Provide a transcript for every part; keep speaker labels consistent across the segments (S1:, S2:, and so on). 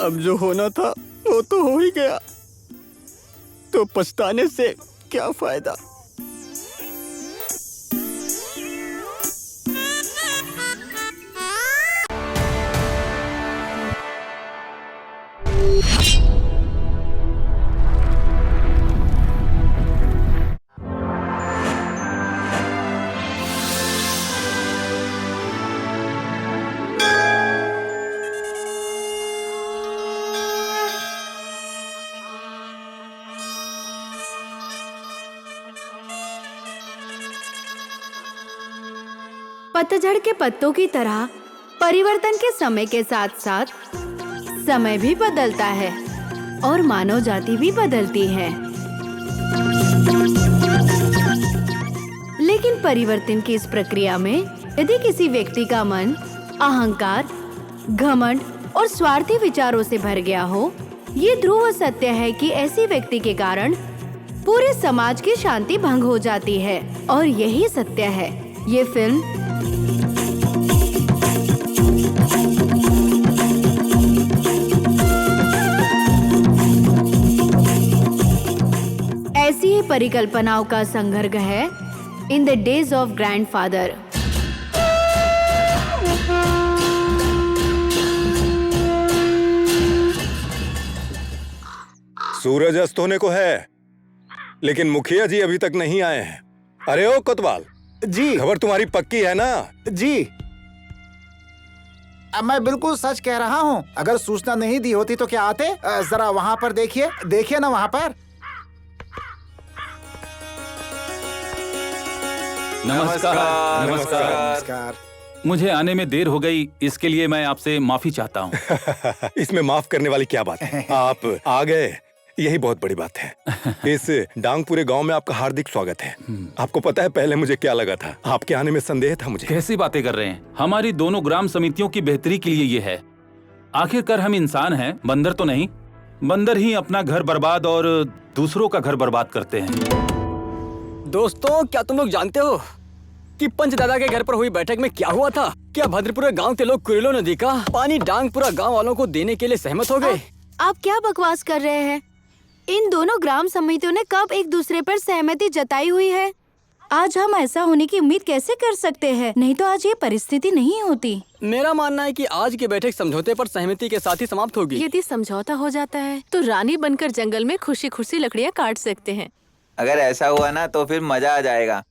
S1: अब जो होना था वो तो हो ही गया, तो पछताने से क्या फायदा।
S2: पतझड़ के पत्तों की तरह परिवर्तन के समय के साथ साथ समय भी बदलता है और मानव जाति भी बदलती है। लेकिन परिवर्तन की इस प्रक्रिया में यदि किसी व्यक्ति का मन अहंकार, घमंड और स्वार्थी विचारों से भर गया हो, ये ध्रुव सत्य है कि ऐसी व्यक्ति के कारण पूरे समाज की शांति भंग हो जाती है। और यही सत्य है। ये फिल्म ऐसी ही परिकल्पनाओं का संघर्ष है in the days of grandfather.
S3: सूरज अस्त होने को है, लेकिन मुखिया जी अभी तक नहीं आए हैं। अरे ओ कोतवाल
S1: जी।
S3: खबर तुम्हारी पक्की है ना?
S1: जी,
S4: मैं बिल्कुल सच कह रहा हूँ। अगर सूचना नहीं दी होती तो क्या आते? जरा वहाँ पर देखिए, देखिए ना वहाँ पर।
S5: नमस्कार।
S4: नमस्कार।
S5: मुझे आने में देर हो गई, इसके लिए मैं आपसे माफी चाहता हूँ।
S3: इसमें माफ करने वाली क्या बात है? आप आ गए, यही बहुत बड़ी बात है। इस डांगपुरे गांव में आपका हार्दिक स्वागत है। आपको पता है पहले मुझे क्या लगा था? आपके आने में संदेह था मुझे।
S5: कैसी बातें कर रहे हैं? हमारी दोनों ग्राम समितियों की बेहतरी के लिए ये है। आखिरकार हम इंसान हैं, बंदर तो नहीं। बंदर ही अपना घर बर्बाद और दूसरों का घर बर्बाद करते हैं।
S1: दोस्तों, क्या तुम लोग जानते हो कि पंच दादा के घर पर हुई बैठक में क्या हुआ था? क्या भद्रपुरा गांव के लोग कुरेलो नदी का पानी डांगपुरा गांव वालों को देने के लिए सहमत हो गए?
S2: आप क्या बकवास कर रहे हैं? इन दोनों ग्राम समितियों ने कब एक दूसरे पर सहमति जताई हुई है? आज हम ऐसा होने की उम्मीद कैसे कर सकते हैं? नहीं तो आज ये परिस्थिति नहीं होती।
S1: मेरा मानना है कि आज की बैठक समझौते पर सहमति के साथ ही समाप्त होगी।
S6: यदि समझौता हो जाता है तो रानी बनकर जंगल में खुशी खुशी लकड़ियाँ काट सकते हैं।
S7: अगर ऐसा हुआ ना तो फिर मजा आ जाएगा।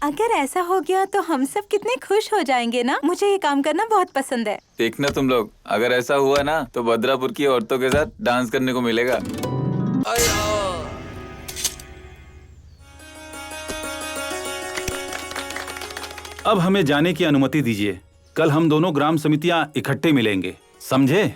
S8: अगर ऐसा हो गया तो हम सब कितने खुश हो जाएंगे ना। मुझे ये काम करना बहुत पसंद है।
S7: देखना तुम लोग, अगर ऐसा हुआ ना तो भद्रापुर की औरतों के साथ डांस करने को मिलेगा।
S5: अब हमें जाने की अनुमति दीजिए। कल हम दोनों ग्राम समितियां इकट्ठे मिलेंगे, समझे?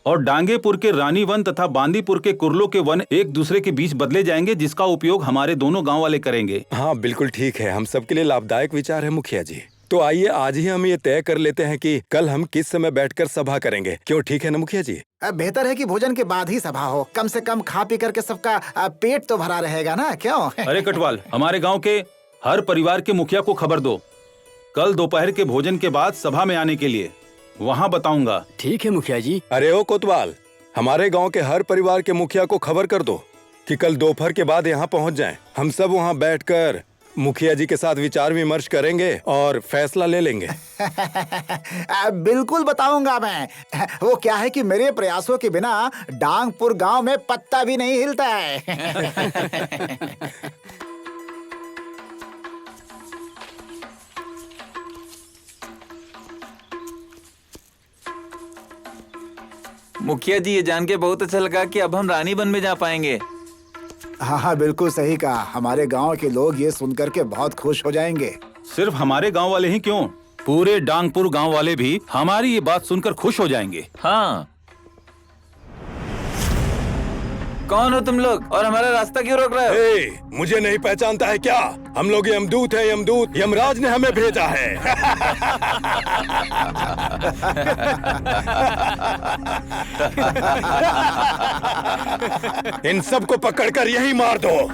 S5: और डांगेपुर के रानी वन तथा बांदीपुर के कुरलो के वन एक दूसरे के बीच बदले जाएंगे, जिसका उपयोग हमारे दोनों गांव वाले करेंगे।
S3: हाँ बिल्कुल ठीक है, हम सबके लिए लाभदायक विचार है मुखिया जी। तो आइए आज ही हम ये तय कर लेते हैं कि कल हम किस समय बैठकर सभा करेंगे। क्यों, ठीक है ना मुखिया जी?
S4: बेहतर है कि भोजन के बाद ही सभा हो। कम से कम खा पी करके सबका पेट तो भरा रहेगा ना, क्यों?
S5: अरे कटवाल, हमारे गांव के हर परिवार के मुखिया को खबर दो, कल दोपहर के भोजन के बाद सभा में आने के लिए। वहाँ बताऊंगा।
S1: ठीक है मुखिया जी।
S3: अरे ओ कोतवाल, हमारे गांव के हर परिवार के मुखिया को खबर कर दो कि कल दोपहर के बाद यहाँ पहुँच जाएं। हम सब वहाँ बैठकर मुखिया जी के साथ विचार विमर्श करेंगे और फैसला ले लेंगे।
S4: बिल्कुल बताऊंगा मैं। वो क्या है कि मेरे प्रयासों के बिना डांगपुर गांव में पत्ता भी नहीं हिलता है।
S7: मुखिया जी, ये जान के बहुत अच्छा लगा कि अब हम रानी बन में जा पाएंगे।
S4: हाँ हाँ बिल्कुल सही कहा। हमारे गांव के लोग ये सुनकर के बहुत खुश हो जाएंगे।
S5: सिर्फ हमारे गांव वाले ही क्यों, पूरे डांगपुर गांव वाले भी हमारी ये बात सुनकर खुश हो जाएंगे।
S7: हाँ, कौन हो तुम लोग और हमारा रास्ता क्यों रोक रहे हो?
S3: मुझे नहीं पहचानता है क्या? हम लोग यमदूत है, यमदूत। यमराज ने हमें भेजा है। इन सबको पकड़कर यही मार दो।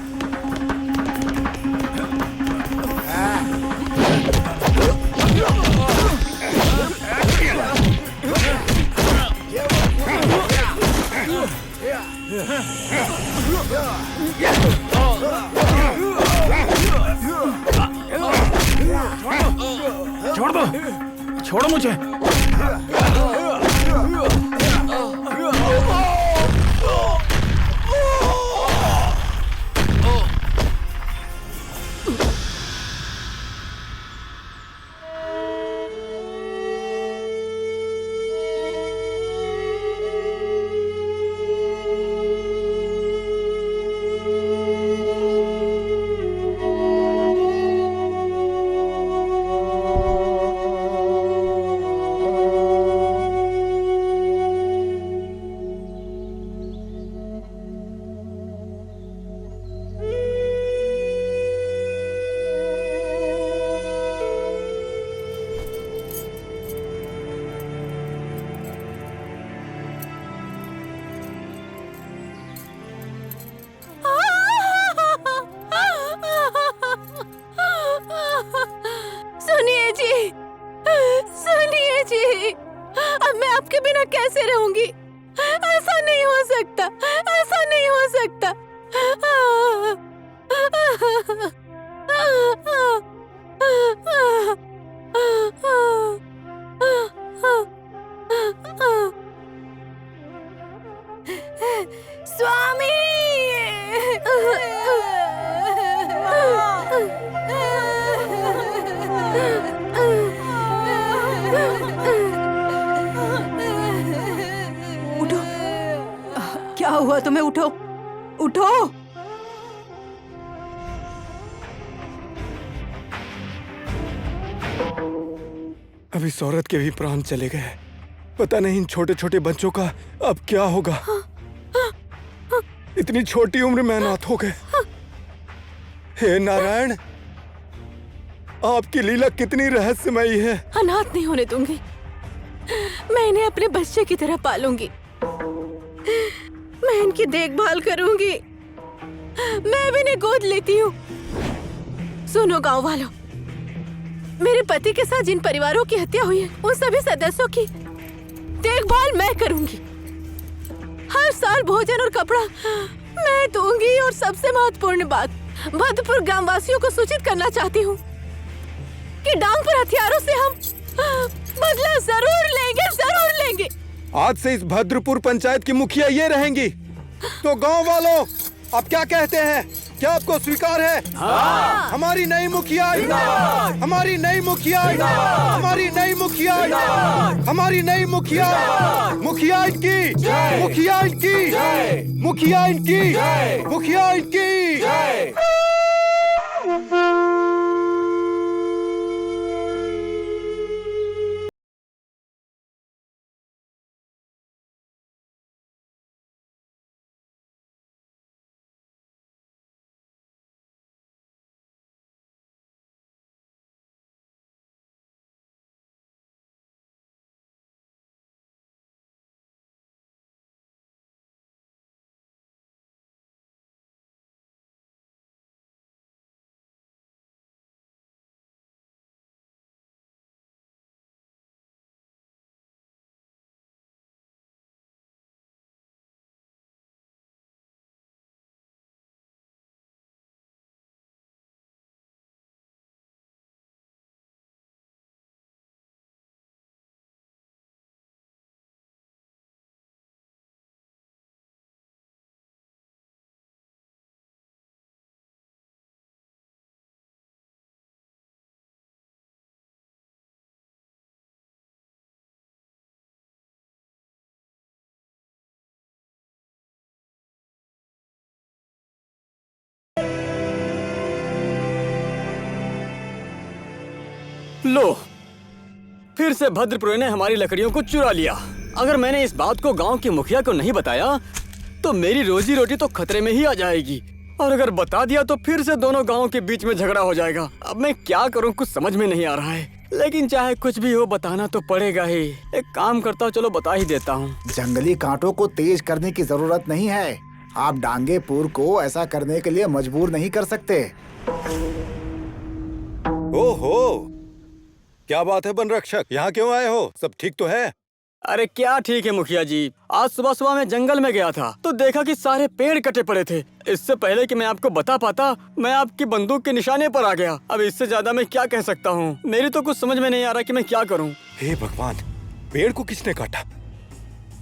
S5: छोड़ दो, छोड़ो मुझे।
S6: सुनिए जी, सुनिए जी, अब मैं आपके बिना कैसे रहूंगी? ऐसा नहीं हो सकता, ऐसा नहीं हो सकता। स्वामी!
S8: उठो। क्या हुआ तुम्हें? उठो, उठो।
S3: अब इस औरत के भी प्राण चले गए। पता नहीं इन छोटे छोटे बच्चों का अब क्या होगा। इतनी छोटी उम्र में अनाथ हो गए। हे नारायण, आपकी लीला कितनी रहस्यमयी है।
S6: अनाथ नहीं होने दूंगी, मैं इन्हें अपने बच्चे की तरह पालूंगी। मैं इनकी देखभाल करूंगी। मैं भी इन्हें गोद लेती हूँ। सुनो गांव वालों, मेरे पति के साथ जिन परिवारों की हत्या हुई है उन सभी सदस्यों की देखभाल मैं करूंगी। हर साल भोजन और कपड़ा मैं दूंगी। और सबसे महत्वपूर्ण बात, भद्रपुर ग्रामवासियों को सूचित करना चाहती हूँ कि डांगपुर हथियारों से हम बदला जरूर लेंगे, जरूर लेंगे।
S3: आज से इस भद्रपुर पंचायत की मुखिया ये रहेंगी। तो गांव वालों, आप क्या कहते हैं? क्या आपको स्वीकार है? हाँ। हमारी नई मुखिया, हमारी नई मुखिया, हमारी नई मुखिया, हमारी नई मुखिया, मुखिया इनकी, मुखिया इनकी, मुखिया इनकी, मुखिया इनकी।
S1: लो, फिर से भद्रपुर ने हमारी लकड़ियों को चुरा लिया। अगर मैंने इस बात को गांव के मुखिया को नहीं बताया तो मेरी रोजी रोटी तो खतरे में ही आ जाएगी। और अगर बता दिया तो फिर से दोनों गांवों के बीच में झगड़ा हो जाएगा। अब मैं क्या करूं, कुछ समझ में नहीं आ रहा है। लेकिन चाहे कुछ भी हो, बताना तो पड़ेगा ही। एक काम करता हूँ, चलो बता ही देता हूँ।
S4: जंगली कांटों को तेज करने की जरूरत नहीं है। आप डांगेपुर को ऐसा करने के लिए मजबूर नहीं कर सकते।
S3: ओहो, क्या बात है वन रक्षक, यहाँ क्यों आए हो? सब ठीक तो है?
S1: अरे क्या ठीक है मुखिया जी, आज सुबह सुबह मैं जंगल में गया था तो देखा कि सारे पेड़ कटे पड़े थे। इससे पहले कि मैं आपको बता पाता, मैं आपकी बंदूक के निशाने पर आ गया। अब इससे ज्यादा मैं क्या कह सकता हूँ? मेरी तो कुछ समझ में नहीं आ रहा कि मैं क्या करूँ।
S3: हे भगवान, पेड़ को किसने काटा?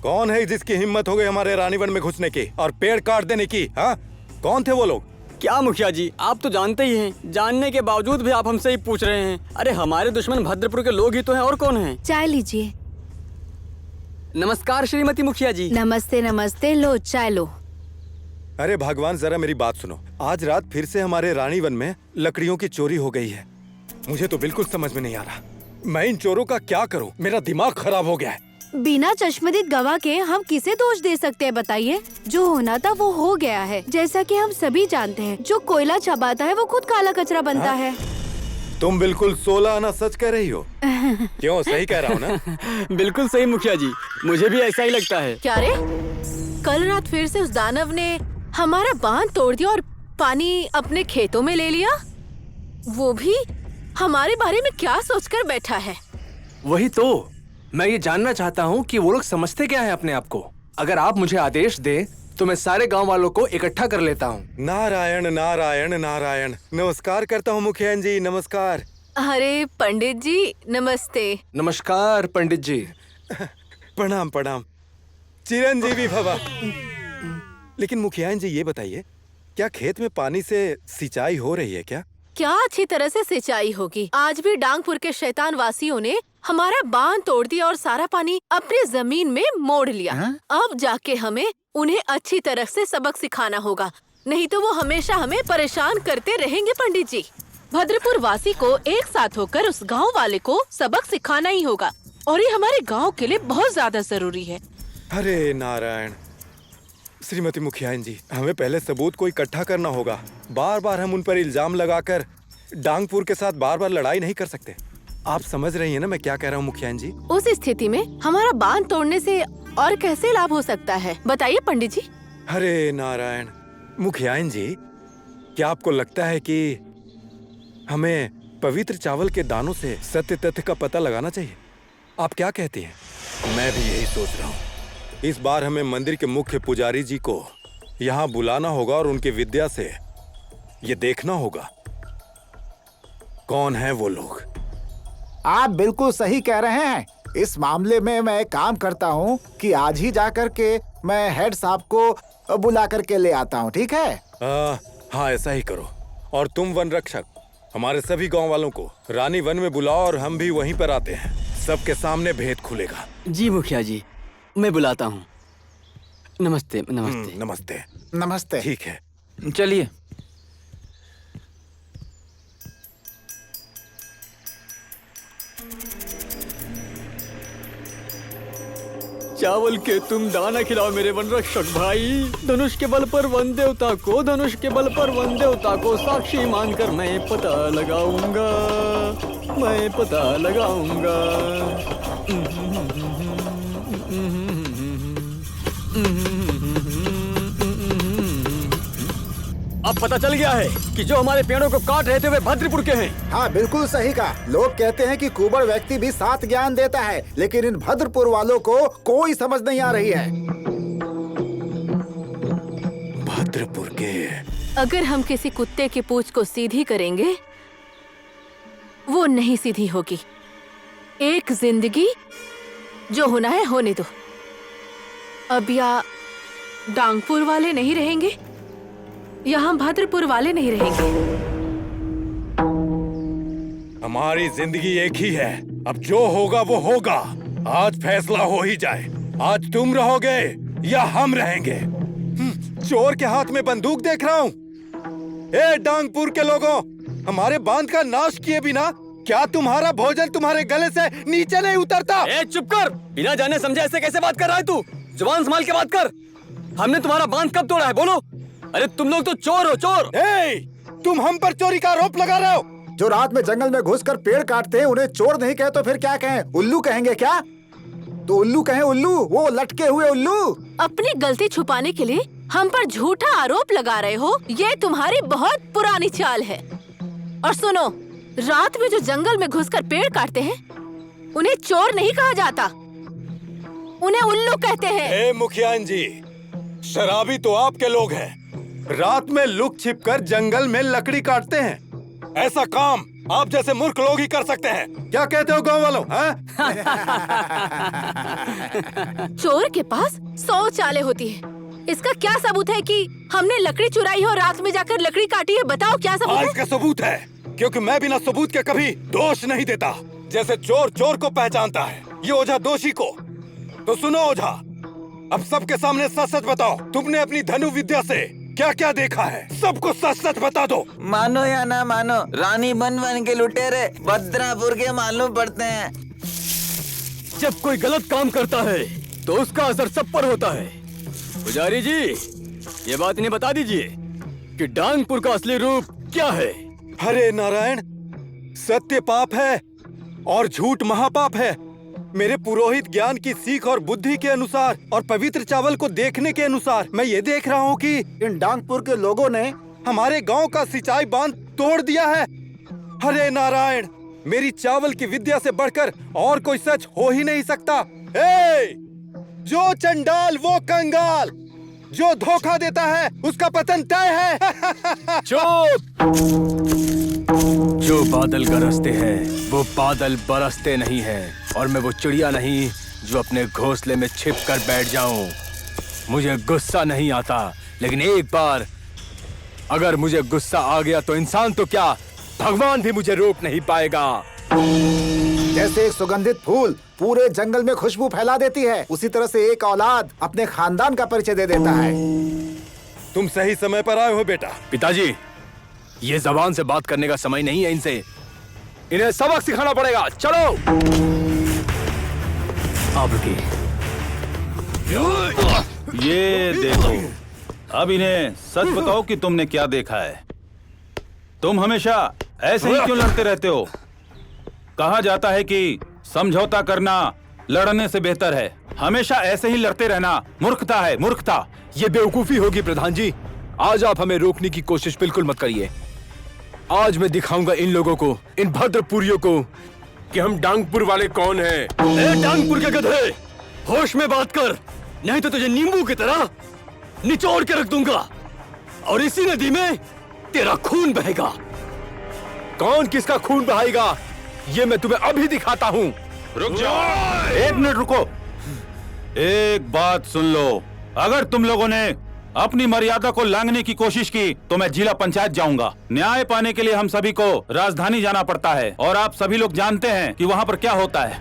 S3: कौन है जिसकी हिम्मत हो गई हमारे रानीवन में घुसने की और पेड़ काट देने की? हाँ, कौन थे वो लोग?
S1: क्या मुखिया जी, आप तो जानते ही हैं। जानने के बावजूद भी आप हमसे ही पूछ रहे हैं। अरे हमारे दुश्मन भद्रपुर के लोग ही तो हैं, और कौन है?
S2: चाय लीजिए।
S1: नमस्कार श्रीमती मुखिया जी।
S2: नमस्ते नमस्ते, लो चाय लो।
S3: अरे भगवान, जरा मेरी बात सुनो। आज रात फिर से हमारे रानीवन में लकड़ियों की चोरी हो गई है। मुझे तो बिल्कुल समझ में नहीं आ रहा, मैं इन चोरों का क्या करूं? मेरा दिमाग खराब हो गया है।
S2: बिना चश्मदीद गवाह के हम किसे दोष दे सकते हैं बताइए? जो होना था वो हो गया है। जैसा कि हम सभी जानते हैं, जो कोयला चबाता है वो खुद काला कचरा बनता है।
S3: तुम बिल्कुल 16 आना सच कह रही हो। क्यों, सही कह रहा हूँ ना?
S1: बिल्कुल सही मुखिया जी, मुझे भी ऐसा ही लगता है।
S6: क्या रे, कल रात फिर से उस दानव ने हमारा बांध तोड़ दिया और पानी अपने खेतों में ले लिया। वो भी हमारे बारे में क्या सोचकर बैठा है?
S9: वही तो मैं ये जानना चाहता हूँ कि वो लोग समझते क्या है अपने आप को। अगर आप मुझे आदेश दें तो मैं सारे गांव वालों को इकट्ठा कर लेता हूँ।
S3: नारायण नारायण नारायण। नमस्कार करता हूँ मुखिया जी, नमस्कार।
S6: अरे पंडित जी नमस्ते।
S9: नमस्कार पंडित जी।
S3: प्रणाम प्रणाम, चिरंजीवी भवा। लेकिन मुखिया जी ये बताइए, क्या खेत में पानी से सिंचाई हो रही है क्या?
S6: क्या अच्छी तरह से सिंचाई होगी। आज भी डांगपुर के शैतान वासियों ने हमारा बांध तोड़ दिया और सारा पानी अपनी जमीन में मोड़ लिया। अब जाके हमें उन्हें अच्छी तरह से सबक सिखाना होगा, नहीं तो वो हमेशा हमें परेशान करते रहेंगे। पंडित जी, भद्रपुर वासी को एक साथ होकर उस गांव वाले को सबक सिखाना ही होगा, और ये हमारे गांव के लिए बहुत ज्यादा जरूरी है।
S3: अरे नारायण। श्रीमती मुखिया जी, हमें पहले सबूत को इकट्ठा करना होगा। बार बार हम उन पर इल्जाम लगाकर डांगपुर के साथ बार बार लड़ाई नहीं कर सकते। आप समझ रही हैं ना मैं क्या कह रहा हूँ मुखिया जी?
S6: उस स्थिति में हमारा बांध तोड़ने से और कैसे लाभ हो सकता है, बताइए पंडित जी।
S3: अरे नारायण। मुखिया जी, क्या आपको लगता है कि हमें पवित्र चावल के दानों से सत्य तथ्य का पता लगाना चाहिए? आप क्या कहती हैं? मैं भी यही सोच रहा हूँ। इस बार हमें मंदिर के मुख्य पुजारी जी को यहाँ बुलाना होगा और उनकी विद्या से ये देखना होगा कौन है वो लोग।
S4: आप बिल्कुल सही कह रहे हैं। इस मामले में मैं एक काम करता हूँ कि आज ही जाकर के मैं हेड साहब को बुला करके ले आता हूँ, ठीक है?
S3: हाँ, ऐसा ही करो। और तुम वन रक्षक, हमारे सभी गांव वालों को रानी वन में बुलाओ और हम भी वहीं पर आते हैं। सबके सामने भेद खुलेगा।
S1: जी मुखिया जी, मैं बुलाता हूँ। नमस्ते नमस्ते
S3: नमस्ते
S4: नमस्ते।
S3: ठीक है,
S9: चलिए।
S1: चावल के तुम दाना खिलाओ मेरे वन रक्षक भाई। धनुष के बल पर वन देवता को, धनुष के बल पर वन देवता को साक्षी मानकर मैं पता लगाऊंगा, मैं पता लगाऊंगा। अब पता चल गया है कि जो हमारे पेड़ों को काट रहे थे वे भद्रपुर के हैं।
S4: हाँ, बिल्कुल सही कहा। लोग कहते हैं कि कुबड़ व्यक्ति भी साथ ज्ञान देता है, लेकिन इन भद्रपुर वालों को कोई समझ नहीं आ रही है।
S3: भद्रपुर के।
S6: अगर हम किसी कुत्ते की पूंछ को सीधी करेंगे, वो नहीं सीधी होगी। एक जिंदगी जो होना है होने दो। अब या डांगपुर वाले नहीं रहेंगे, यहाँ भद्रपुर वाले नहीं रहेंगे।
S3: हमारी जिंदगी एक ही है, अब जो होगा वो होगा। आज फैसला हो ही जाए। आज तुम रहोगे या हम रहेंगे। चोर के हाथ में बंदूक देख रहा हूँ। ए डांगपुर के लोगों, हमारे बांध का नाश किए बिना क्या तुम्हारा भोजन तुम्हारे गले से नीचे नहीं उतरता?
S1: ए चुप कर, बिना जाने समझे ऐसे कैसे बात कर रहा है तू? जुबान संभाल के बात कर। हमने तुम्हारा बांध कब तोड़ा है, बोलो? अरे तुम लोग तो चोर हो, चोर।
S3: तुम हम पर चोरी का आरोप लगा रहे हो।
S4: जो रात में जंगल में घुसकर पेड़ काटते हैं उन्हें चोर नहीं कहे तो फिर क्या कहें? उल्लू कहेंगे क्या? तो उल्लू कहें, उल्लू, वो लटके हुए उल्लू।
S6: अपनी गलती छुपाने के लिए हम पर झूठा आरोप लगा रहे हो, ये तुम्हारी बहुत पुरानी चाल है। और सुनो, रात में जो जंगल में घुसकर पेड़ काटते हैं उन्हें चोर नहीं कहा जाता, उन्हें उल्लू कहते हैं।
S3: ए मुखियान जी, शराबी तो आपके लोग हैं। रात में लुक छिप कर जंगल में लकड़ी काटते हैं। ऐसा काम आप जैसे मूर्ख लोग ही कर सकते हैं। क्या कहते हो गांव वालों?
S6: चोर के पास 100 चालें होती है। इसका क्या सबूत है कि हमने लकड़ी चुराई है और रात में जाकर लकड़ी काटी है? बताओ क्या सबूत है?
S3: इसका सबूत है, क्योंकि मैं बिना सबूत के कभी दोष नहीं देता। जैसे चोर चोर को पहचानता है, ये ओझा दोषी को। तो सुनो ओझा, अब सबके सामने सच सच बताओ, तुमने अपनी धनु विद्या से क्या क्या देखा है? सबको सच सच बता दो।
S7: मानो या ना मानो, रानी बन बन के लुटेरे बद्रापुर के मालूम पड़ते हैं।
S1: जब कोई गलत काम करता है तो उसका असर सब पर होता है। पुजारी जी, ये बात इन्हें बता दीजिए कि डांगपुर का असली रूप क्या है।
S3: हरे नारायण, सत्य पाप है और झूठ महापाप है। मेरे पुरोहित ज्ञान की सीख और बुद्धि के अनुसार और पवित्र चावल को देखने के अनुसार मैं ये देख रहा हूँ कि
S4: इन डांगपुर के लोगों ने
S3: हमारे गांव का सिंचाई बांध तोड़ दिया है। हरे नारायण, मेरी चावल की विद्या से बढ़कर और कोई सच हो ही नहीं सकता। जो चंडाल वो कंगाल, जो धोखा देता है उसका पतन तय है।
S9: चुप! जो बादल गरजते हैं वो बादल बरसते नहीं हैं, और मैं वो चिड़िया नहीं जो अपने घोंसले में छिप कर बैठ जाऊं। मुझे गुस्सा नहीं आता, लेकिन एक बार अगर मुझे गुस्सा आ गया तो इंसान तो क्या, भगवान भी मुझे रोक नहीं पाएगा।
S4: जैसे एक सुगंधित फूल पूरे जंगल में खुशबू फैला देती है, उसी तरह से एक औलाद अपने खानदान का परिचय दे देता है।
S3: तुम सही समय पर आए हो बेटा।
S9: पिताजी, ये जबान से बात करने का समय नहीं है इनसे। इन्हें सबक सिखाना पड़ेगा। चलो। आप रुकिए।
S5: ये देखो, अब इन्हें सच बताओ कि तुमने क्या देखा है। तुम हमेशा ऐसे ही क्यों लड़ते रहते हो? कहा जाता है कि समझौता करना लड़ने से बेहतर है। हमेशा ऐसे ही लड़ते रहना मूर्खता है, मूर्खता।
S9: ये बेवकूफी होगी प्रधान जी। आज आप हमें रोकने की कोशिश बिल्कुल मत करिए। आज मैं दिखाऊंगा इन लोगों को, इन भद्रपुरियों को, कि हम डांगपुर वाले कौन हैं।
S1: ए डांगपुर के गधे, होश में बात कर, नहीं तो तुझे नींबू की तरह निचोड़ के रख दूंगा और इसी नदी में तेरा खून बहेगा।
S9: कौन किसका खून बहाएगा ये मैं तुम्हें अभी दिखाता हूँ।
S5: रुक जाओ, एक मिनट रुको। एक बात सुन लो, अगर तुम लोगों ने अपनी मर्यादा को लांघने की कोशिश की तो मैं जिला पंचायत जाऊंगा। न्याय पाने के लिए हम सभी को राजधानी जाना पड़ता है, और आप सभी लोग जानते हैं कि वहाँ पर क्या होता है।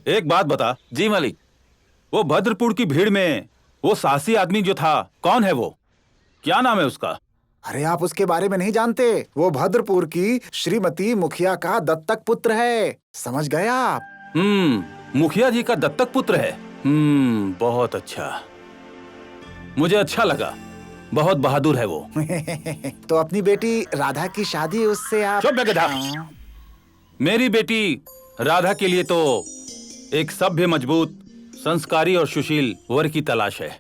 S5: एक बात बता।
S7: जी मालिक।
S5: वो भद्रपुर की भीड़ में वो साहसी आदमी जो था, कौन है वो? क्या नाम है उसका?
S4: अरे आप उसके बारे में नहीं जानते? वो भद्रपुर की श्रीमती मुखिया का दत्तक पुत्र है। समझ गए आप?
S5: मुखिया जी का दत्तक पुत्र है। बहुत अच्छा, मुझे अच्छा लगा। बहुत बहादुर है वो।
S4: तो अपनी बेटी राधा की शादी उससे आप।
S5: चुप गधा। मेरी बेटी राधा के लिए तो एक सभ्य, मजबूत, संस्कारी और सुशील वर की तलाश है।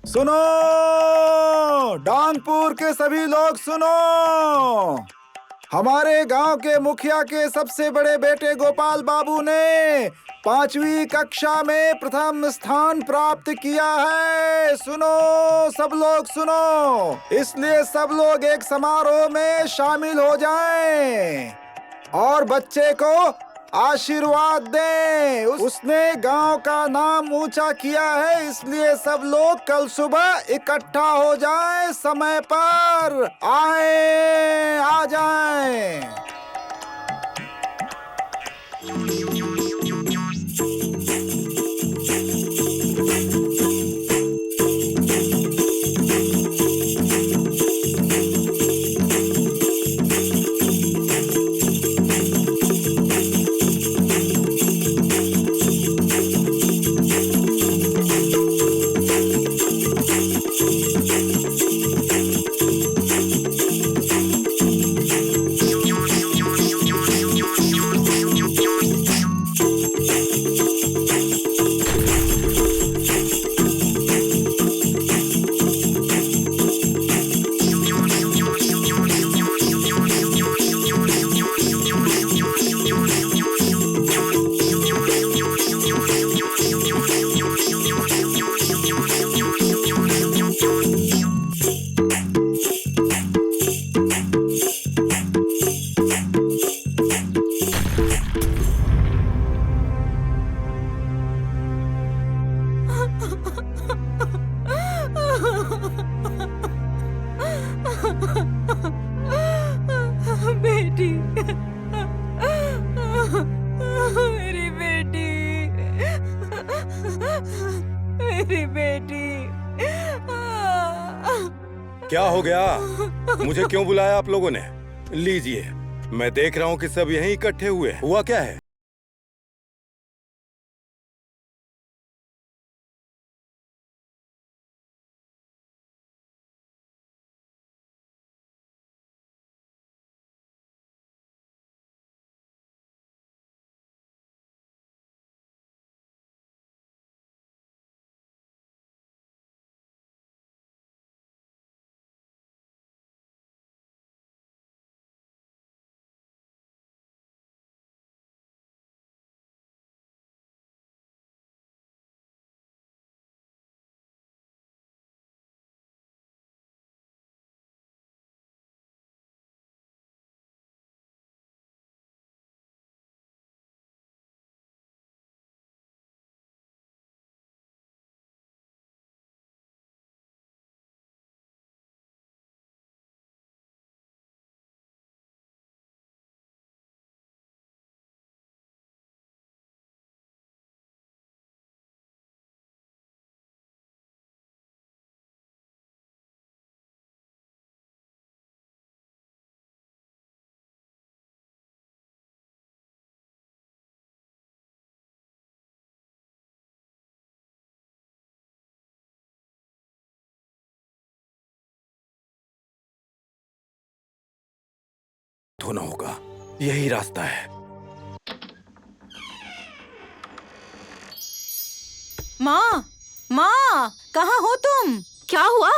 S4: सुनो डांगपुर के सभी लोग, सुनो। हमारे गांव के मुखिया के सबसे बड़े बेटे गोपाल बाबू ने 5वीं कक्षा में प्रथम स्थान प्राप्त किया है। सुनो सब लोग, सुनो। इसलिए सब लोग एक समारोह में शामिल हो जाएं और बच्चे को आशीर्वाद दें। उसने गांव का नाम ऊंचा किया है, इसलिए सब लोग कल सुबह इकट्ठा हो जाएं, समय पर आ जाएं।
S6: बेटी, मेरी बेटी, मेरी बेटी।
S3: क्या हो गया? मुझे क्यों बुलाया आप लोगों ने? लीजिए, मैं देख रहा हूँ कि सब यहीं इकट्ठे हुए। हुआ क्या है? धोना होगा, यही रास्ता है।
S8: माँ, माँ, कहाँ हो तुम?
S6: क्या हुआ?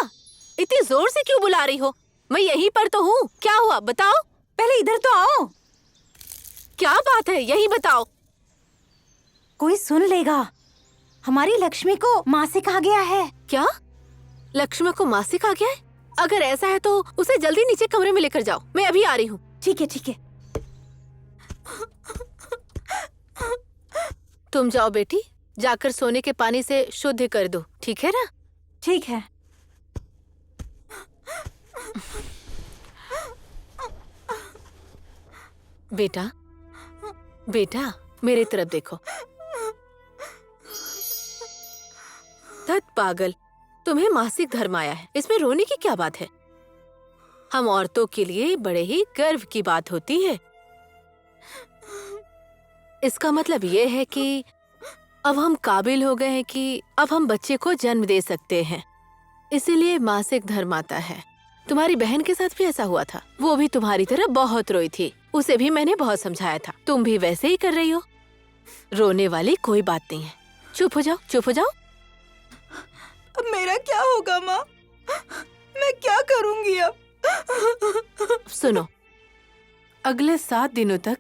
S6: इतनी जोर से क्यों बुला रही हो? मैं यहीं पर तो हूँ। क्या हुआ बताओ?
S8: पहले इधर तो आओ।
S6: क्या बात है, यही बताओ।
S8: कोई सुन लेगा। हमारी लक्ष्मी को मासिक आ गया है।
S6: क्या? लक्ष्मी को मासिक आ गया है? अगर ऐसा है तो उसे जल्दी नीचे कमरे में लेकर जाओ। मैं अभी आ रही हूँ।
S8: ठीक है, ठीक है।
S6: तुम जाओ बेटी, जाकर सोने के पानी से शुद्ध कर दो, ठीक है ना?
S8: ठीक है।
S6: बेटा, बेटा, मेरी तरफ देखो। धत पागल, तुम्हें मासिक धर्म आया है, इसमें रोने की क्या बात है? हम औरतों के लिए बड़े ही गर्व की बात होती है। इसका मतलब ये है कि अब हम काबिल हो गए हैं कि अब हम बच्चे को जन्म दे सकते हैं, इसीलिए मासिक धर्म आता है। तुम्हारी बहन के साथ भी ऐसा हुआ था, वो भी तुम्हारी तरह बहुत रोई थी, उसे भी मैंने बहुत समझाया था। तुम भी वैसे ही कर रही हो। रोने वाली कोई बात नहीं है, चुप हो जाओ, चुप हो जाओ।
S8: अब मेरा क्या होगा माँ? मैं क्या करूँगी अब?
S6: सुनो, अगले 7 दिनों तक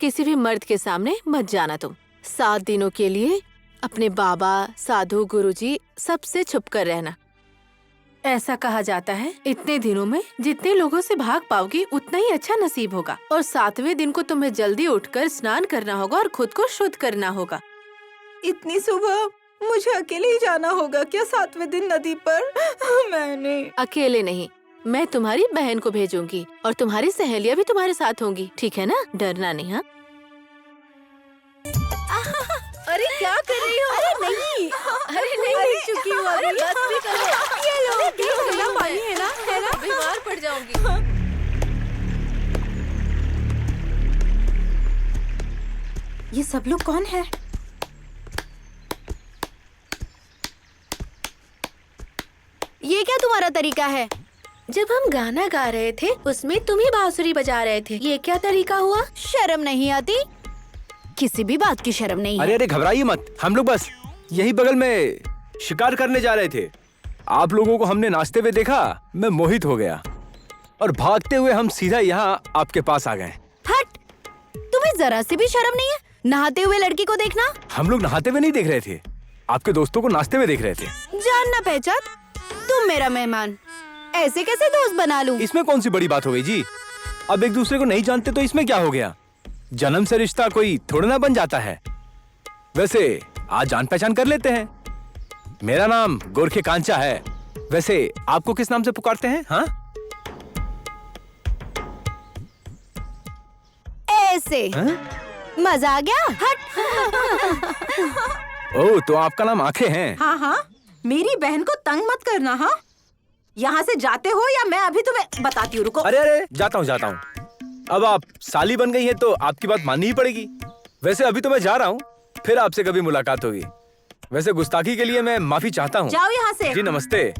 S6: किसी भी मर्द के सामने मत जाना तुम। 7 दिनों के लिए अपने बाबा, साधु, गुरुजी सबसे छुप कर रहना। ऐसा कहा जाता है इतने दिनों में जितने लोगों से भाग पाओगी उतना ही अच्छा नसीब होगा। और 7वें दिन को तुम्हें जल्दी उठकर स्नान करना होगा और खुद को शुद्ध करना होगा।
S8: इतनी सुबह मुझे अकेले ही जाना होगा क्या 7वें दिन नदी पर? मैंने
S6: अकेले नहीं, मैं तुम्हारी बहन को भेजूंगी और तुम्हारी सहेलियां भी तुम्हारे साथ होंगी, ठीक है ना? डरना नहीं। हाँ? अरे क्या कर रही हो? अरे नहीं, अरे नहीं, चुकी हूँ। अरे बस भी करो। ये लो, ठंडा पानी है ना? बीमार पड़ जाऊंगी।
S8: ये सब लोग कौन है?
S2: ये क्या तुम्हारा तरीका है?
S6: जब हम गाना गा रहे थे उसमें तुम ही बांसुरी बजा रहे थे, ये क्या तरीका हुआ?
S2: शर्म नहीं आती? किसी भी बात की शर्म नहीं है।
S9: अरे घबराइए मत, हम लोग बस यही बगल में शिकार करने जा रहे थे। आप लोगों को हमने नाचते हुए देखा, मैं मोहित हो गया और भागते हुए हम सीधा यहाँ आपके पास आ गए।
S2: हट! तुम्हें जरा सी भी शर्म नहीं है नहाते हुए लड़की को देखना?
S9: हम लोग नहाते हुए नहीं देख रहे थे, आपके दोस्तों को नाचते हुए देख रहे थे।
S2: जानना पहचान, तुम मेरा मेहमान, ऐसे कैसे दोस्त बना लूं?
S9: इसमें कौन सी बड़ी बात हो गई जी? अब एक दूसरे को नहीं जानते तो इसमें क्या हो गया? जन्म से रिश्ता कोई थोड़ा ना बन जाता है। वैसे आज जान पहचान कर लेते हैं। मेरा नाम गोरखे कांचा है वैसे आपको किस नाम से पुकारते हैं? हाँ,
S2: ऐसे मजा आ गया। हट।
S9: ओह, तो आपका नाम आंखें हैं।
S8: हाँ हाँ, मेरी बहन को तंग मत करना। हाँ, यहाँ से जाते हो या मैं अभी तुम्हें बताती हूँ। रुको।
S9: अरे अरे, जाता हूँ। अब आप साली बन गई हैं तो आपकी बात माननी ही पड़ेगी। वैसे अभी तो मैं जा रहा हूँ, फिर आपसे कभी मुलाकात होगी। वैसे गुस्ताखी के लिए मैं माफी चाहता हूँ।
S8: जाओ यहाँ से।
S9: जी नमस्ते।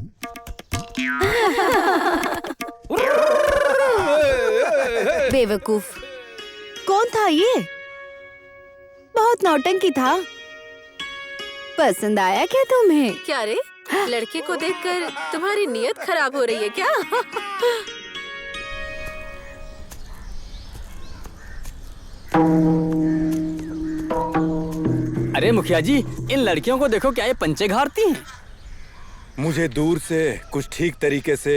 S2: बेवकूफ, कौन था ये? बहुत नौटंकी था। पसंद आया क्या तुम्हें?
S6: क्या रे, लड़के को देखकर तुम्हारी नीयत खराब हो रही है क्या?
S1: अरे मुखिया जी, इन लड़कियों को देखो, क्या ये पंचे घारती हैं?
S3: मुझे दूर से कुछ ठीक तरीके से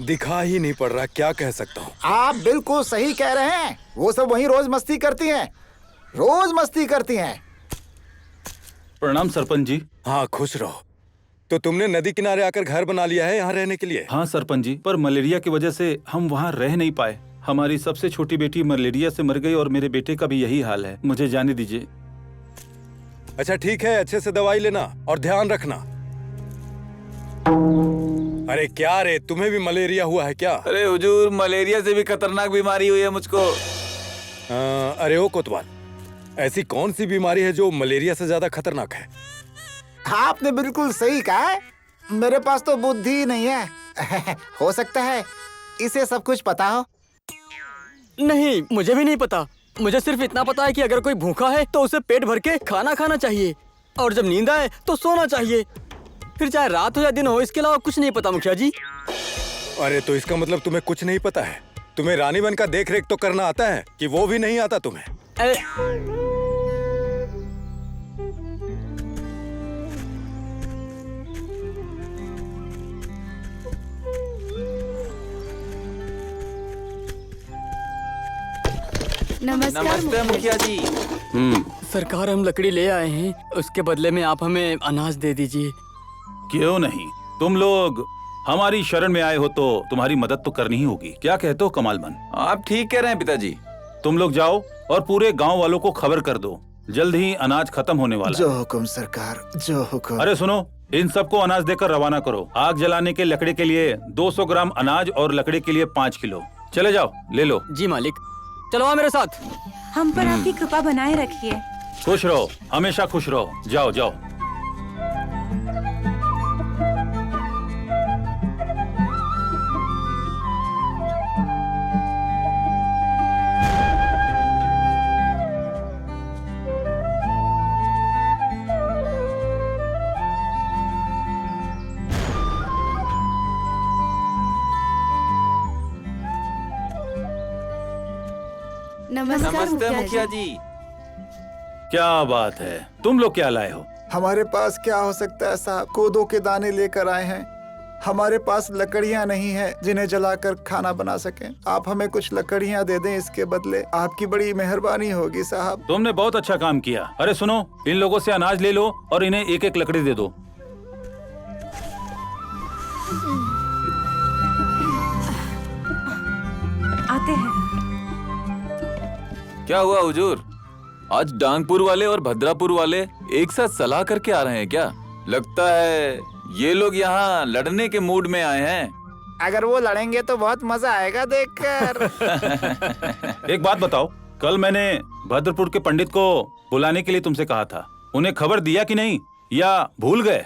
S3: दिखा ही नहीं पड़ रहा, क्या कह सकता हूँ।
S4: आप बिल्कुल सही कह रहे हैं। वो सब वहीं रोज मस्ती करती हैं, रोज मस्ती करती हैं।
S5: प्रणाम सरपंच जी।
S3: हाँ, खुश रहो। तो तुमने नदी किनारे आकर घर बना लिया है यहाँ रहने के लिए?
S5: हाँ सरपंच जी, पर मलेरिया की वजह से हम वहाँ रह नहीं पाए। हमारी सबसे छोटी बेटी मलेरिया से मर गई और मेरे बेटे का भी यही हाल है। मुझे जाने दीजिए।
S3: अच्छा ठीक है, अच्छे से दवाई लेना और ध्यान रखना। अरे क्या रे, तुम्हें भी मलेरिया हुआ है क्या?
S7: अरे हुजूर, मलेरिया से भी खतरनाक बीमारी हुई है मुझको।
S3: अरे ओ कोतवाल, ऐसी कौन सी बीमारी है जो मलेरिया से ज्यादा खतरनाक है?
S4: आपने बिल्कुल सही कहा है। मेरे पास तो बुद्धि ही नहीं है। हो सकता है इसे सब कुछ पता हो।
S1: नहीं, मुझे भी नहीं पता। मुझे सिर्फ इतना पता है कि अगर कोई भूखा है तो उसे पेट भर के खाना खाना चाहिए, और जब नींद आए तो सोना चाहिए। फिर चाहे रात हो या दिन हो, इसके अलावा कुछ नहीं पता मुखिया जी।
S3: अरे तो इसका मतलब तुम्हें कुछ नहीं पता है। तुम्हें रानीवन का देख रेख तो करना आता है कि वो भी नहीं आता तुम्हें?
S7: नमस्ते मुखिया जी।
S1: सरकार, हम लकड़ी ले आए हैं, उसके बदले में आप हमें अनाज दे दीजिए।
S5: क्यों नहीं, तुम लोग हमारी शरण में आए हो तो तुम्हारी मदद तो करनी ही होगी। क्या कहते हो कमालमन?
S7: आप ठीक कह रहे हैं पिताजी।
S5: तुम लोग जाओ और पूरे गांव वालों को खबर कर दो, जल्द ही अनाज खत्म होने वाला
S4: जो
S5: है।
S4: हुक्म सरकार, जो हुक्म।
S5: अरे सुनो, इन सबको अनाज देकर रवाना करो। आग जलाने के लकड़ी के लिए 200 ग्राम अनाज और लकड़ी के लिए 5 किलो। चले जाओ, ले लो।
S1: जी मालिक। चलो आओ मेरे साथ।
S8: हम पर आपकी कृपा बनाए रखिए।
S5: खुश रहो, हमेशा खुश रहो। जाओ जाओ।
S7: नमस्ते मुखिया जी।
S5: क्या बात है, तुम लोग क्या लाए हो?
S4: हमारे पास क्या हो सकता है साहब, कोदो के दाने लेकर आए हैं। हमारे पास लकड़ियां नहीं है जिन्हें जलाकर खाना बना सकें। आप हमें कुछ लकड़ियां दे दें, इसके बदले आपकी बड़ी मेहरबानी होगी साहब।
S5: तुमने बहुत अच्छा काम किया। अरे सुनो, इन लोगों से अनाज ले लो और इन्हें एक एक लकड़ी दे दो।
S8: आते हैं।
S7: क्या हुआ हुजूर, आज डांगपुर वाले और भद्रापुर वाले एक साथ सलाह करके आ रहे हैं क्या? लगता है ये लोग यहाँ लड़ने के मूड में आए हैं।
S4: अगर वो लड़ेंगे तो बहुत मजा आएगा देखकर।
S5: एक बात बताओ, कल मैंने भद्रपुर के पंडित को बुलाने के लिए तुमसे कहा था, उन्हें खबर दिया कि नहीं, या भूल गए?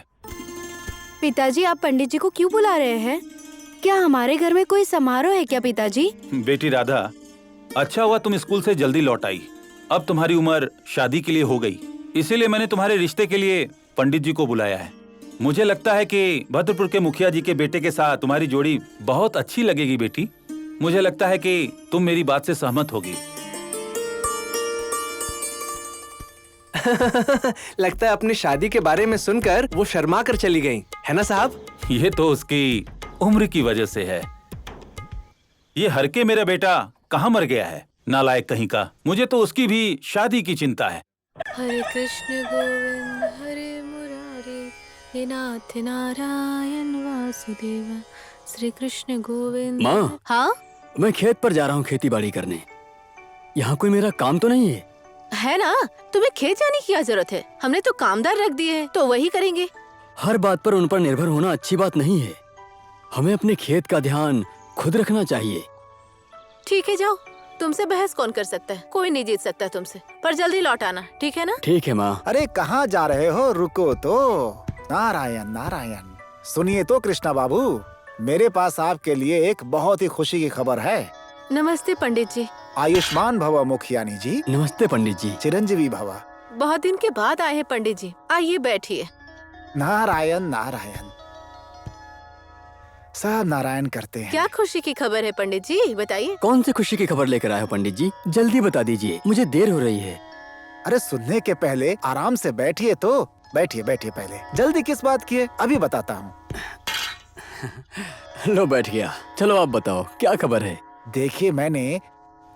S2: पिताजी, आप पंडित जी को क्यों बुला रहे हैं? क्या हमारे घर में कोई समारोह है क्या पिताजी?
S5: बेटी राधा, अच्छा हुआ तुम स्कूल से जल्दी लौट आई। अब तुम्हारी उम्र शादी के लिए हो गई, इसीलिए मैंने तुम्हारे रिश्ते के लिए पंडित जी को बुलाया है। मुझे लगता है कि भद्रपुर के मुखिया जी के बेटे के साथ तुम्हारी जोड़ी बहुत अच्छी लगेगी बेटी। मुझे लगता है कि तुम मेरी बात से सहमत होगी।
S9: लगता है अपनी शादी के बारे में सुनकर वो शर्मा कर चली गई, है ना साहब?
S5: ये तो उसकी उम्र की वजह से है। ये हरके मेरा बेटा कहाँ मर गया है, नालायक कहीं का। मुझे तो उसकी भी शादी की चिंता है।
S6: हरे कृष्ण गोविंद हरे मुरारी, हे नाथ नारायण वासुदेव श्री कृष्ण गोविंद।
S1: माँ,
S6: हाँ
S1: मैं खेत पर जा रहा हूँ खेती बाड़ी करने। यहाँ कोई मेरा काम तो नहीं है?
S6: है ना, तुम्हें खेत जाने की क्या जरूरत है? हमने तो कामदार रख दिए हैं, तो वही करेंगे।
S1: हर बात पर उन पर निर्भर होना अच्छी बात नहीं है। हमें अपने खेत का ध्यान खुद रखना चाहिए।
S6: ठीक है, जाओ। तुमसे बहस कौन कर सकता है? कोई नहीं जीत सकता तुमसे। पर जल्दी लौट आना, ठीक है ना?
S1: ठीक है माँ।
S4: अरे कहाँ जा रहे हो? रुको तो। नारायण नारायण। सुनिए तो कृष्णा बाबू, मेरे पास आपके लिए एक बहुत ही खुशी की खबर है।
S6: नमस्ते पंडित जी।
S4: आयुष्मान भव मुखियानी जी।
S1: नमस्ते पंडित जी।
S4: चिरंजीवी भव।
S6: बहुत दिन के बाद आए हैं पंडित जी, आइए बैठिए।
S4: नारायण नारायण। सब नारायण करते हैं।
S6: क्या खुशी की खबर है पंडित जी, बताइए।
S1: कौन सी खुशी की खबर लेकर आए हो पंडित जी? जल्दी बता दीजिए, मुझे देर हो रही है।
S4: अरे सुनने के पहले आराम से बैठिए तो। बैठिए बैठिए पहले, जल्दी किस बात की है? अभी बताता हूँ।
S1: लो बैठ गया। चलो आप बताओ, क्या खबर है?
S4: देखिए, मैंने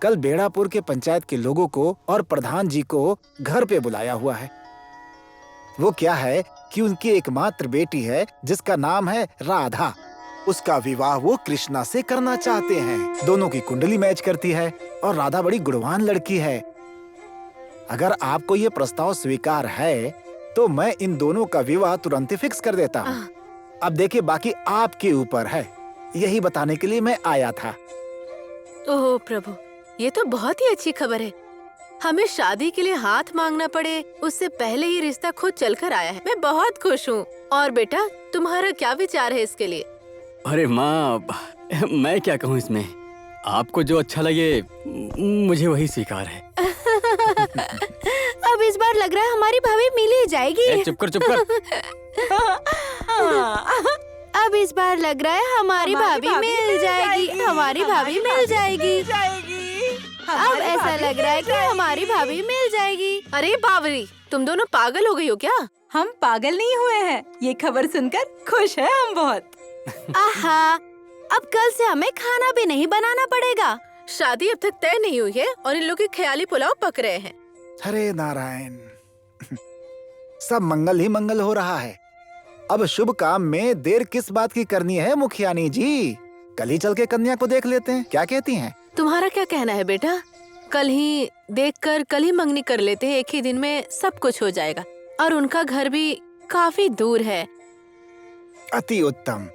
S4: कल बेड़ापुर के पंचायत के लोगों को और प्रधान जी को घर पे बुलाया हुआ है। वो क्या है कि उनकी एकमात्र बेटी है जिसका नाम है राधा। उसका विवाह वो कृष्णा से करना चाहते हैं। दोनों की कुंडली मैच करती है और राधा बड़ी गुणवान लड़की है। अगर आपको ये प्रस्ताव स्वीकार है तो मैं इन दोनों का विवाह तुरंत ही फिक्स कर देता हूँ। अब देखिए, बाकी आपके ऊपर है। यही बताने के लिए मैं आया था।
S6: ओह प्रभु, ये तो बहुत ही अच्छी खबर है। हमें शादी के लिए हाथ मांगना पड़े उससे पहले ही रिश्ता खुद चलकर आया है। मैं बहुत खुश हूँ। और बेटा, तुम्हारा क्या विचार है इसके लिए?
S1: अरे माँ, मैं क्या कहूँ इसमें। आपको जो अच्छा लगे मुझे वही स्वीकार है।
S2: अब इस बार लग रहा है हमारी भाभी मिल ही जाएगी।
S1: चुप कर चुप कर।
S2: अब इस बार लग रहा है हमारी भाभी मिल जाएगी। हमारी भाभी मिल जाएगी। अब ऐसा लग रहा है कि हमारी भाभी मिल जाएगी।
S6: अरे बावरी, तुम दोनों पागल हो गई हो क्या?
S8: हम पागल नहीं हुए हैं, ये खबर सुनकर खुश है हम बहुत।
S2: आहा, अब कल से हमें खाना भी नहीं बनाना पड़ेगा।
S6: शादी अब तक तय नहीं हुई है और इन लोग के ख्याली पुलाव पक रहे हैं।
S4: हरे नारायण। सब मंगल ही मंगल हो रहा है। अब शुभ काम में देर किस बात की करनी है मुखियानी जी? कल ही चल के कन्या को देख लेते हैं, क्या कहती हैं?
S6: तुम्हारा क्या कहना है बेटा? कल ही देखकर कल ही मंगनी कर लेते हैं। एक ही दिन में सब कुछ हो जाएगा और उनका घर भी काफी दूर है।
S4: अति उत्तम।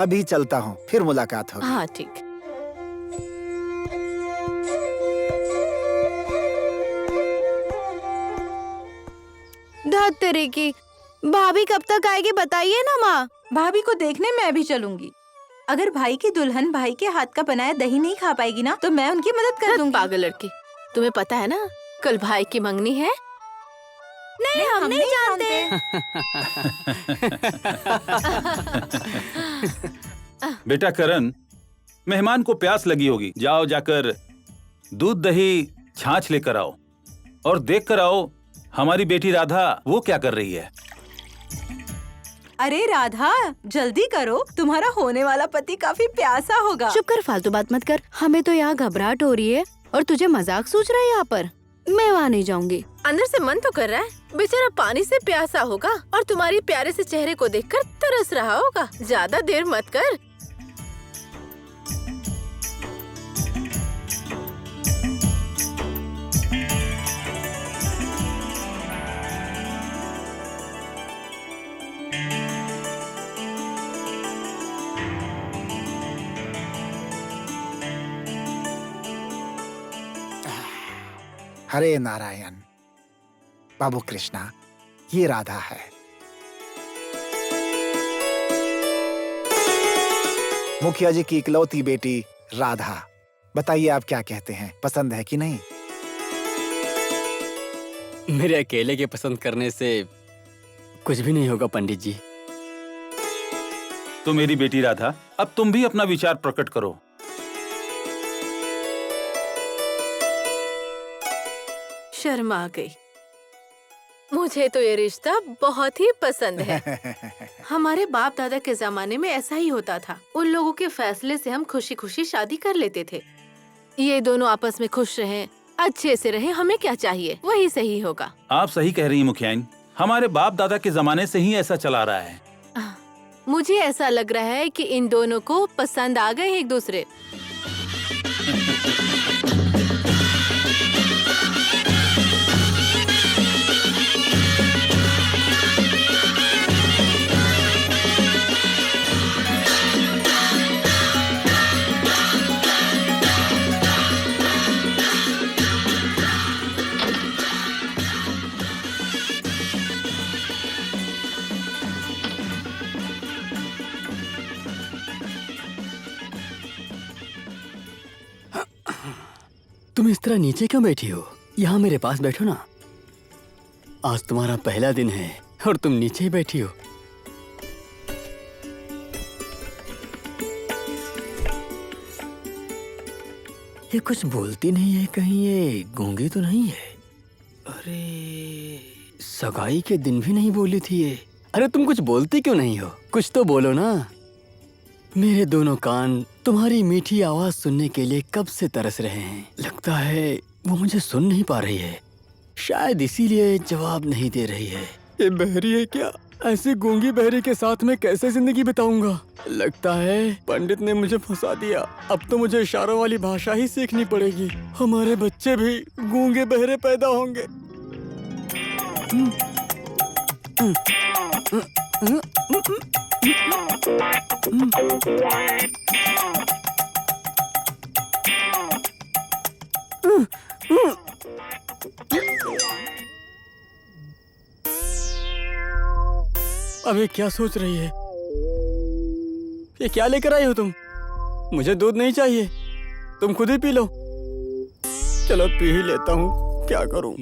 S4: अभी चलता हूँ, फिर मुलाकात होगी।
S6: हाँ ठीक।
S2: धत्तरी की भाभी कब तक आएगी बताइए ना माँ।
S8: भाभी को देखने मैं भी चलूंगी। अगर भाई की दुल्हन भाई के हाथ का बनाया दही नहीं खा पाएगी ना, तो मैं उनकी मदद कर दूंगी।
S6: पागल लड़की, तुम्हें पता है ना कल भाई की मंगनी है?
S2: नहीं, हम नहीं जानते।
S5: बेटा करण, मेहमान को प्यास लगी होगी। जाओ जाकर दूध दही छाछ लेकर आओ और देख कर आओ हमारी बेटी राधा वो क्या कर रही है।
S8: अरे राधा, जल्दी करो, तुम्हारा होने वाला पति काफी प्यासा होगा।
S2: चुप कर, फालतू बात मत कर। हमें तो यहाँ घबराहट हो रही है और तुझे मजाक सूझ रहा है यहाँ पर। मैं वहाँ नहीं जाऊंगी।
S6: अंदर से मन तो कर रहा है। बेचारा पानी से प्यासा होगा और तुम्हारी प्यारे से चेहरे को देखकर तरस रहा होगा। ज्यादा देर मत कर।
S4: हरे नारायण। बाबू कृष्णा, ये राधा है। मुखिया जी की इकलौती बेटी राधा। बताइए आप क्या कहते हैं, पसंद है कि नहीं?
S1: मेरे अकेले के पसंद करने से कुछ भी नहीं होगा पंडित जी।
S5: तो मेरी बेटी राधा, अब तुम भी अपना विचार प्रकट करो।
S6: शर्म आ गई। मुझे तो ये रिश्ता बहुत ही पसंद है। हमारे बाप दादा के जमाने में ऐसा ही होता था। उन लोगों के फैसले से हम खुशी खुशी शादी कर लेते थे। ये दोनों आपस में खुश रहें, अच्छे से रहें, हमें क्या चाहिए, वही सही होगा।
S5: आप सही कह रही हैं मुखियाइन। हमारे बाप दादा के जमाने से ही ऐसा चला रहा है।
S6: मुझे ऐसा लग रहा है कि इन दोनों को पसंद आ गए एक दूसरे।
S1: तुम इस तरह नीचे क्यों बैठी हो? यहाँ मेरे पास बैठो ना। आज तुम्हारा पहला दिन है और तुम नीचे ही बैठी हो। ये कुछ बोलती नहीं है, कहीं ये गूंगी तो नहीं है? अरे सगाई के दिन भी नहीं बोली थी ये। अरे तुम कुछ बोलती क्यों नहीं हो? कुछ तो बोलो ना। मेरे दोनों कान तुम्हारी मीठी आवाज सुनने के लिए कब से तरस रहे हैं। लगता है वो मुझे सुन नहीं पा रही है, शायद इसीलिए जवाब नहीं दे रही है। ये बहरी है क्या? ऐसी गूंगी बहरी के साथ मैं कैसे जिंदगी बिताऊंगा? लगता है पंडित ने मुझे फंसा दिया। अब तो मुझे इशारों वाली भाषा ही सीखनी पड़ेगी। हमारे बच्चे भी गूंगे बहरे पैदा होंगे। अबे क्या सोच रही है? ये क्या लेकर आई हो तुम? मुझे दूध नहीं चाहिए, तुम खुद ही पी लो। चलो पी ही लेता हूँ, क्या करूँ।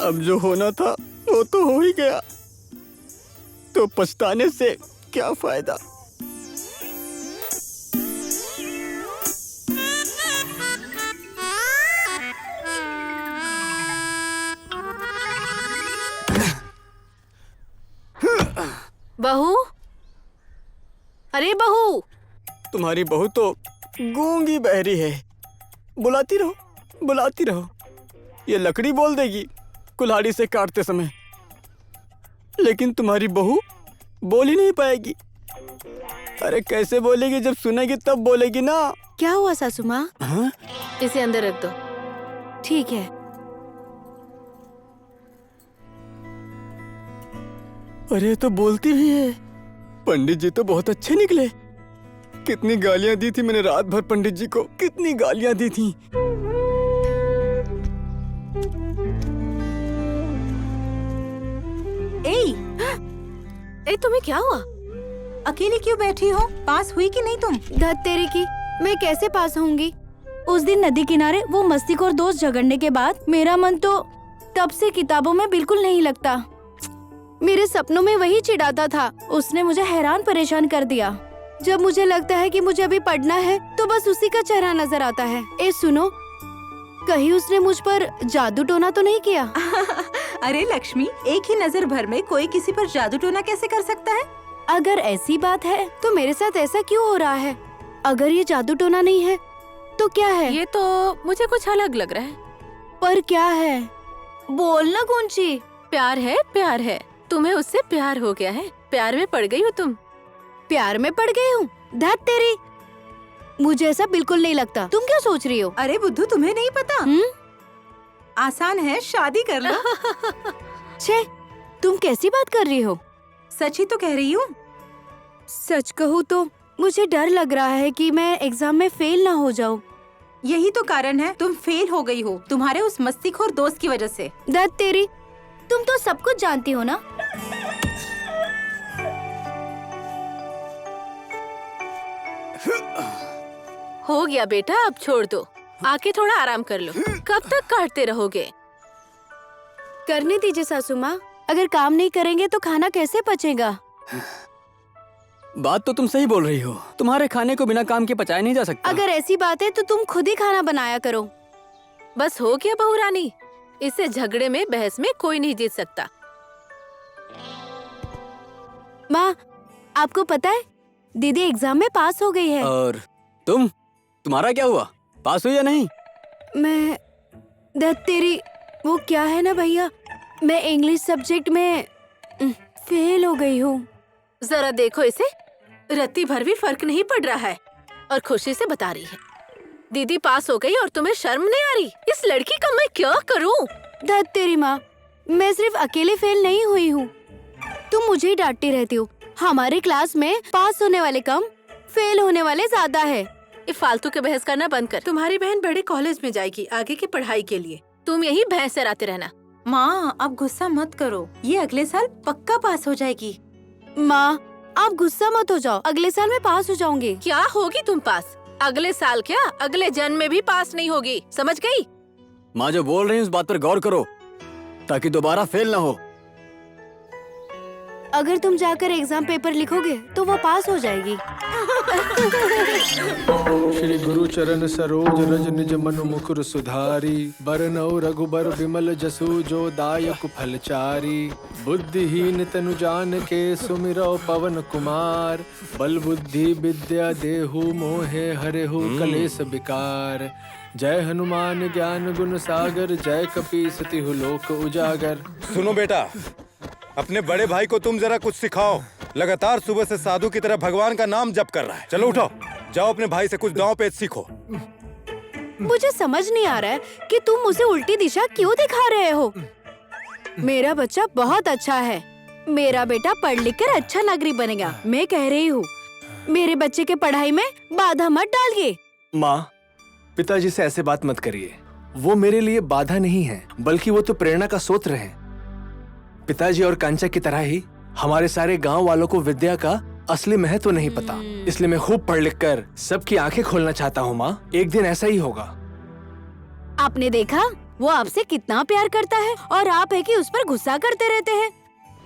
S1: अब जो होना था वो तो हो ही गया, तो पछताने से क्या फायदा।
S6: बहू, अरे बहू।
S1: तुम्हारी बहू तो गूंगी बहरी है। बुलाती रहो बुलाती रहो, ये लकड़ी बोल देगी कुल्हाड़ी से काटते समय, लेकिन तुम्हारी बहू बोल ही नहीं पाएगी। अरे कैसे बोलेगी? जब सुनेगी तब बोलेगी ना।
S2: क्या हुआ सासू माँ?
S1: हाँ?
S6: इसे अंदर रख दो।
S2: ठीक है।
S1: अरे तो बोलती भी है। पंडित जी तो बहुत अच्छे निकले। कितनी गालियां दी थी मैंने रात भर पंडित जी को, कितनी गालियां दी थी।
S6: ए, तुम्हें क्या हुआ?
S8: अकेली क्यों बैठी हो? पास हुई कि नहीं तुम?
S2: धत तेरी की, मैं कैसे पास होंगी? उस दिन नदी किनारे वो मस्तीखोर दोस्त झगड़ने के बाद मेरा मन तो तब से किताबों में बिल्कुल नहीं लगता। मेरे सपनों में वही चिढ़ाता था। उसने मुझे हैरान परेशान कर दिया। जब मुझे लगता है कि मुझे अभी पढ़ना है तो बस उसी का चेहरा नजर आता है। ए सुनो, कहीं उसने मुझ पर जादू टोना तो नहीं किया?
S8: अरे लक्ष्मी, एक ही नजर भर में कोई किसी पर जादू टोना कैसे कर सकता है?
S2: अगर ऐसी बात है तो मेरे साथ ऐसा क्यों हो रहा है? अगर ये जादू टोना नहीं है तो क्या है?
S6: ये तो मुझे कुछ अलग लग रहा है।
S2: पर क्या है? बोलना गुंची।
S6: प्यार है, प्यार है। तुम्हें उससे प्यार हो गया है। प्यार में पड़ गई हो तुम।
S2: प्यार में पड़ गई हूँ? धत तेरी, मुझे ऐसा बिल्कुल नहीं लगता। तुम क्या सोच रही हो?
S8: अरे बुद्धू, तुम्हें नहीं पता? आसान है, शादी कर लो।
S2: छे, तुम कैसी बात कर रही हो?
S8: सच ही तो कह रही हूँ।
S2: सच कहूँ तो मुझे डर लग रहा है कि मैं एग्जाम में फेल ना हो जाऊँ।
S8: यही तो कारण है, तुम फेल हो गई हो तुम्हारे उस मस्तीखोर दोस्त की वजह से।
S2: धत तेरी, तुम तो सब कुछ जानती हो ना।
S6: हो गया बेटा, अब छोड़ दो। आके थोड़ा आराम कर लो। कब तक काटते रहोगे?
S2: करने दीजिए सासू माँ। अगर काम नहीं करेंगे तो खाना कैसे पचेगा?
S1: बात तो तुम सही बोल रही हो। तुम्हारे खाने को बिना काम के पचाया नहीं जा सकता।
S2: अगर ऐसी बात है तो तुम खुद ही खाना बनाया करो।
S6: बस हो गया बहू रानी, इससे झगड़े में बहस में कोई नहीं जीत सकता।
S2: माँ, आपको पता है दीदी एग्जाम में पास हो गई है।
S1: और तुम्हारा क्या हुआ? पास हुई या नहीं?
S2: मैं तेरी वो क्या है ना भैया, मैं इंग्लिश सब्जेक्ट में फेल हो गई हूँ।
S6: जरा देखो इसे, रत्ती भर भी फर्क नहीं पड़ रहा है और खुशी से बता रही है दीदी पास हो गई और तुम्हें शर्म नहीं आ रही। इस लड़की का मैं क्या करूँ?
S2: धत तेरी माँ, मैं सिर्फ अकेले फेल नहीं हुई हूँ, तुम मुझे ही डांटती रहती हो। हमारे क्लास में पास होने वाले कम, फेल होने वाले ज्यादा है।
S6: ये फालतू के बहस करना बंद कर। तुम्हारी बहन बड़े कॉलेज में जाएगी आगे की पढ़ाई के लिए, तुम यही बहस कराते रहना।
S8: माँ आप गुस्सा मत करो, ये अगले साल पक्का पास हो जाएगी।
S2: माँ आप गुस्सा मत हो जाओ, अगले साल मैं पास हो जाऊंगी।
S6: क्या होगी तुम पास? अगले साल क्या, अगले जन्म में भी पास नहीं होगी, समझ गई?
S1: माँ जो बोल रही है उस बात पर गौर करो ताकि दोबारा फेल ना हो।
S2: अगर तुम जाकर एग्जाम पेपर लिखोगे तो वो पास हो जाएगी।
S10: श्री गुरु चरण सरोज रज निज मनु मुकुर सुधारी, बरनौ रघुबर विमल जसु जो दायक फलचारी। बुद्धिहीन तनु जान के सुमिरौ पवन कुमार, बल बुद्धि विद्या देहु मोहे हरेहु कलेश विकार। जय हनुमान ज्ञान गुण सागर, जय कपीस तिहु लोक उजागर।
S3: सुनो बेटा, अपने बड़े भाई को तुम जरा कुछ सिखाओ। लगातार सुबह से साधु की तरह भगवान का नाम जप कर रहा है। चलो उठो, जाओ अपने भाई से कुछ दांव पेच सीखो।
S2: मुझे समझ नहीं आ रहा है कि तुम मुझे उल्टी दिशा क्यों दिखा रहे हो। मेरा बच्चा बहुत अच्छा है, मेरा बेटा पढ़ लिख कर अच्छा नागरिक बनेगा। मैं कह रही हूँ मेरे बच्चे के पढ़ाई में बाधा मत डालिए।
S10: माँ, पिताजी से ऐसे बात मत करिए, वो मेरे लिए बाधा नहीं है बल्कि वो तो प्रेरणा का स्रोत है। पिताजी और कांचा की तरह ही हमारे सारे गांव वालों को विद्या का असली महत्व नहीं पता, इसलिए मैं खूब पढ़ लिख कर सबकी आंखें खोलना चाहता हूँ। माँ, एक दिन ऐसा ही होगा।
S2: आपने देखा वो आपसे कितना प्यार करता है और आप है कि उस पर गुस्सा करते रहते हैं।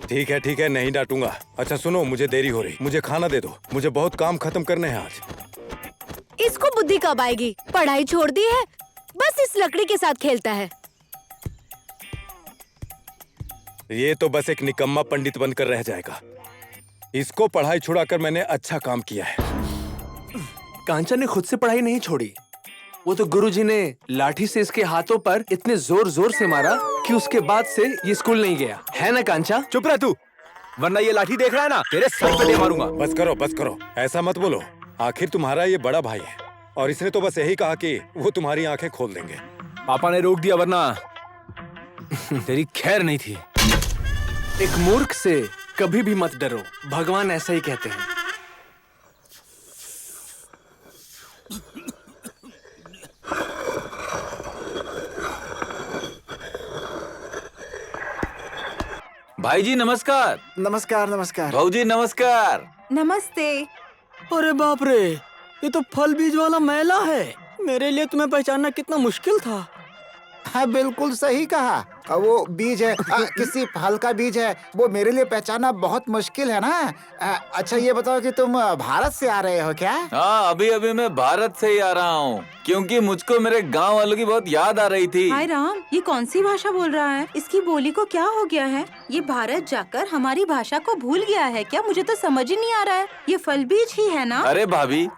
S3: ठीक है, नहीं डांटूंगा। अच्छा सुनो, मुझे देरी हो रही, मुझे खाना दे दो, मुझे बहुत काम खत्म करने हैं आज।
S2: इसको बुद्धि कब आएगी? पढ़ाई छोड़ दी है, बस इस लकड़ी के साथ खेलता है।
S3: ये तो बस एक निकम्मा पंडित बनकर रह जाएगा। इसको पढ़ाई छुड़ाकर मैंने अच्छा काम किया है।
S10: कांचा ने खुद से पढ़ाई नहीं छोड़ी, वो तो गुरुजी ने लाठी से इसके हाथों पर इतने जोर जोर से मारा कि उसके बाद से ये स्कूल नहीं गया। है ना कांचा?
S9: चुप रह तू, वरना ये लाठी देख रहा है ना, तेरे सर पे दे मारूंगा।
S3: बस करो, ऐसा मत बोलो। आखिर तुम्हारा ये बड़ा भाई है और इसने तो बस यही कहा कि वो तुम्हारी आंखें खोल देंगे।
S9: पापा ने रोक दिया, वरना तेरी खैर नहीं थी।
S10: एक मूर्ख से कभी भी मत डरो, भगवान ऐसा ही कहते हैं।
S7: भाई जी नमस्कार।
S4: नमस्कार।
S7: भाऊ जी नमस्कार।
S8: नमस्ते।
S1: अरे बाप रे, ये तो फल बीज वाला मेला है। मेरे लिए तुम्हें पहचानना कितना मुश्किल था।
S4: हाँ बिल्कुल सही कहा। वो बीज है, किसी फल का बीज है, वो मेरे लिए पहचानना बहुत मुश्किल है ना। अच्छा ये बताओ कि तुम भारत से आ रहे हो क्या?
S7: हाँ, अभी मैं भारत से ही आ रहा हूँ क्योंकि मुझको मेरे गांव वालों की बहुत याद आ रही थी।
S8: हाय राम, ये कौन सी भाषा बोल रहा है? इसकी बोली को क्या हो गया है? ये भारत जाकर हमारी भाषा को भूल गया है क्या? मुझे तो समझ ही नहीं आ रहा है। ये फल बीज ही है ना?
S7: अरे भाभी,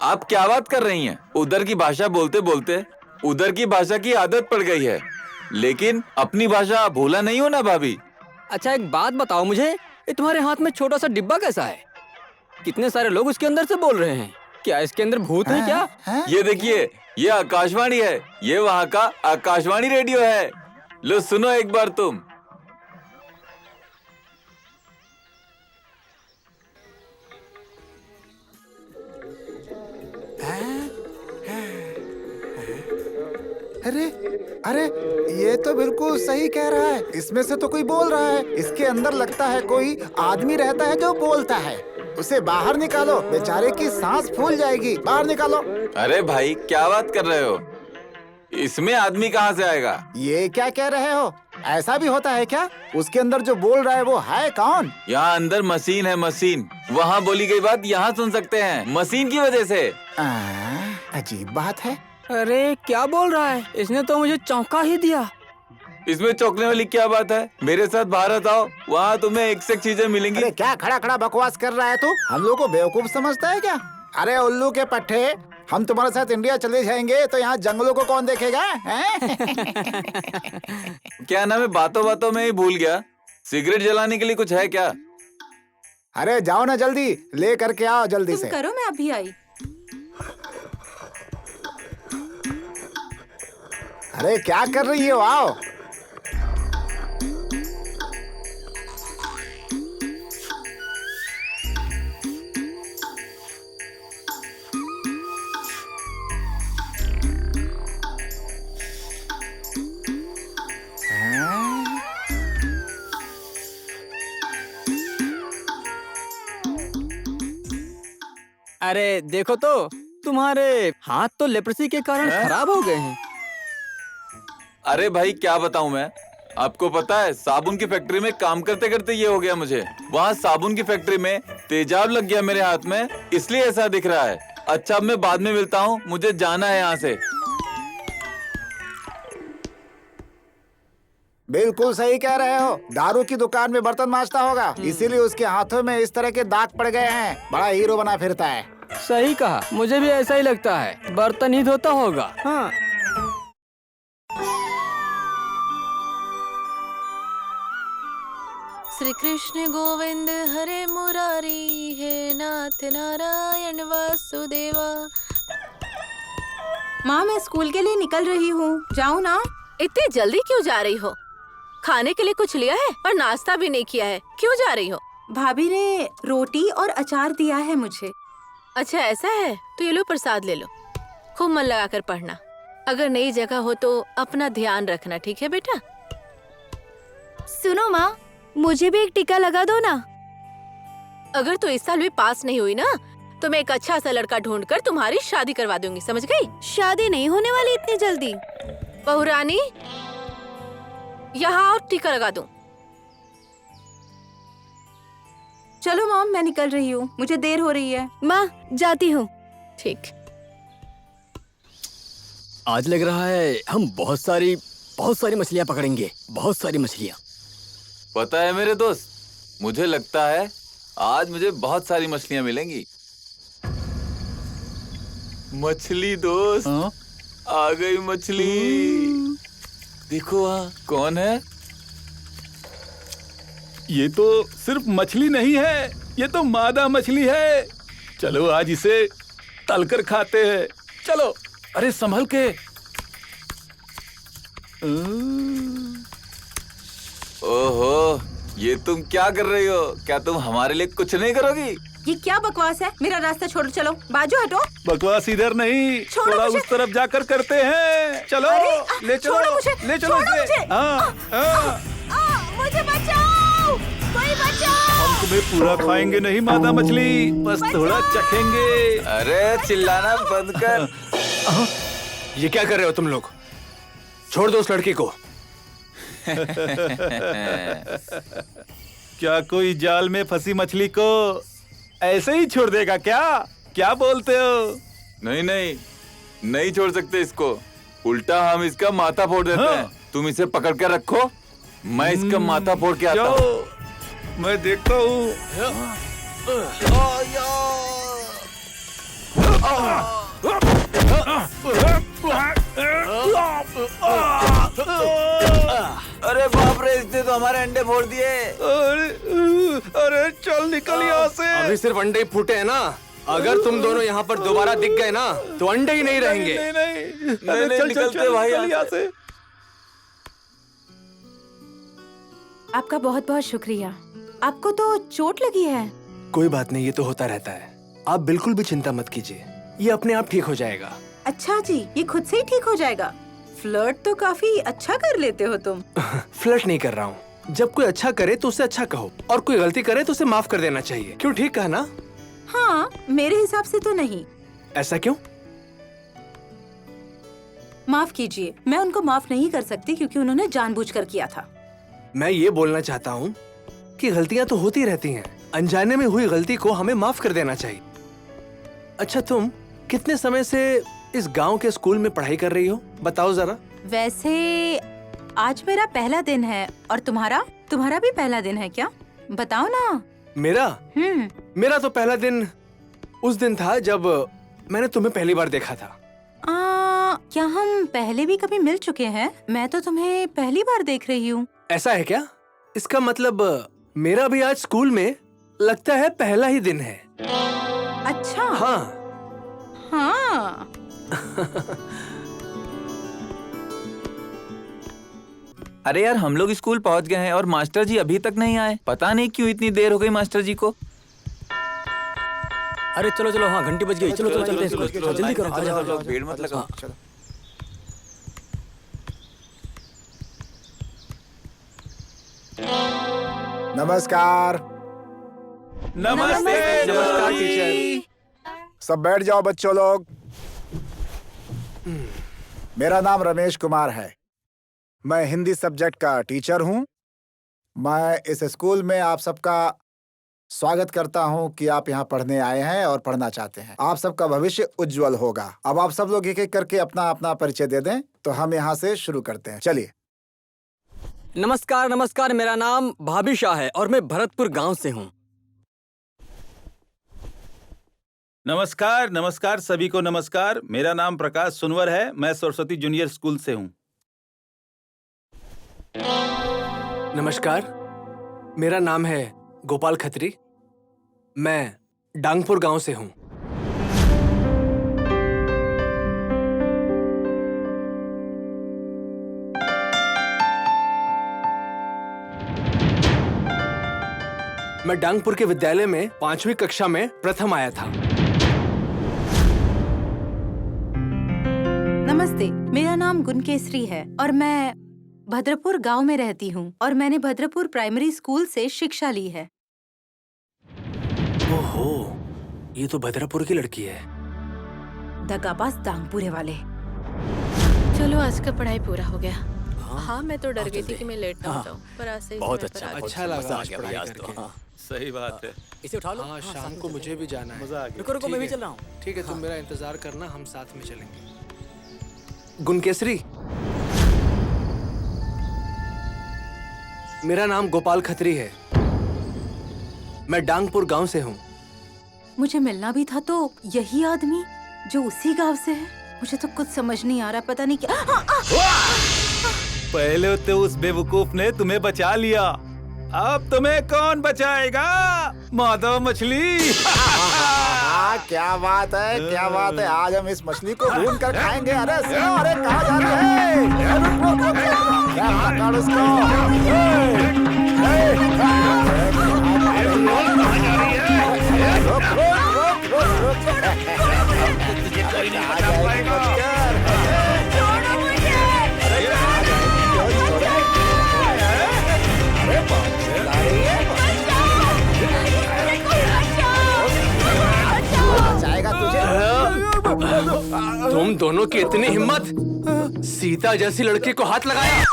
S7: आप क्या बात कर रही हैं? उधर की भाषा बोलते बोलते उधर की भाषा की आदत पड़ गई है, लेकिन अपनी भाषा भूला नहीं हो ना भाभी।
S1: अच्छा एक बात बताओ मुझे, ये तुम्हारे हाथ में छोटा सा डिब्बा कैसा है? कितने सारे लोग उसके अंदर से बोल रहे हैं। क्या इसके अंदर भूत है क्या?
S7: ये देखिए, ये आकाशवाणी है, ये वहाँ का आकाशवाणी रेडियो है। लो सुनो एक बार तुम।
S4: अरे ये तो बिल्कुल सही कह रहा है। इसमें से तो कोई बोल रहा है। इसके अंदर लगता है कोई आदमी रहता है जो बोलता है। उसे बाहर निकालो, बेचारे की सांस फूल जाएगी। बाहर निकालो।
S7: अरे भाई क्या बात कर रहे हो? इसमें आदमी कहाँ से आएगा?
S4: ये क्या कह रहे हो? ऐसा भी होता है क्या? उसके अंदर जो बोल रहा है वो है कौन?
S7: यहाँ अंदर मशीन है, मशीन। वहाँ बोली गई बात यहाँ सुन सकते हैं, मशीन की वजह से।
S4: अजीब बात है।
S1: अरे क्या बोल रहा है? इसने तो मुझे चौंका ही दिया।
S7: इसमें चौंकने वाली क्या बात है? मेरे साथ भारत आओ, वहाँ तुम्हें एक से एक चीजें मिलेंगी।
S4: अरे क्या खड़ा खड़ा बकवास कर रहा है तू? हम लोग को बेवकूफ समझता है क्या? अरे उल्लू के पट्टे, हम तुम्हारे साथ इंडिया चले जाएंगे तो यहाँ जंगलों को कौन देखेगा?
S7: क्या नाम है, बातों बातों में ही भूल गया। सिगरेट जलाने के लिए कुछ है क्या?
S4: अरे जाओ ना, जल्दी ले करके आओ जल्दी
S8: तुम
S4: से।
S8: करो, मैं अभी आई।
S4: अरे क्या कर रही हो? आओ।
S1: अरे देखो तो, तुम्हारे हाथ तो लेप्रोसी के कारण खराब हो गए हैं।
S7: अरे भाई क्या बताऊं मैं, आपको पता है साबुन की फैक्ट्री में काम करते करते ये हो गया मुझे। वहाँ साबुन की फैक्ट्री में तेजाब लग गया मेरे हाथ में, इसलिए ऐसा दिख रहा है। अच्छा अब मैं बाद में मिलता हूँ, मुझे जाना है यहाँ से।
S4: बिल्कुल सही कह रहे हो। दारू की दुकान में बर्तन मांजता होगा, इसीलिए उसके हाथों में इस तरह के दाग पड़ गए हैं। बड़ा हीरो बना फिरता है।
S1: सही कहा, मुझे भी ऐसा ही लगता है। बर्तन ही धोता होगा। हाँ।
S6: श्री कृष्ण गोविंद हरे मुरारी, हे नाथ नारायण वासुदेवा।
S8: माँ मैं स्कूल के लिए निकल रही हूँ, जाऊँ ना?
S6: इतनी जल्दी क्यों जा रही हो? खाने के लिए कुछ लिया है और नाश्ता भी नहीं किया है, क्यों जा रही हो?
S8: भाभी ने रोटी और अचार दिया है मुझे।
S6: अच्छा ऐसा है, तो ये लो प्रसाद ले लो। खूब मन लगा कर पढ़ना। अगर नई जगह हो तो अपना ध्यान रखना, ठीक है बेटा?
S2: सुनो माँ, मुझे भी एक टीका लगा दो ना।
S6: अगर तू इस साल भी पास नहीं हुई ना, तो मैं एक अच्छा सा लड़का ढूंढकर तुम्हारी शादी करवा दूंगी, समझ गई?
S2: शादी नहीं होने वाली इतनी जल्दी।
S6: बहू रानी, यहाँ और टीका लगा दूं।
S8: चलो मॉम, मैं निकल रही हूँ, मुझे देर हो रही है।
S2: माँ जाती हूँ।
S6: ठीक।
S1: आज लग रहा है हम बहुत सारी मछलियाँ पकड़ेंगे। बहुत सारी मछलियाँ।
S7: पता है मेरे दोस्त, मुझे लगता है आज मुझे बहुत सारी मछलियाँ मिलेंगी। मछली दोस्त, आ गई मछली। देखो वहाँ कौन है?
S5: ये तो सिर्फ मछली नहीं है, ये तो मादा मछली है। चलो आज इसे तलकर खाते हैं। चलो, अरे संभल के।
S7: ओहो, ये तुम क्या कर रही हो? क्या तुम हमारे लिए कुछ नहीं करोगी?
S8: ये क्या बकवास है? मेरा रास्ता छोड़ो, चलो बाजू हटो।
S5: बकवास इधर नहीं,
S8: छोड़ो
S5: थोड़ा
S8: मुझे।
S5: उस तरफ जाकर करते हैं। चलो ले चलो,
S8: छोड़ो मुझे,
S5: ले चलो
S8: छोड़ो
S5: इसे।
S8: मुझे।
S5: हाँ,
S8: मुझे बचाओ, कोई बचाओ।
S5: हम तुम्हें पूरा खाएंगे नहीं मादा मछली, बस थोड़ा चखेंगे।
S7: अरे चिल्लाना बंद कर।
S9: ये क्या कर रहे हो तुम लोग? छोड़ दो उस लड़की को।
S5: क्या कोई जाल में फंसी मछली को ऐसे ही छोड़ देगा क्या? क्या बोलते हो?
S7: नहीं नहीं, नहीं छोड़ सकते इसको। उल्टा हम इसका माथा फोड़ देते हैं। तुम इसे पकड़ कर रखो, मैं इसका माथा फोड़ के आता हूँ।
S5: जाओ, मैं देखता हूँ।
S7: अरे बाप रे, इसने तो हमारे अंडे फोड़ दिए।
S5: अरे चल निकल यहाँ से।
S9: अभी सिर्फ अंडे ही फूटे हैं ना। अगर तुम दोनों यहाँ पर दोबारा दिख गए ना तो अंडे ही नहीं रहेंगे।
S5: नहीं नहीं,
S7: नहीं, नहीं, निकलते भाई
S5: यहाँ से।
S8: आपका बहुत बहुत शुक्रिया। आपको तो चोट लगी है?
S10: कोई बात नहीं, ये तो होता रहता है। आप बिल्कुल भी चिंता मत कीजिए, ये अपने आप ठीक हो जाएगा।
S8: अच्छा जी, ये खुद से ही ठीक हो जाएगा? फ्लर्ट तो काफी अच्छा कर लेते हो तुम।
S10: फ्लर्ट नहीं कर रहा हूँ। जब कोई अच्छा करे तो उसे अच्छा कहो, और कोई गलती करे तो उसे माफ कर देना चाहिए। क्यों, ठीक कहा ना?
S8: हाँ, मेरे हिसाब से तो नहीं।
S10: ऐसा क्यों?
S8: माफ कीजिए, मैं उनको माफ नहीं कर सकती क्योंकि उन्होंने जानबूझकर किया था।
S10: मैं ये बोलना चाहता हूँ कि गलतियाँ तो होती रहती हैं। अनजाने में हुई गलती को हमें माफ कर देना चाहिए। अच्छा, तुम कितने समय से इस गांव के स्कूल में पढ़ाई कर रही हो, बताओ जरा।
S8: वैसे आज मेरा पहला दिन है, और तुम्हारा भी पहला दिन है क्या? बताओ ना।
S10: मेरा तो पहला दिन उस दिन था जब मैंने तुम्हें पहली बार देखा था।
S8: क्या हम पहले भी कभी मिल चुके हैं? मैं तो तुम्हें पहली बार देख रही हूँ।
S10: ऐसा है क्या? इसका मतलब मेरा भी आज स्कूल में लगता है पहला ही दिन है।
S8: अच्छा।
S10: हाँ।
S7: अरे यार, हम लोग स्कूल पहुंच गए हैं और मास्टर जी अभी तक नहीं आए। पता नहीं क्यों इतनी देर हो गई मास्टर जी को।
S1: अरे चलो चलो, हाँ घंटी बज गई। चलो चलो चलते हैं स्कूल। जल्दी करो, आ जाओ।
S7: भीड़ मत लगाओ।
S4: नमस्कार।
S7: नमस्ते।
S10: नमस्कार टीचर।
S4: सब बैठ जाओ बच्चों लोग। मेरा नाम रमेश कुमार है। मैं हिंदी सब्जेक्ट का टीचर हूँ। मैं इस स्कूल में आप सबका स्वागत करता हूँ कि आप यहाँ पढ़ने आए हैं और पढ़ना चाहते हैं। आप सबका भविष्य उज्जवल होगा। अब आप सब लोग एक एक करके अपना अपना परिचय दे दें तो हम यहाँ से शुरू करते हैं। चलिए।
S1: नमस्कार नमस्कार, मेरा नाम भाभी शाह है और मैं भरतपुर गांव से हूँ।
S5: नमस्कार नमस्कार सभी को नमस्कार। मेरा नाम प्रकाश सुनवर है। मैं सरस्वती जूनियर स्कूल से हूँ।
S10: नमस्कार, मेरा नाम है गोपाल खत्री। मैं डांगपुर गांव से हूँ। मैं डांगपुर के विद्यालय में 5वीं कक्षा में प्रथम आया था।
S8: नमस्ते, मेरा नाम गुनकेसरी है और मैं भद्रपुर गांव में रहती हूँ और मैंने भद्रपुर प्राइमरी स्कूल से शिक्षा ली है।
S10: ओहो, ये तो भद्रपुर की लड़की है।
S8: दगाबाज दांगपुरे वाले।
S6: चलो, आज का पढ़ाई पूरा हो गया। हाँ, मैं तो डर गई थी कि मैं लेट ना हो जाऊँ, पर आज से
S1: बहुत अच्छा,
S10: अच्छा लगा
S1: आ गया भाई आज तो। हाँ,
S5: सही बात है।
S1: इसे उठा लो।
S10: हाँ, शाम को मुझे भी जाना है।
S5: मजा आ गया।
S1: रुको रुको, मैं भी चल रहा हूँ।
S10: ठीक है, तुम मेरा इंतजार करना, हम साथ में चलेंगे। गुनकेसरी, मेरा नाम गोपाल खत्री है। मैं डांगपुर गांव से हूँ।
S8: मुझे मिलना भी था तो यही आदमी जो उसी गांव से है। मुझे तो कुछ समझ नहीं आ रहा, पता नहीं क्या।
S5: पहले तो उस बेवकूफ ने तुम्हें बचा लिया, अब तुम्हें कौन बचाएगा? माधव मछली।
S4: क्या बात है, क्या बात है। आज हम इस मछली को भून कर खाएंगे। अरे सुनो, अरे कहाँ जा रहे हैं? क्या पकड़ उसको।
S10: तुम दोनों की इतनी हिम्मत, सीता जैसी लड़की को हाथ लगाया।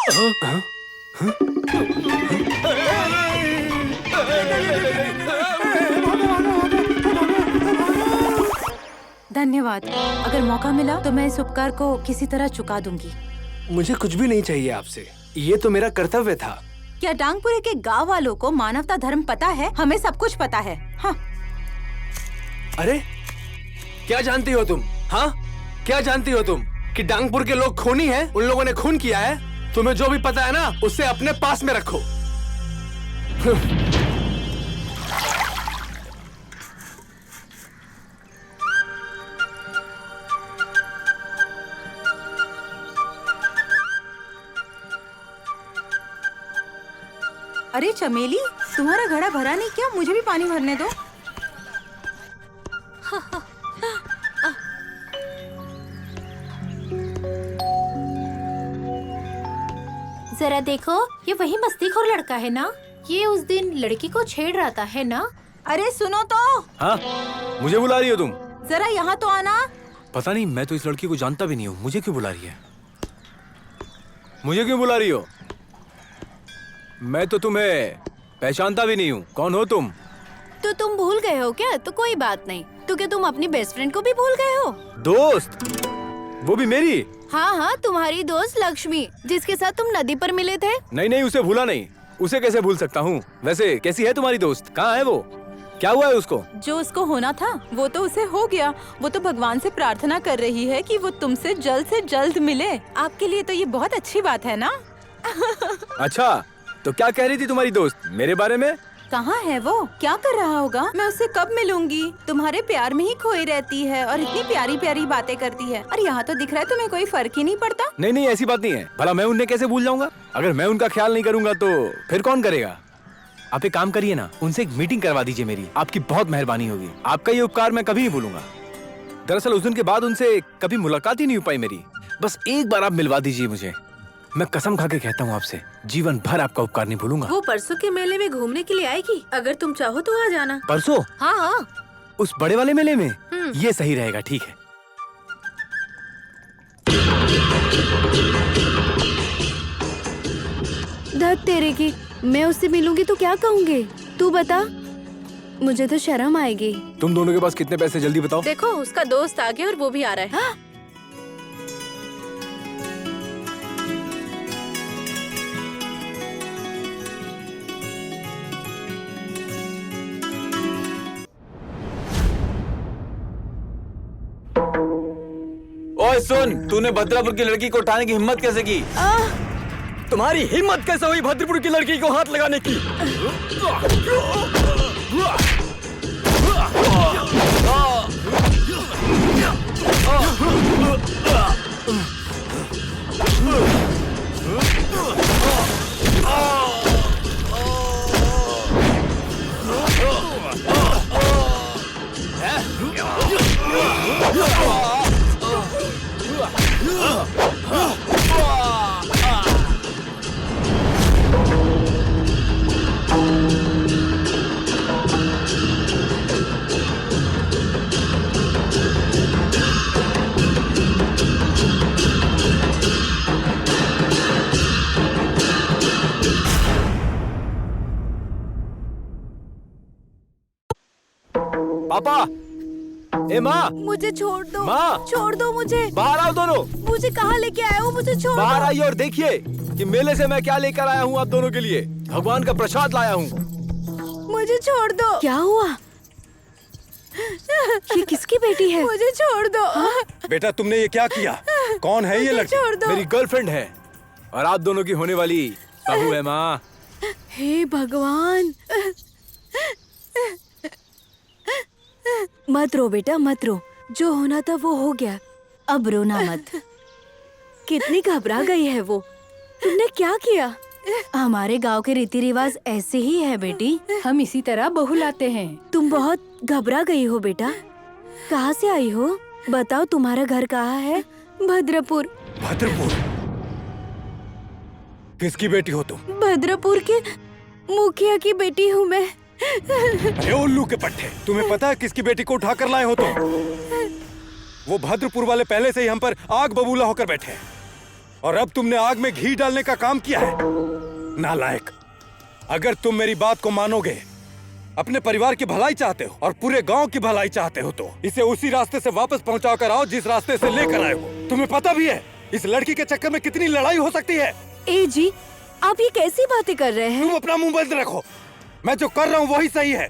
S8: धन्यवाद। अगर मौका मिला तो मैं इस उपकार को किसी तरह चुका दूंगी।
S10: मुझे कुछ भी नहीं चाहिए आपसे, ये तो मेरा कर्तव्य था।
S8: क्या डांगपुरे के गांव वालों को मानवता धर्म पता है? हमें सब कुछ पता है। हाँ।
S10: अरे क्या जानती हो तुम? हाँ, क्या जानती हो तुम कि डांगपुर के लोग खूनी हैं? उन लोगों ने खून किया है। तुम्हें जो भी पता है ना, उसे अपने पास में रखो।
S8: अरे चमेली, तुम्हारा घड़ा भरा नहीं क्या? मुझे भी पानी भरने दो।
S2: जरा देखो, ये वही मस्तीखोर लड़का है ना? ये उस दिन लड़की को छेड़ रहा था, है ना?
S8: अरे सुनो तो।
S9: हाँ, मुझे बुला रही हो तुम?
S8: जरा यहाँ तो आना।
S9: पता नहीं, मैं तो इस लड़की को जानता भी नहीं हूँ। मुझे क्यों बुला रही है? मुझे क्यों बुला रही हो? मैं तो तुम्हें पहचानता भी नहीं हूँ। कौन हो तुम?
S2: तो तुम भूल गए हो क्या? तो कोई बात नहीं। तो क्या तुम अपनी बेस्ट फ्रेंड को भी भूल गए हो?
S9: दोस्त? वो भी मेरी?
S2: हाँ हाँ, तुम्हारी दोस्त लक्ष्मी, जिसके साथ तुम नदी पर मिले थे।
S9: नहीं, उसे भूला नहीं। उसे कैसे भूल सकता हूँ? वैसे कैसी है तुम्हारी दोस्त? कहाँ है वो? क्या हुआ है उसको?
S8: जो उसको होना था वो तो उसे हो गया। वो तो भगवान से प्रार्थना कर रही है कि वो तुमसे जल्द से जल्द मिले। आपके लिए तो ये बहुत अच्छी बात है ना?
S9: अच्छा, तो क्या कह रही थी तुम्हारी दोस्त मेरे बारे में?
S8: कहाँ है वो? क्या कर रहा होगा? मैं उससे कब मिलूंगी? तुम्हारे प्यार में ही खोई रहती है और इतनी प्यारी प्यारी बातें करती है। और यहाँ तो दिख रहा है तुम्हें कोई फर्क ही नहीं पड़ता।
S9: नहीं, ऐसी बात नहीं है। भला मैं उन्हें कैसे भूल जाऊंगा? अगर मैं उनका ख्याल नहीं करूंगा तो फिर कौन करेगा? आप एक काम करिए ना, उनसे एक मीटिंग करवा दीजिए मेरी। आपकी बहुत मेहरबानी होगी। आपका ये उपकार मैं कभी नहीं भूलूंगा। दरअसल उस दिन के बाद उनसे कभी मुलाकात ही नहीं हो पाई मेरी। बस एक बार आप मिलवा दीजिए मुझे। मैं कसम खा के कहता हूँ आपसे, जीवन भर आपका उपकार नहीं भूलूंगा।
S6: वो परसों के मेले में घूमने के लिए आएगी। अगर तुम चाहो तो आ जाना।
S9: परसों?
S6: हाँ हाँ।
S9: उस बड़े वाले मेले में? ये सही रहेगा। ठीक है।
S2: धत तेरे की, मैं उससे मिलूंगी तो क्या कहूँगी? तू बता, मुझे तो शर्म आएगी।
S9: तुम दोनों के पास कितने पैसे, जल्दी बताओ।
S6: देखो उसका दोस्त आ गया और वो भी आ रहा है।
S7: ओए सुन, तूने भद्रापुर की लड़की को उठाने की हिम्मत कैसे की?
S1: तुम्हारी हिम्मत कैसे हुई भद्रपुर की लड़की को हाथ लगाने की?
S9: पापा, ए माँ,
S2: मुझे छोड़ दो।
S9: माँ,
S2: छोड़ दो मुझे।
S9: बाहर आओ दोनों।
S2: मुझे कहाँ लेके आए हो? मुझे छोड़
S9: बाहर
S2: दो।
S9: आइए और देखिए कि मेले से मैं क्या लेकर आया हूँ आप दोनों के लिए। भगवान का प्रसाद लाया हूँ।
S2: मुझे छोड़ दो। क्या हुआ? ये किसकी बेटी है? मुझे छोड़ दो।
S3: बेटा, तुमने ये क्या किया? कौन है ये लड़की?
S2: छोड़ दो।
S9: मेरी गर्लफ्रेंड है और आप दोनों की होने वाली बहू है माँ।
S2: हे भगवान, मत रो बेटा, मत रो। जो होना था वो हो गया, अब रोना मत। कितनी घबरा गई है वो। तुमने क्या किया? हमारे गांव के रीति रिवाज ऐसे ही है बेटी, हम इसी तरह बहू लाते हैं। तुम बहुत घबरा गई हो बेटा। कहाँ से आई हो? बताओ, तुम्हारा घर कहाँ है? भद्रपुर।
S3: भद्रपुर? किसकी बेटी हो तुम?
S2: भद्रपुर के मुखिया की बेटी हूँ मैं।
S3: अरे उल्लू के पट्टे, तुम्हें पता है किसकी बेटी को उठा कर लाए हो तुम? वो भद्रपुर वाले पहले से ही हम पर आग बबूला होकर बैठे हैं और अब तुमने आग में घी डालने का काम किया है। नालायक! अगर तुम मेरी बात को मानोगे, अपने परिवार की भलाई चाहते हो और पूरे गांव की भलाई चाहते हो तो इसे उसी रास्ते से वापस पहुंचा कर आओ जिस रास्ते से लेकर आए हो। तुम्हें पता भी है इस लड़की के चक्कर में कितनी लड़ाई हो सकती है।
S2: ए जी, आप ये कैसी बातें कर रहे हैं?
S3: तुम अपना मुंह बंद रखो। मैं जो कर रहा हूँ वही सही है।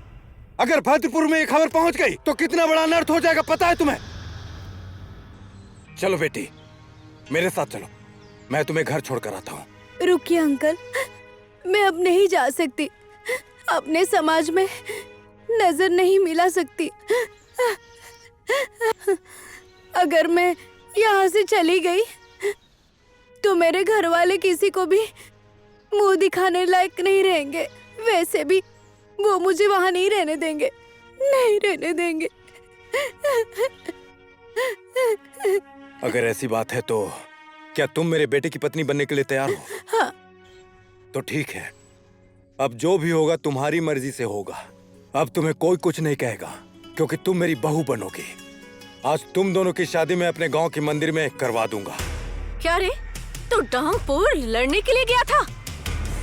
S3: अगर भद्रपुर में ये खबर पहुंच गई तो कितना बड़ा अनर्थ हो जाएगा पता है तुम्हें? चलो बेटी, मेरे साथ चलो, मैं तुम्हें घर छोड़कर आता हूँ।
S2: रुकिए अंकल, मैं अब नहीं जा सकती। अपने समाज में नजर नहीं मिला सकती। अगर मैं यहाँ से चली गई तो मेरे घर वाले किसी को भी मुंह दिखाने लायक नहीं रहेंगे। वैसे भी वो मुझे वहाँ नहीं रहने देंगे, नहीं रहने देंगे।
S3: अगर ऐसी बात है तो क्या तुम मेरे बेटे की पत्नी बनने के लिए तैयार हो?
S2: हाँ।
S3: तो ठीक है, अब जो भी होगा तुम्हारी मर्जी से होगा। अब तुम्हें कोई कुछ नहीं कहेगा क्योंकि तुम मेरी बहू बनोगी। आज तुम दोनों की शादी मैं अपने गांव के मंदिर में करवा दूंगा।
S6: क्या रे, तू डांगपुर लड़ने के लिए गया था?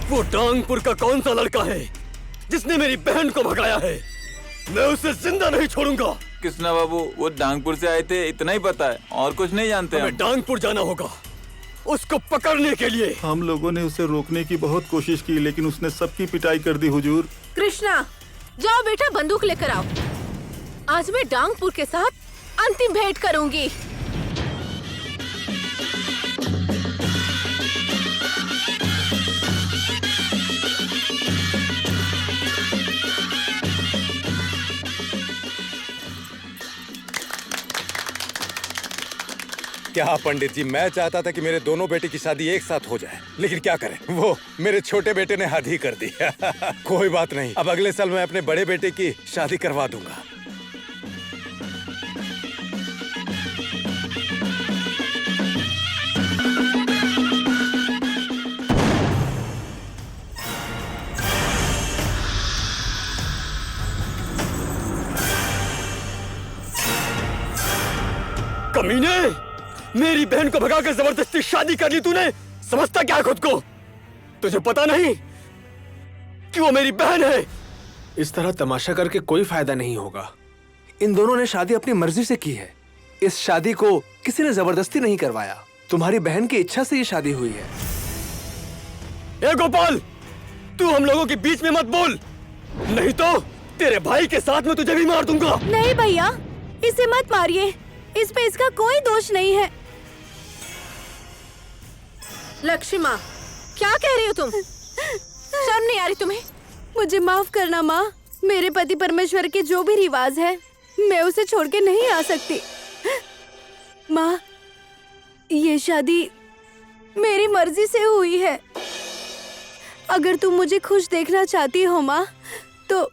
S1: वो डांगपुर का कौन सा लड़का है जिसने मेरी बहन को भगाया है? मैं उसे जिंदा नहीं छोड़ूंगा।
S7: कृष्णा बाबू वो डांगपुर से आए थे, इतना ही पता है, और कुछ नहीं जानते
S1: हमें
S7: हम।
S1: डांगपुर जाना होगा उसको पकड़ने के लिए।
S5: हम लोगों ने उसे रोकने की बहुत कोशिश की, लेकिन उसने सबकी पिटाई कर दी हुजूर।
S6: कृष्णा, जाओ बेटा बंदूक लेकर आओ। आज मैं डांगपुर के साथ अंतिम भेंट करूंगी।
S3: क्या पंडित जी, मैं चाहता था कि मेरे दोनों बेटे की शादी एक साथ हो जाए, लेकिन क्या करें, वो मेरे छोटे बेटे ने हद ही कर दी। कोई बात नहीं, अब अगले साल मैं अपने बड़े बेटे की शादी करवा दूंगा।
S1: कमीने, मेरी बहन को भगाकर जबरदस्ती शादी कर ली तूने। समझता क्या खुद को? तुझे पता नहीं कि वो मेरी बहन है?
S10: इस तरह तमाशा करके कोई फायदा नहीं होगा। इन दोनों ने शादी अपनी मर्जी से की है। इस शादी को किसी ने जबरदस्ती नहीं करवाया। तुम्हारी बहन की इच्छा से ये शादी हुई है।
S1: ए गोपाल, तू हम लोगों के बीच में मत बोल, नहीं तो तेरे भाई के साथ मैं तुझे भी मार दूंगा।
S2: नहीं भैया, इसे मत मारिए, इस पे इसका कोई दोष नहीं है।
S6: लक्ष्मी, क्या कह रही हो तुम? शर्म नहीं आ रही तुम्हें?
S2: मुझे माफ करना माँ, मेरे पति परमेश्वर के जो भी रिवाज है मैं उसे छोड़ के नहीं आ सकती। माँ, ये शादी मेरी मर्जी से हुई है। अगर तुम मुझे खुश देखना चाहती हो माँ, तो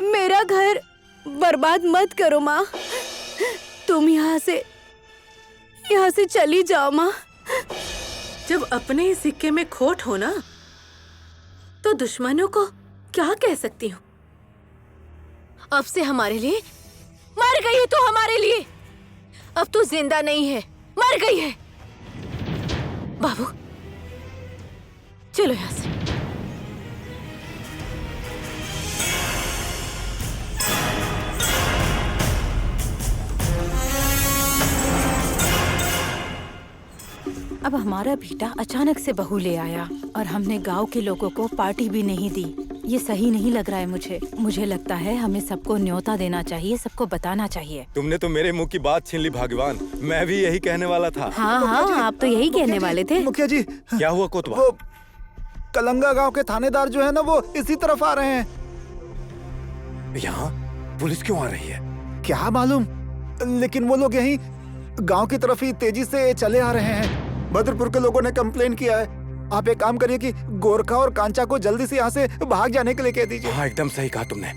S2: मेरा घर बर्बाद मत करो माँ। तुम यहाँ से चली जाओ माँ।
S6: जब अपने ही सिक्के में खोट हो ना, तो दुश्मनों को क्या कह सकती हूँ? अब से हमारे लिए मर गई है तू, हमारे लिए। अब तू जिंदा नहीं है, मर गई है। बाबू चलो यहाँ से।
S8: अब हमारा बेटा अचानक से बहू ले आया और हमने गांव के लोगों को पार्टी भी नहीं दी। ये सही नहीं लग रहा है मुझे। मुझे लगता है हमें सबको न्योता देना चाहिए, सबको बताना चाहिए।
S3: तुमने तो मेरे मुंह की बात छीन ली भगवान, मैं भी यही कहने वाला था।
S2: हाँ हाँ, आप तो यही कहने वाले थे।
S4: मुखिया जी,
S3: क्या हुआ कोतवा?
S4: वो कलंगा गांव के थानेदार जो है ना, वो इसी तरफ आ रहे हैं।
S3: यहाँ पुलिस क्यों आ रही है?
S4: क्या मालूम, लेकिन वो लोग यहीं गांव की तरफ ही तेजी से चले आ रहे हैं। भद्रपुर के लोगों ने कंप्लेन किया है। आप एक काम करिए कि गोरखा और कांचा को जल्दी से यहाँ से भाग जाने के लिए कह दीजिए।
S3: हाँ, एकदम सही कहा तुमने।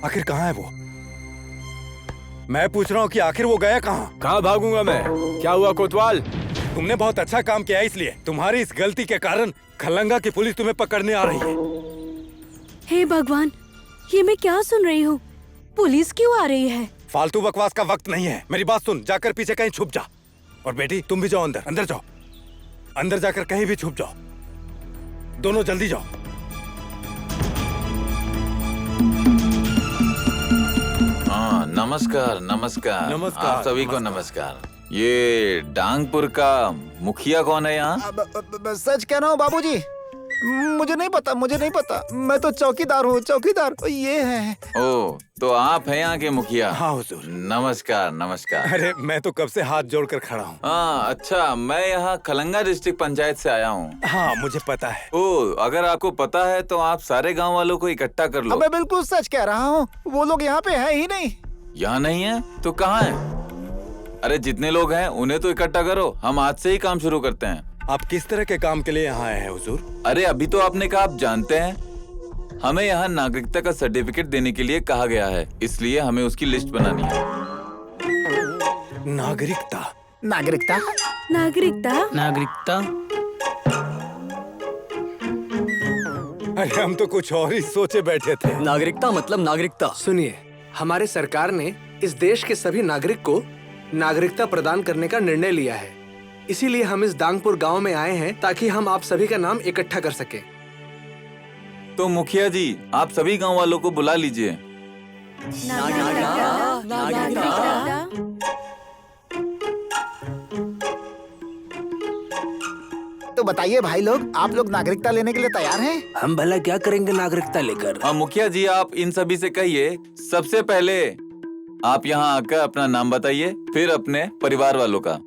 S3: आखिर कहाँ है वो? मैं पूछ रहा हूँ कि आखिर वो गया कहाँ?
S9: कहाँ भागूंगा मैं? क्या हुआ कोतवाल?
S3: तुमने बहुत अच्छा काम किया, इसलिए तुम्हारी इस गलती के कारण खलंगा की पुलिस तुम्हें पकड़ने आ रही है।
S2: हे भगवान, ये मैं क्या सुन रही हूँ? पुलिस क्यों आ रही है?
S3: फालतू बकवास का वक्त नहीं है, मेरी बात सुन। जाकर पीछे कहीं छुप जा। और बेटी तुम भी जाओ अंदर, अंदर जाओ। अंदर जाकर कहीं भी छुप जाओ। दोनों जल्दी जाओ।
S7: हाँ, नमस्कार नमस्कार।
S3: नमस्कार,
S7: आप सभी को नमस्कार। ये डांगपुर का मुखिया कौन है यहाँ?
S4: सच कह रहा हूँ बाबूजी, मुझे नहीं पता। मैं तो चौकीदार हूँ, चौकीदार ये है।
S7: ओ, तो आप हैं यहाँ के मुखिया?
S3: हाँ हुजूर।
S7: नमस्कार नमस्कार।
S3: अरे मैं तो कब से हाथ जोड़कर खड़ा हूँ।
S7: हाँ अच्छा, मैं यहाँ खलंगा डिस्ट्रिक्ट पंचायत से आया हूँ।
S3: हाँ मुझे पता है।
S7: ओ, अगर आपको पता है तो आप सारे गांव वालों को इकट्ठा कर लो।
S4: मैं बिल्कुल सच कह रहा हूँ, वो लोग यहाँ पे है ही नहीं।
S7: यहाँ नहीं है तो कहाँ है? अरे जितने लोग हैं उन्हें तो इकट्ठा करो, हम आज से ही काम शुरू करते हैं।
S3: आप किस तरह के काम के लिए यहाँ आए हैं हुजूर?
S7: अरे अभी तो आपने कहा आप जानते हैं, हमें यहाँ नागरिकता का सर्टिफिकेट देने के लिए कहा गया है, इसलिए हमें उसकी लिस्ट बनानी है।
S3: नागरिकता?
S2: नागरिकता?
S3: अरे हम तो कुछ और ही सोचे बैठे थे।
S1: नागरिकता मतलब नागरिकता।
S10: सुनिए, हमारे सरकार ने इस देश के सभी नागरिक को नागरिकता प्रदान करने का निर्णय लिया है। इसीलिए हम इस डांगपुर गांव में आए हैं ताकि हम आप सभी का नाम इकट्ठा कर सकें।
S7: तो मुखिया जी, आप सभी गांव वालों को बुला लीजिए।
S4: तो बताइए भाई लोग, आप लोग नागरिकता लेने के लिए तैयार हैं?
S9: हम भला क्या करेंगे नागरिकता लेकर?
S7: हाँ मुखिया जी, आप इन सभी से कहिए, सबसे पहले आप यहाँ आकर अपना नाम बताइए, फिर अपने परिवार वालों का।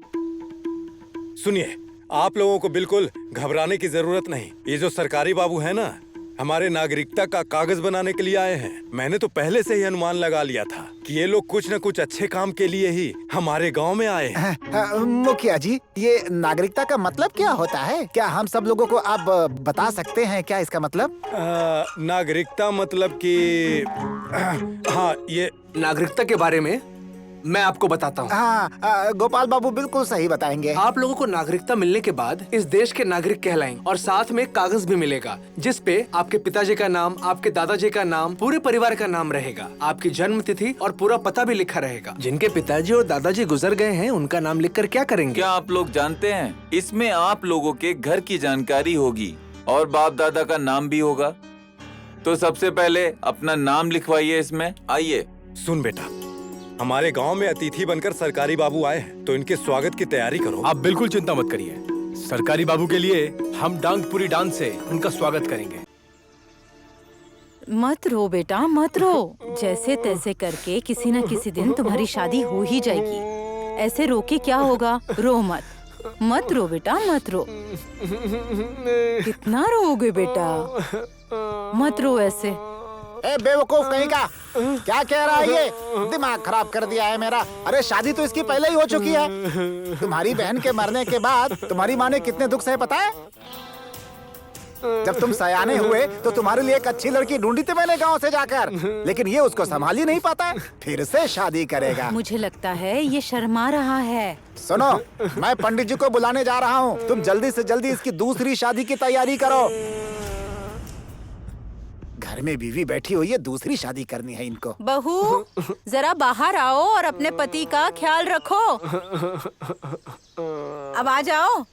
S3: सुनिए, आप लोगों को बिल्कुल घबराने की जरूरत नहीं। ये जो सरकारी बाबू है ना, हमारे नागरिकता का कागज बनाने के लिए आए हैं। मैंने तो पहले से ही अनुमान लगा लिया था कि ये लोग कुछ न कुछ अच्छे काम के लिए ही हमारे गांव में आए हैं।
S4: मुखिया जी, ये नागरिकता का मतलब क्या होता है? क्या हम सब लोगों को आप बता सकते हैं क्या इसका मतलब?
S3: नागरिकता मतलब कि हाँ, ये
S10: नागरिकता के बारे में मैं आपको बताता हूँ।
S4: हाँ, गोपाल बाबू बिल्कुल सही बताएंगे।
S10: आप लोगों को नागरिकता मिलने के बाद इस देश के नागरिक कहलाएंगे और साथ में कागज भी मिलेगा जिस पे आपके पिताजी का नाम, आपके दादाजी का नाम, पूरे परिवार का नाम रहेगा, आपकी जन्म तिथि और पूरा पता भी लिखा रहेगा। जिनके पिताजी और दादाजी गुजर गए हैं उनका नाम लिखकर क्या करेंगे?
S7: क्या आप लोग जानते हैं, इसमें आप लोगों के घर की जानकारी होगी और बाप दादा का नाम भी होगा। तो सबसे पहले अपना नाम लिखवाइए इसमें। आइए।
S3: सुन बेटा, हमारे गांव में अतिथि बनकर सरकारी बाबू आए हैं, तो इनके स्वागत की तैयारी करो।
S9: आप बिल्कुल चिंता मत करिए, सरकारी बाबू के लिए हम डांगपुरी डांस से उनका स्वागत करेंगे।
S8: मत रो बेटा, मत रो। जैसे तैसे करके किसी न किसी दिन तुम्हारी शादी हो ही जाएगी। ऐसे रो के क्या होगा? रो मत, मत रो बेटा, मत रो। कितना रोओगे बेटा? मत रो ऐसे।
S4: ए बेवकूफ कहीं का, क्या कह रहा है ये? दिमाग खराब कर दिया है मेरा। अरे शादी तो इसकी पहले ही हो चुकी है। तुम्हारी बहन के मरने के बाद तुम्हारी माँ ने कितने दुख सहे पता है? जब तुम सयाने हुए तो तुम्हारे लिए एक अच्छी लड़की ढूंढी थी मैंने गांव से जाकर, लेकिन ये उसको संभाल ही नहीं पाता, फिर से शादी करेगा।
S8: मुझे लगता है ये शर्मा रहा है।
S4: सुनो, मैं पंडित जी को बुलाने जा रहा हूँ। तुम जल्दी से जल्दी इसकी दूसरी शादी की तैयारी करो। घर में बीवी बैठी हुई है, दूसरी शादी करनी है इनको।
S8: बहू, जरा बाहर आओ और अपने पति का ख्याल रखो। अब आ जाओ।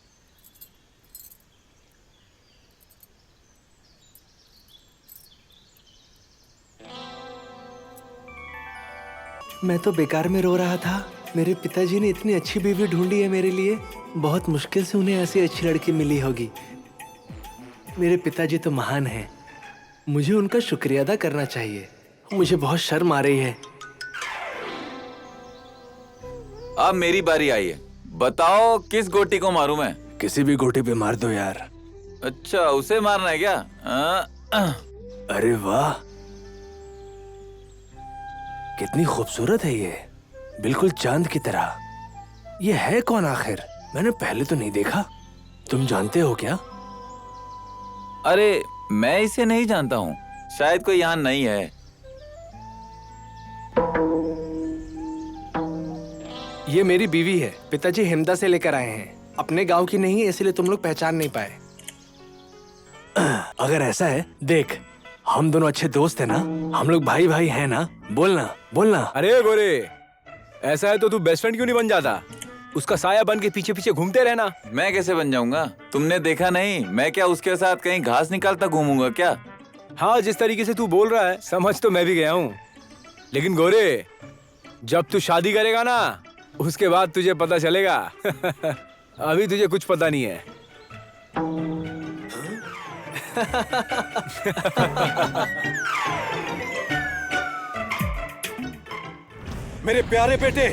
S10: मैं तो बेकार में रो रहा था। मेरे पिताजी ने इतनी अच्छी बीवी ढूंढी है मेरे लिए। बहुत मुश्किल से उन्हें ऐसी अच्छी लड़की मिली होगी। मेरे पिताजी तो महान हैं। मुझे उनका शुक्रिया अदा करना चाहिए। मुझे बहुत शर्म आ रही है।
S7: अब मेरी बारी आई है। बताओ किस गोटी को मारूं मैं?
S9: किसी भी गोटी पे मार दो यार।
S7: अच्छा, उसे मारना है क्या?
S9: अरे वाह, कितनी खूबसूरत है ये, बिल्कुल चांद की तरह। ये है कौन आखिर? मैंने पहले तो नहीं देखा। तुम जानते हो क्या?
S7: अरे मैं इसे नहीं जानता हूँ, शायद कोई यहाँ नहीं है।
S10: ये मेरी बीवी है। पिताजी हिमदा से लेकर आए हैं। अपने गांव की नहीं है, इसलिए तुम लोग पहचान नहीं पाए।
S9: अगर ऐसा है, देख, हम दोनों अच्छे दोस्त हैं ना, हम लोग भाई भाई हैं ना। बोलना बोलना।
S11: अरे गोरे, ऐसा है तो तू बेस्ट फ्रेंड क्यों नहीं बन जाता? उसका साया बन के पीछे पीछे घूमते रहना।
S7: मैं कैसे बन जाऊंगा? तुमने देखा नहीं, मैं क्या उसके साथ कहीं घास निकालता घूमूंगा क्या?
S11: हाँ, जिस तरीके से तू बोल रहा है समझ तो मैं भी गया हूँ, लेकिन गोरे, जब तू शादी करेगा ना, उसके बाद तुझे पता चलेगा। अभी तुझे कुछ पता नहीं है।
S3: मेरे प्यारे बेटे,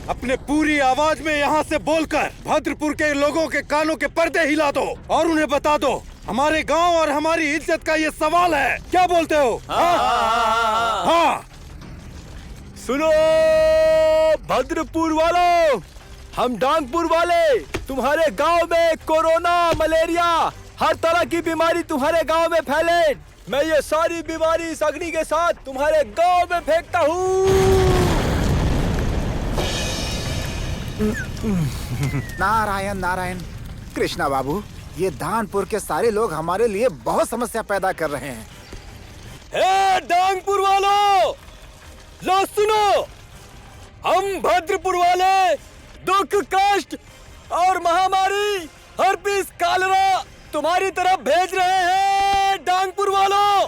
S3: अपने पूरी आवाज में यहाँ से बोलकर भद्रपुर के लोगों के कानों के पर्दे हिला दो और उन्हें बता दो, हमारे गांव और हमारी इज्जत का ये सवाल है। क्या बोलते हो? हाँ।
S11: सुनो भद्रपुर वालों, हम डांगपुर वाले, तुम्हारे गांव में कोरोना, मलेरिया, हर तरह की बीमारी तुम्हारे गांव में फैले, मैं ये सारी बीमारी इस अग्नि के साथ तुम्हारे गांव में फेंकता हूँ।
S4: नारायण नारायण। कृष्णा बाबू, ये दानपुर के सारे लोग हमारे लिए बहुत समस्या पैदा कर रहे हैं।
S11: हे डांगपुर वालों, लो सुनो, हम भद्रपुर वाले दुख कष्ट और महामारी हर्पीस कालरा तुम्हारी तरफ भेज रहे हैं डांगपुर वालों।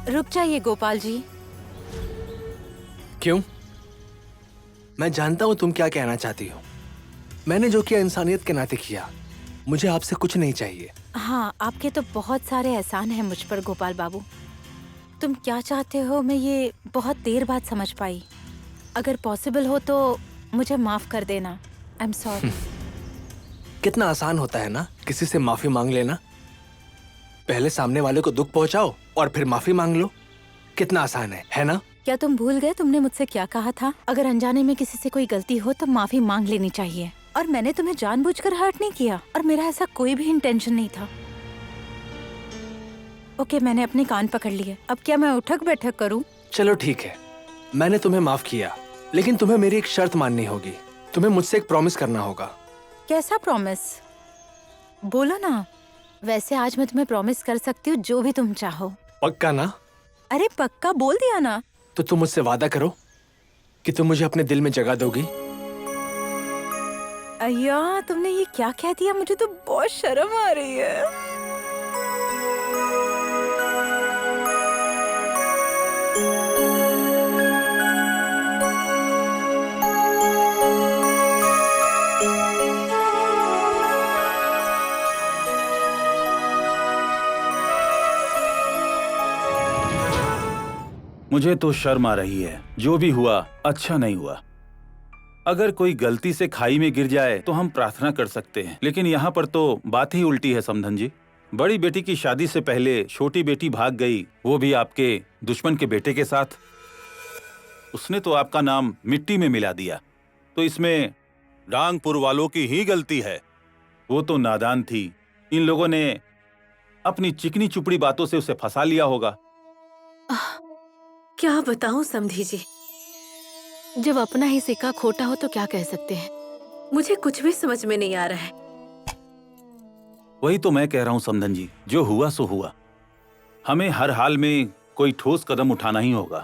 S8: रुक जाइए गोपाल जी।
S10: क्यों? मैं जानता हूं तुम क्या कहना चाहती हो। मैंने जो किया इंसानियत के नाते किया। मुझे आपसे कुछ नहीं चाहिए।
S8: हाँ, आपके तो बहुत सारे एहसान हैं मुझ पर गोपाल बाबू। तुम क्या चाहते हो मैं ये बहुत देर बाद समझ पाई। अगर पॉसिबल हो तो मुझे माफ कर देना। I am sorry.
S10: कितना आसान होता है ना किसी से माफी मांग लेना। पहले सामने वाले को दुख पहुंचाओ और फिर माफी मांग लो। कितना आसान है ना?
S8: क्या तुम भूल गए तुमने मुझसे क्या कहा था? अगर अनजाने में किसी से कोई गलती हो तो माफी मांग लेनी चाहिए। और मैंने तुम्हें जानबूझकर हर्ट नहीं किया और मेरा ऐसा कोई भी इंटेंशन नहीं था। ओके, मैंने अपने कान पकड़ लिए। अब क्या मैं उठक बैठक करूं?
S10: चलो ठीक है, मैंने तुम्हें माफ किया, लेकिन तुम्हें मेरी एक शर्त माननी होगी। तुम्हें मुझसे एक प्रॉमिस करना होगा।
S8: कैसा प्रॉमिस? बोलो ना। वैसे आज मैं तुम्हें प्रॉमिस कर सकती हूँ जो भी तुम चाहो।
S10: पक्का ना?
S8: अरे पक्का बोल दिया ना।
S10: तो तुम मुझसे वादा करो कि तुम मुझे अपने दिल में जगह दोगी।
S8: अय्या, तुमने ये क्या कह दिया? मुझे तो बहुत शर्म आ रही है।
S5: मुझे तो शर्म आ रही है। जो भी हुआ अच्छा नहीं हुआ। अगर कोई गलती से खाई में गिर जाए तो हम प्रार्थना कर सकते हैं, लेकिन यहाँ पर तो बात ही उल्टी है समधन जी। बड़ी बेटी की शादी से पहले छोटी बेटी भाग गई, वो भी आपके दुश्मन के बेटे के साथ। उसने तो आपका नाम मिट्टी में मिला दिया। तो इसमें डांगपुर वालों की ही गलती है। वो तो नादान थी। इन लोगों ने अपनी चिकनी चुपड़ी बातों से उसे फंसा लिया होगा।
S6: क्या बताऊं समधी जी, जब अपना ही सिक्का खोटा हो तो क्या कह सकते हैं। मुझे कुछ भी समझ में नहीं आ रहा है।
S5: वही तो मैं कह रहा हूँ समधन जी, जो हुआ सो हुआ। हमें हर हाल में कोई ठोस कदम उठाना ही होगा।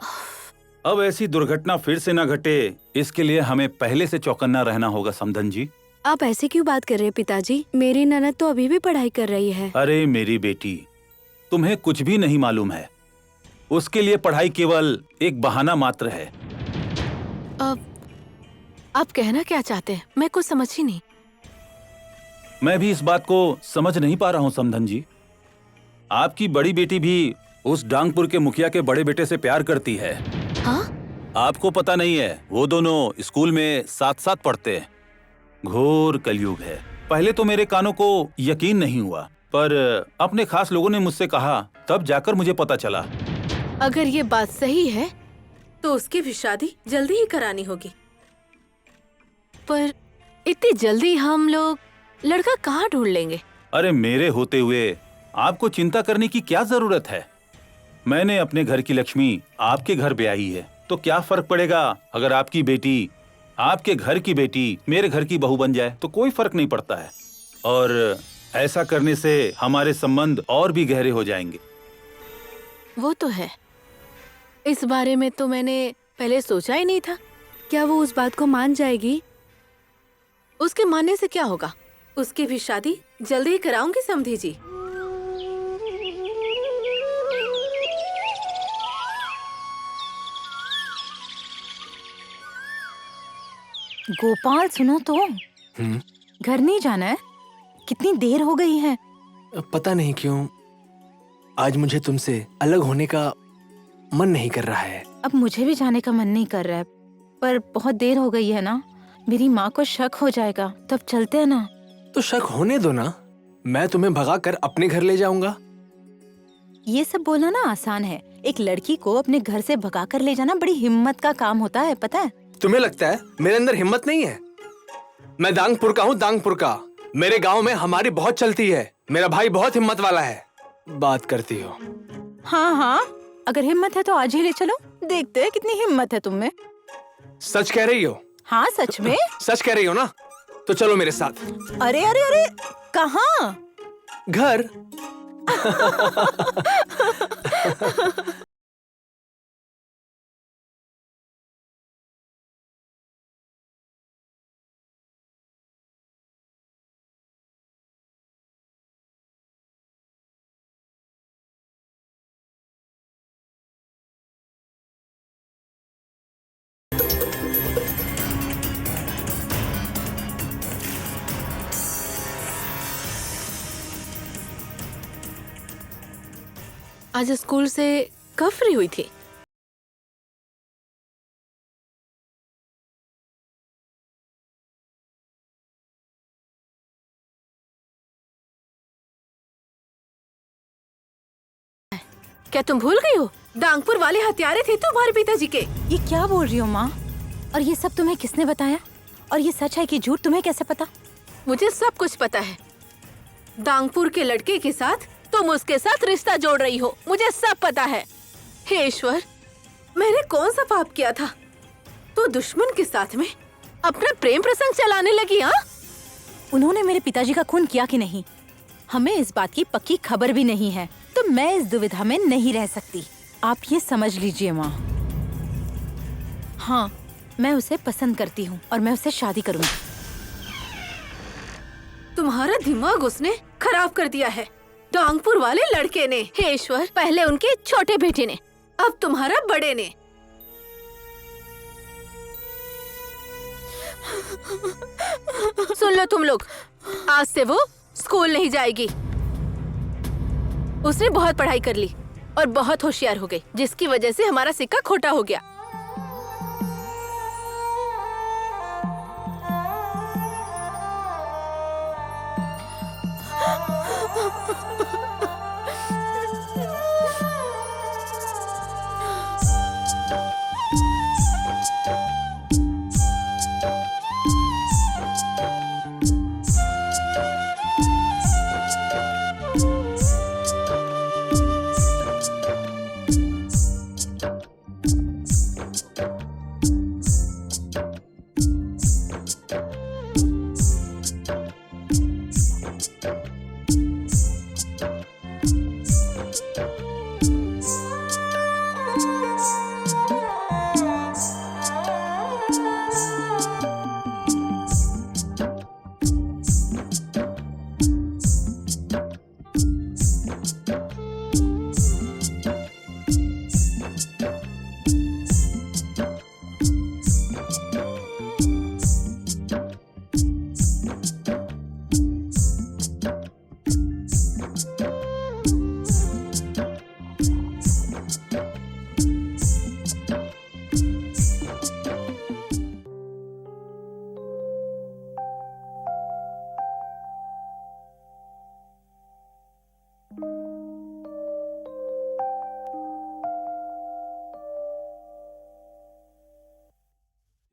S5: अब ऐसी दुर्घटना फिर से न घटे, इसके लिए हमें पहले से चौकन्ना रहना होगा समधन जी।
S2: आप ऐसे क्यों बात कर रहे हैं पिताजी? मेरी ननद तो अभी भी पढ़ाई कर रही है।
S5: अरे मेरी बेटी, तुम्हें कुछ भी नहीं मालूम है। उसके लिए पढ़ाई केवल एक बहाना मात्र है।
S6: आप कहना क्या चाहते हैं? मैं कुछ समझ ही नहीं।
S5: मैं भी इस बात को समझ नहीं पा रहा हूँ समधन जी। आपकी बड़ी बेटी भी उस डांगपुर के मुखिया के बड़े बेटे से प्यार करती है।
S6: हाँ?
S5: आपको पता नहीं है, वो दोनों स्कूल में साथ साथ पढ़ते हैं। घोर कलयुग है। पहले तो मेरे कानों को यकीन नहीं हुआ, पर अपने खास लोगों ने मुझसे कहा, तब जाकर मुझे पता चला।
S6: अगर ये बात सही है तो उसकी भी शादी जल्दी ही करानी होगी। पर इतनी जल्दी हम लोग लड़का कहाँ ढूंढ लेंगे?
S5: अरे मेरे होते हुए आपको चिंता करने की क्या जरूरत है? मैंने अपने घर की लक्ष्मी आपके घर ब्याही है, तो क्या फर्क पड़ेगा अगर आपकी बेटी, आपके घर की बेटी मेरे घर की बहू बन जाए? तो कोई फर्क नहीं पड़ता है। और ऐसा करने से हमारे संबंध और भी गहरे हो जाएंगे।
S6: वो तो है। इस बारे में तो मैंने पहले सोचा ही नहीं था।
S2: क्या वो उस बात को मान जाएगी?
S6: उसके मानने से क्या होगा? उसकी भी शादी जल्दी ही कराऊंगी समधी जी।
S8: गोपाल सुनो तो। घर नहीं जाना है? कितनी देर हो गई है।
S10: पता नहीं क्यों आज मुझे तुमसे अलग होने का मन नहीं कर रहा है।
S8: अब मुझे भी जाने का मन नहीं कर रहा है, पर बहुत देर हो गई है ना, मेरी माँ को शक हो जाएगा, तब चलते हैं ना।
S10: तो शक होने दो ना, मैं तुम्हें भगा कर अपने घर ले जाऊंगा।
S8: ये सब बोलना ना आसान है, एक लड़की को अपने घर से भगा कर ले जाना बड़ी हिम्मत का काम होता है, पता है?
S10: तुम्हें लगता है मेरे अंदर हिम्मत नहीं है? मैं दांगपुर का हूँ, दांगपुर का। मेरे गांव में हमारी बहुत चलती है, मेरा भाई बहुत हिम्मत वाला है। बात करती हो?
S8: हाँ हाँ, अगर हिम्मत है तो आज ही ले चलो, देखते हैं कितनी हिम्मत है तुम में।
S10: सच कह रही हो?
S8: हाँ सच में।
S10: सच कह रही हो ना? तो चलो मेरे साथ।
S8: अरे अरे अरे, कहाँ?
S10: घर।
S6: आज स्कूल से कब फ्री हुई थी? क्या तुम भूल गई हो? दांगपुर वाले हत्यारे थे तुम्हारे पिताजी के।
S8: ये क्या बोल रही हो माँ? और ये सब तुम्हें किसने बताया? और ये सच है कि झूठ, तुम्हें कैसे पता?
S6: मुझे सब कुछ पता है। दांगपुर के लड़के के साथ तुम उसके साथ रिश्ता जोड़ रही हो, मुझे सब पता है। हे ईश्वर, मैंने कौन सा पाप किया था तो दुश्मन के साथ में अपना प्रेम प्रसंग चलाने लगी? हाँ,
S8: उन्होंने मेरे पिताजी का खून किया कि नहीं, हमें इस बात की पक्की खबर भी नहीं है, तो मैं इस दुविधा में नहीं रह सकती। आप ये समझ लीजिए माँ। हाँ, मैं उसे पसंद करती हूँ और मैं उससे शादी करूँगी।
S6: तुम्हारा दिमाग उसने खराब कर दिया है, दांगपुर वाले लड़के ने। हे ईश्वर, पहले उनके छोटे बेटे ने, अब तुम्हारा बड़े ने। सुन लो तुम लोग, आज से वो स्कूल नहीं जाएगी। उसने बहुत पढ़ाई कर ली और बहुत होशियार हो गई, जिसकी वजह से हमारा सिक्का खोटा हो गया।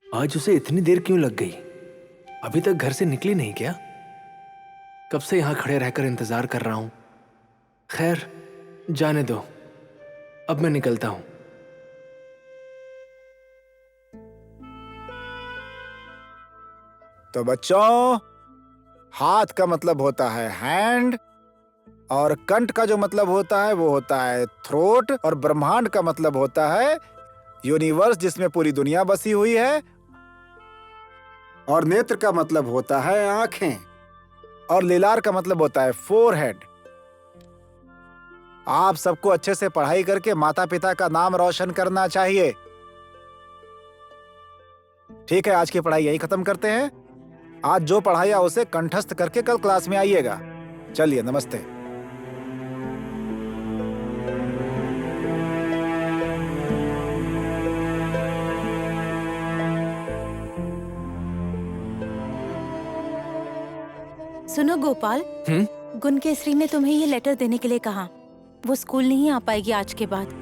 S10: आज उसे इतनी देर क्यों लग गई? अभी तक घर से निकली नहीं क्या? कब से यहां खड़े रहकर इंतजार कर रहा हूं। खैर, जाने दो, अब मैं निकलता हूं।
S4: तो बच्चों, हाथ का मतलब होता है हैंड, और कंठ का जो मतलब होता है वो होता है थ्रोट, और ब्रह्मांड का मतलब होता है यूनिवर्स जिसमें पूरी दुनिया बसी हुई है, और नेत्र का मतलब होता है आंखें, और लीलार का मतलब होता है फोरहेड। आप सबको अच्छे से पढ़ाई करके माता पिता का नाम रोशन करना चाहिए। ठीक है, आज की पढ़ाई यही खत्म करते हैं। आज जो पढ़ाया उसे कंठस्थ करके कल क्लास में आइएगा। चलिए, नमस्ते।
S8: सुनो गोपाल, गुण केसरी ने तुम्हें ये लेटर देने के लिए कहा। वो स्कूल नहीं आ पाएगी आज के बाद।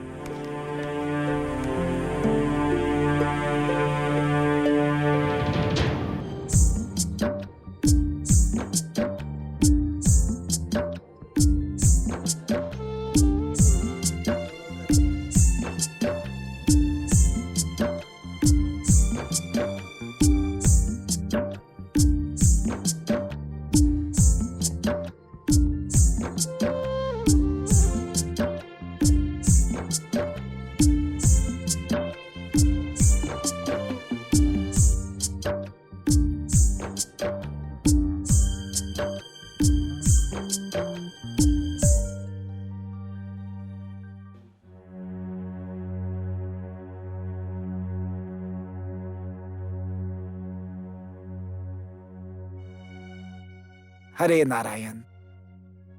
S4: हरे नारायण,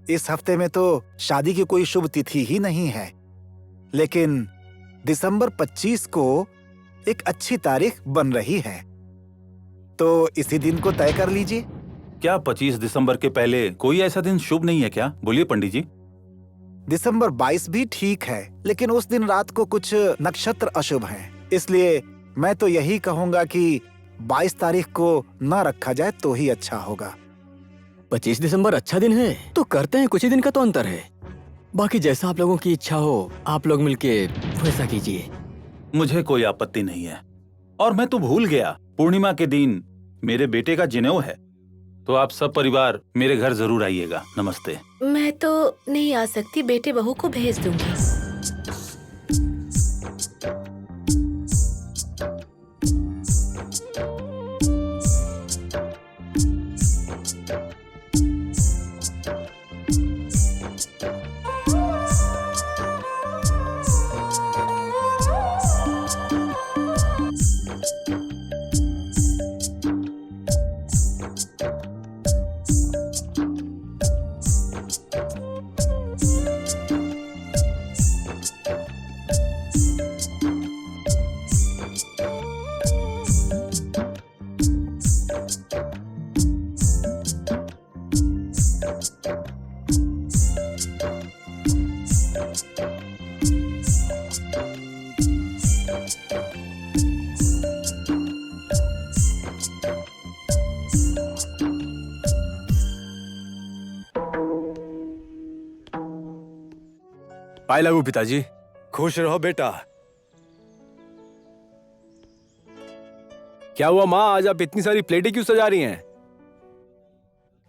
S4: इस हफ्ते में तो शादी की कोई शुभ तिथि ही नहीं है, लेकिन दिसंबर 25 को एक अच्छी तारीख बन रही है, तो इसी दिन को तय कर लीजिए।
S5: क्या 25 दिसंबर के पहले कोई ऐसा दिन शुभ नहीं है क्या? बोलिए पंडित जी।
S4: दिसंबर 22 भी ठीक है, लेकिन उस दिन रात को कुछ नक्षत्र अशुभ हैं, इसलिए मैं तो यही कहूंगा कि 22 तारीख को न रखा जाए तो ही अच्छा होगा।
S1: 25 दिसंबर अच्छा दिन है तो करते हैं, कुछ ही दिन का तो अंतर है। बाकी जैसा आप लोगों की इच्छा हो, आप लोग मिलके वैसा कीजिए।
S5: मुझे कोई आपत्ति नहीं है। और मैं तो भूल गया, पूर्णिमा के दिन मेरे बेटे का जनेऊ है, तो आप सब परिवार मेरे घर जरूर आइएगा। नमस्ते।
S6: मैं तो नहीं आ सकती, बेटे बहू को भेज दूंगी।
S11: पाए लगू पिताजी।
S3: खुश रहो बेटा।
S11: क्या हुआ माँ, आज आप इतनी सारी प्लेटें क्यों सजा रही हैं?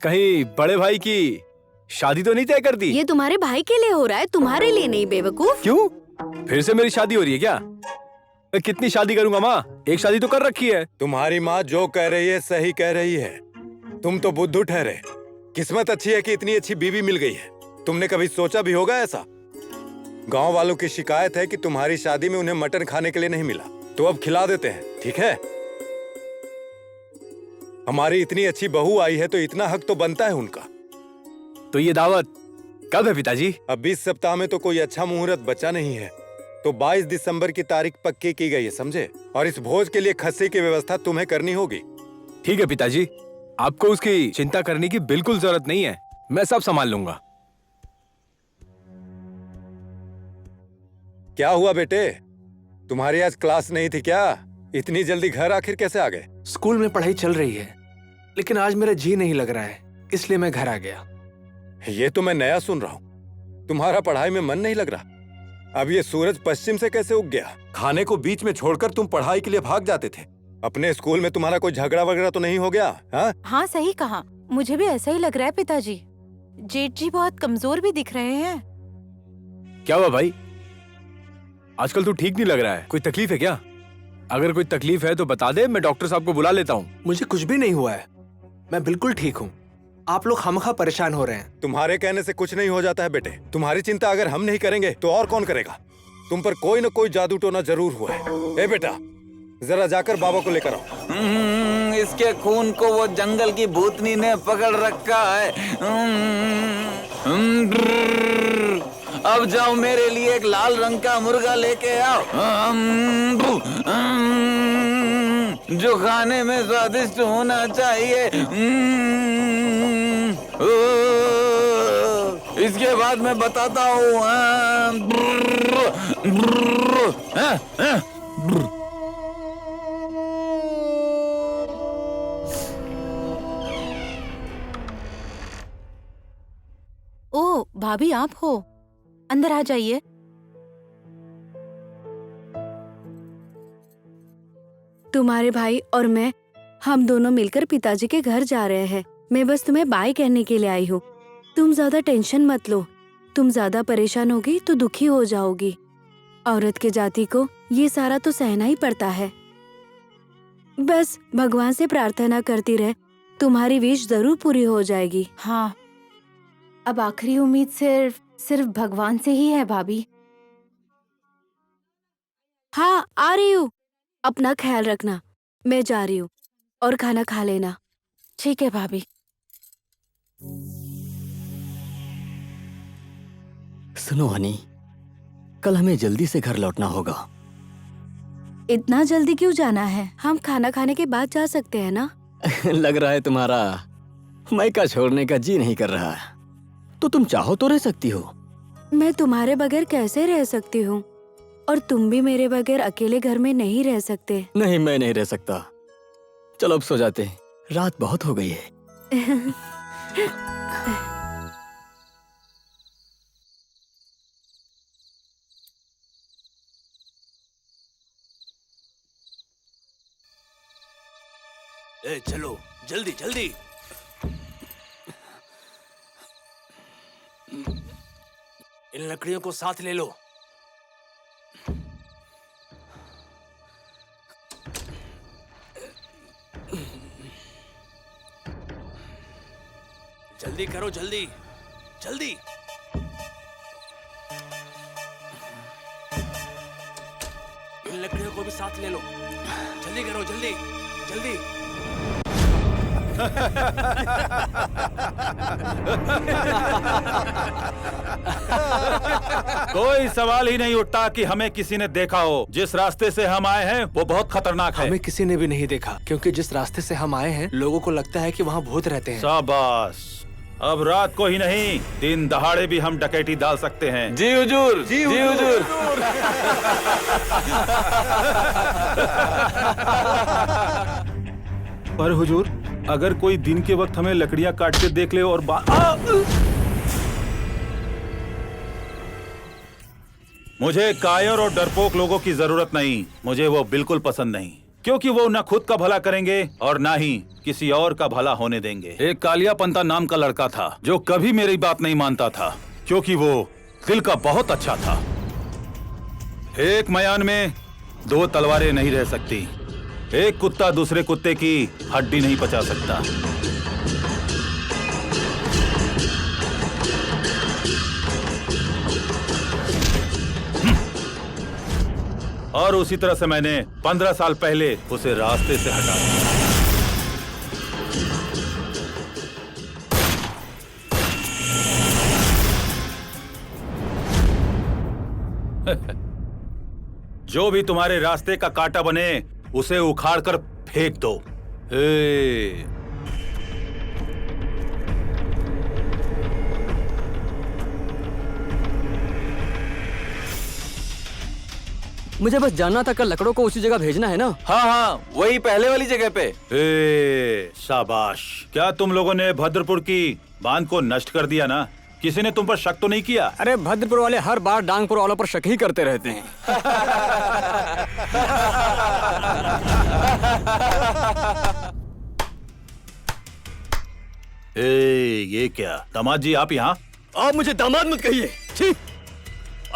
S11: कहीं बड़े भाई की शादी तो नहीं तय कर दी?
S2: ये तुम्हारे भाई के लिए हो रहा है, तुम्हारे लिए नहीं बेवकूफ।
S11: क्यों? फिर से मेरी शादी हो रही है क्या? मैं कितनी शादी करूंगा माँ, एक शादी तो कर रखी है।
S3: तुम्हारी माँ जो कह रही है सही कह रही है। तुम तो बुद्धू ठहरे। किस्मत अच्छी है कि इतनी अच्छी बीवी मिल गई है। तुमने कभी सोचा भी होगा ऐसा? गांव वालों की शिकायत है कि तुम्हारी शादी में उन्हें मटन खाने के लिए नहीं मिला, तो अब खिला देते हैं, ठीक है? हमारी इतनी अच्छी बहू आई है तो इतना हक तो बनता है उनका।
S11: तो ये दावत कब है पिताजी?
S3: अब 20 सप्ताह में तो कोई अच्छा मुहूर्त बचा नहीं है, तो 22 दिसंबर की तारीख पक्की की गई है, समझे? और इस भोज के लिए खस्सी की व्यवस्था तुम्हें करनी होगी।
S11: ठीक है पिताजी, आपको उसकी चिंता करने की बिल्कुल जरूरत नहीं है, मैं सब संभाल लूंगा।
S3: क्या हुआ बेटे, तुम्हारी आज क्लास नहीं थी क्या? इतनी जल्दी घर आखिर कैसे आ गए?
S10: स्कूल में पढ़ाई चल रही है, लेकिन आज मेरा जी नहीं लग रहा है, इसलिए मैं घर आ गया।
S3: ये तो मैं नया सुन रहा हूँ। तुम्हारा पढ़ाई में मन नहीं लग रहा? अब ये सूरज पश्चिम से कैसे उग गया? खाने को बीच में छोड़कर तुम पढ़ाई के लिए भाग जाते थे। अपने स्कूल में तुम्हारा कोई झगड़ा वगैरह तो नहीं हो गया?
S8: हाँ सही कहा, मुझे भी ऐसा ही लग रहा है पिताजी। जेठ जी बहुत कमजोर भी दिख रहे हैं।
S11: क्या हुआ भाई, आजकल तू ठीक नहीं लग रहा है, कोई तकलीफ है क्या? अगर कोई तकलीफ है तो बता दे, मैं डॉक्टर साहब को बुला लेता हूँ।
S10: मुझे कुछ भी नहीं हुआ है, मैं बिल्कुल ठीक हूँ। आप लोग खामखा परेशान हो रहे हैं।
S3: तुम्हारे कहने से कुछ नहीं हो जाता है बेटे। तुम्हारी चिंता अगर हम नहीं करेंगे तो और कौन करेगा? तुम पर कोई न कोई जादू टोना जरूर हुआ है। ए बेटा, जरा जाकर बाबा को लेकर आओ।
S7: इसके खून को वो जंगल की भूतनी ने पकड़ रखा है। अब जाओ, मेरे लिए एक लाल रंग का मुर्गा लेके आओ, जो खाने में स्वादिष्ट होना चाहिए। इसके बाद मैं बताता हूँ।
S8: ओ भाभी, आप हो? अंदर आ जाइए।
S2: तुम्हारे भाई और मैं, हम दोनों मिलकर पिताजी के घर जा रहे हैं। मैं बस तुम्हें बाय कहने के लिए आई हूँ। तुम ज्यादा टेंशन मत लो। तुम ज्यादा परेशान होगी तो दुखी हो जाओगी। औरत के जाति को ये सारा तो सहना ही पड़ता है। बस भगवान से प्रार्थना करती रहे, तुम्हारी विश जरूर पूरी हो जाएगी।
S8: हाँ, अब आखिरी उम्मीद सिर्फ भगवान से ही है भाभी।
S2: हाँ, आ रही हूँ। अपना ख्याल रखना। मैं जा रही हूँ और खाना खा लेना।
S8: ठीक है भाभी।
S1: सुनो हनी, कल हमें जल्दी से घर लौटना होगा।
S2: इतना जल्दी क्यों जाना है? हम खाना खाने के बाद जा सकते हैं ना?
S1: लग रहा है तुम्हारा मायका छोड़ने का जी नहीं कर रहा है। तो तुम चाहो तो रह सकती हो।
S2: मैं तुम्हारे बगैर कैसे रह सकती हूँ? और तुम भी मेरे बगैर अकेले घर में नहीं रह सकते।
S1: नहीं, मैं नहीं रह सकता। चलो अब सो जाते हैं, रात बहुत हो गई है।
S9: चलो जल्दी जल्दी। इन लकड़ियों को साथ ले लो। जल्दी करो, जल्दी जल्दी। इन लकड़ियों को भी साथ ले लो। जल्दी करो, जल्दी जल्दी।
S5: कोई सवाल ही नहीं उठता कि हमें किसी ने देखा हो। जिस रास्ते से हम आए हैं वो बहुत खतरनाक है।
S10: हमें किसी ने भी नहीं देखा, क्योंकि जिस रास्ते से हम आए हैं लोगों को लगता है कि वहाँ भूत रहते हैं।
S5: शाबाश। अब रात को ही नहीं, दिन दहाड़े भी हम डकैती डाल सकते हैं।
S7: जी हुजूर, जी हुजूर।
S5: पर हुजूर, अगर कोई दिन के वक्त हमें लकड़ियां काटते देख ले और मुझे कायर और डरपोक लोगों की जरूरत नहीं। मुझे वो बिल्कुल पसंद नहीं, क्योंकि वो न खुद का भला करेंगे और ना ही किसी और का भला होने देंगे। एक कालिया पंता नाम का लड़का था जो कभी मेरी बात नहीं मानता था, क्योंकि वो दिल का बहुत अच्छा था। एक मयान में दो तलवारें नहीं रह सकती। एक कुत्ता दूसरे कुत्ते की हड्डी नहीं पचा सकता। और उसी तरह से मैंने 15 साल पहले उसे रास्ते से हटा दिया। जो भी तुम्हारे रास्ते का कांटा बने उसे उखाड़ कर फेंक दो।
S1: मुझे बस जानना था, कल लकड़ों को उसी जगह भेजना है ना?
S7: हाँ हाँ, वही पहले वाली जगह पे।
S5: शाबाश। क्या तुम लोगों ने भद्रपुर की बांध को नष्ट कर दिया ना? किसी ने तुम पर शक तो नहीं किया?
S1: अरे भद्रपुर वाले हर बार डांगपुर वालों पर शक ही करते रहते हैं।
S5: ये क्या दामाद जी, आप यहाँ?
S1: आप मुझे दामाद मत कहिए। ठीक,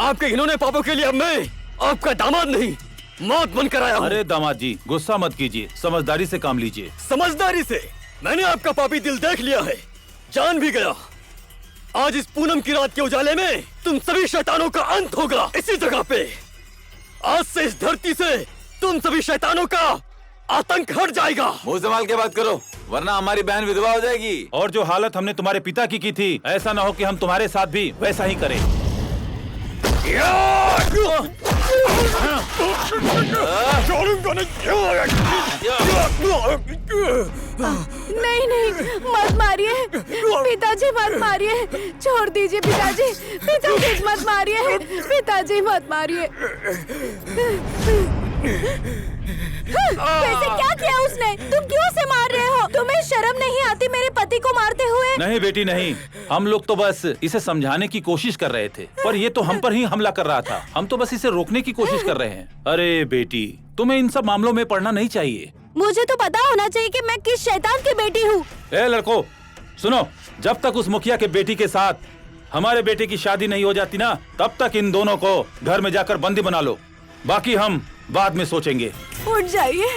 S1: आपके इन्होंने पापों के लिए अब मैं आपका दामाद नहीं, मौत बनकर आया हूँ।
S5: अरे दामाद जी, गुस्सा मत कीजिए, समझदारी से काम लीजिए।
S1: समझदारी से? मैंने आपका पापी दिल देख लिया है, जान भी गया। आज इस पूनम की रात के उजाले में तुम सभी शैतानों का अंत होगा, इसी जगह पे। आज से इस धरती से तुम सभी शैतानों का आतंक हट जाएगा।
S7: मुंह संभाल के बात करो, वरना हमारी बहन विधवा हो जाएगी।
S5: और जो हालत हमने तुम्हारे पिता की थी, ऐसा ना हो कि हम तुम्हारे साथ भी वैसा ही करें।
S6: नहीं नहीं, मत मारिए। पिताजी मत मारिए, छोड़ दीजिए पिताजी, पिताजी मत मारिए, पिताजी मत मारिए। वैसे क्या किया उसने? तुम क्यों उसे मार रहे हो? तुम्हें शर्म नहीं आती मेरे पति को मारते हुए?
S5: नहीं बेटी नहीं, हम लोग तो बस इसे समझाने की कोशिश कर रहे थे, पर ये तो हम पर ही हमला कर रहा था। हम तो बस इसे रोकने की कोशिश कर रहे हैं। अरे बेटी, तुम्हें इन सब मामलों में पड़ना नहीं चाहिए।
S6: मुझे तो पता होना चाहिए कि मैं किस शैतान की बेटी हूँ।
S5: ए लड़को, सुनो, जब तक उस मुखिया के बेटी के साथ हमारे बेटे की शादी नहीं हो जाती ना, तब तक इन दोनों को घर में जाकर बंदी बना लो। बाकी हम बाद में सोचेंगे।
S6: उठ जाइए,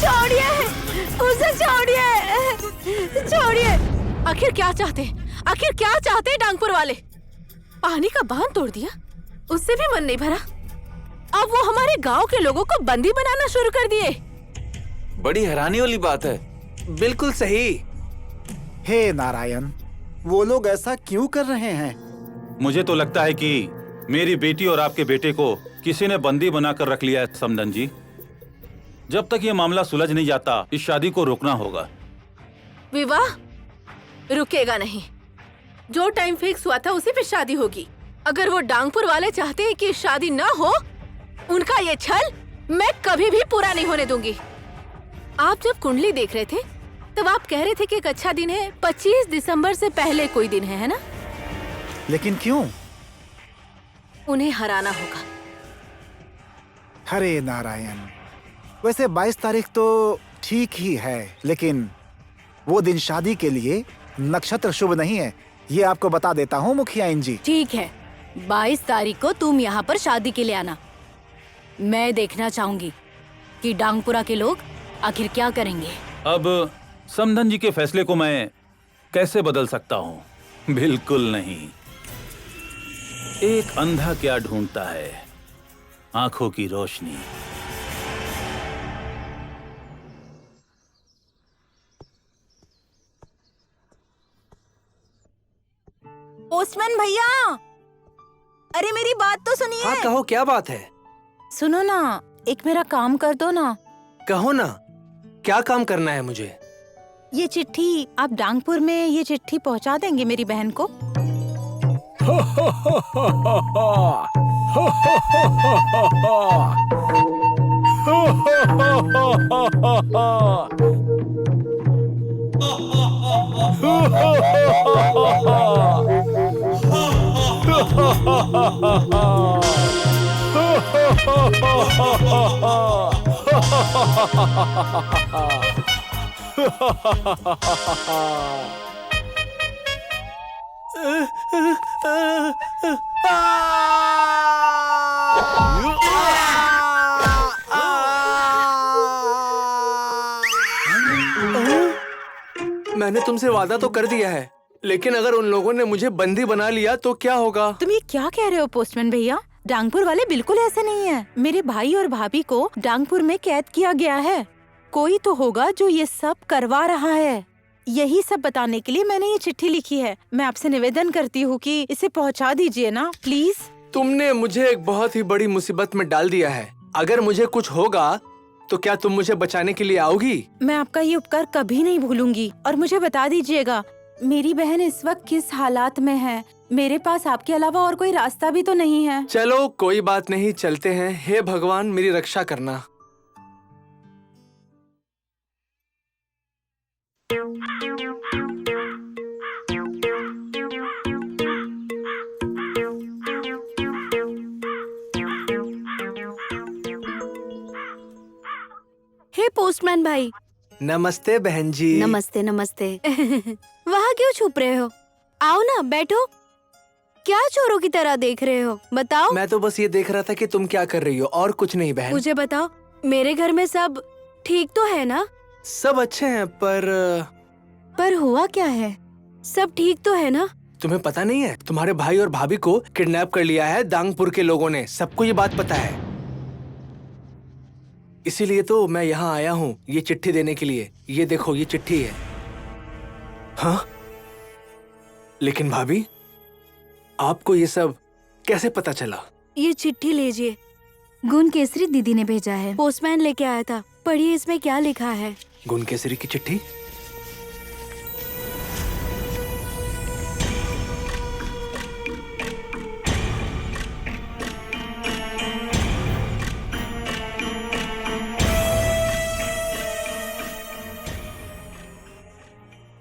S6: छोड़िए उसे, छोड़िए, छोड़िए। आखिर क्या चाहते? आखिर क्या चाहते डांगपुर वाले? पानी का बांध तोड़ दिया, उससे भी मन नहीं भरा। अब वो हमारे गांव के लोगों को बंदी बनाना शुरू कर दिए।
S7: बड़ी हैरानी वाली बात है।
S4: बिल्कुल सही। हे नारायण, वो लोग ऐसा क्यों कर रहे हैं?
S5: मुझे तो लगता है कि मेरी बेटी और आपके बेटे को किसी ने बंदी बनाकर रख लिया है समदन जी। जब तक ये मामला सुलझ नहीं जाता, इस शादी को रोकना होगा।
S6: विवाह रुकेगा नहीं। जो टाइम फिक्स हुआ था उसी पे शादी होगी। अगर वो डांगपुर वाले चाहते हैं कि शादी न हो, उनका ये छल मैं कभी भी पूरा नहीं होने दूंगी। आप जब कुंडली देख रहे थे तब आप कह रहे थे कि एक अच्छा दिन है, 25 दिसंबर से पहले कोई दिन है ना?
S4: लेकिन क्यों?
S6: उन्हें हराना होगा।
S4: हरे नारायण, वैसे 22 तारीख तो ठीक ही है, लेकिन वो दिन शादी के लिए नक्षत्र शुभ नहीं है, ये आपको बता देता हूँ मुखिया जी।
S8: ठीक है, 22 तारीख को तुम यहाँ पर शादी के लिए आना। मैं देखना चाहूंगी कि डांगपुरा के लोग आखिर क्या करेंगे।
S5: अब समधन जी के फैसले को मैं कैसे बदल सकता हूँ? बिल्कुल नहीं। एक अंधा क्या ढूंढता है? आंखों की रोशनी।
S8: पोस्टमैन भैया, अरे मेरी बात तो सुनिए।
S11: हाँ कहो, क्या बात है?
S8: सुनो ना, एक मेरा काम कर दो ना।
S11: कहो ना, क्या काम करना है मुझे?
S8: ये चिट्ठी, आप डांगपुर में ये चिट्ठी पहुंचा देंगे मेरी बहन को?
S11: मैंने तुमसे वादा तो कर दिया है, लेकिन अगर उन लोगों ने मुझे बंदी बना लिया तो क्या होगा?
S8: तुम ये क्या कह रहे हो पोस्टमैन भैया? डांगपुर वाले बिल्कुल ऐसे नहीं है। मेरे भाई और भाभी को डांगपुर में कैद किया गया है। कोई तो होगा जो ये सब करवा रहा है। यही सब बताने के लिए मैंने ये चिट्ठी लिखी है। मैं आपसे निवेदन करती हूँ कि इसे पहुँचा दीजिए ना, प्लीज।
S11: तुमने मुझे एक बहुत ही बड़ी मुसीबत में डाल दिया है। अगर मुझे कुछ होगा तो क्या तुम मुझे बचाने के लिए आओगी?
S8: मैं आपका ये उपकार कभी नहीं भूलूंगी। और मुझे बता दीजिएगा, मेरी बहन इस वक्त किस हालात में है। मेरे पास आपके अलावा और कोई रास्ता भी तो नहीं है।
S11: चलो कोई बात नहीं, चलते हैं। हे भगवान, मेरी रक्षा करना।
S2: हे पोस्टमैन भाई।
S11: नमस्ते बहन जी।
S2: नमस्ते नमस्ते। वहाँ क्यों छुप रहे हो? आओ ना, बैठो। क्या चोरों की तरह देख रहे हो? बताओ।
S11: मैं तो बस ये देख रहा था कि तुम क्या कर रही हो, और कुछ नहीं बहन।
S2: मुझे बताओ, मेरे घर में सब ठीक तो है ना?
S11: सब अच्छे हैं, पर
S2: हुआ क्या है? सब ठीक तो है ना?
S11: तुम्हें पता नहीं है, तुम्हारे भाई और भाभी को किडनैप कर लिया है दांगपुर के लोगों ने। सबको ये बात पता है, इसीलिए तो मैं यहाँ आया हूँ ये चिट्ठी देने के लिए। ये देखो, ये चिट्ठी है। हाँ, लेकिन भाभी, आपको ये सब कैसे पता चला?
S2: ये चिट्ठी लीजिए, गुण केसरी दीदी ने भेजा है। पोस्टमैन लेके आया था। पढ़िए इसमें क्या लिखा है।
S11: गुण केसरी की चिट्ठी?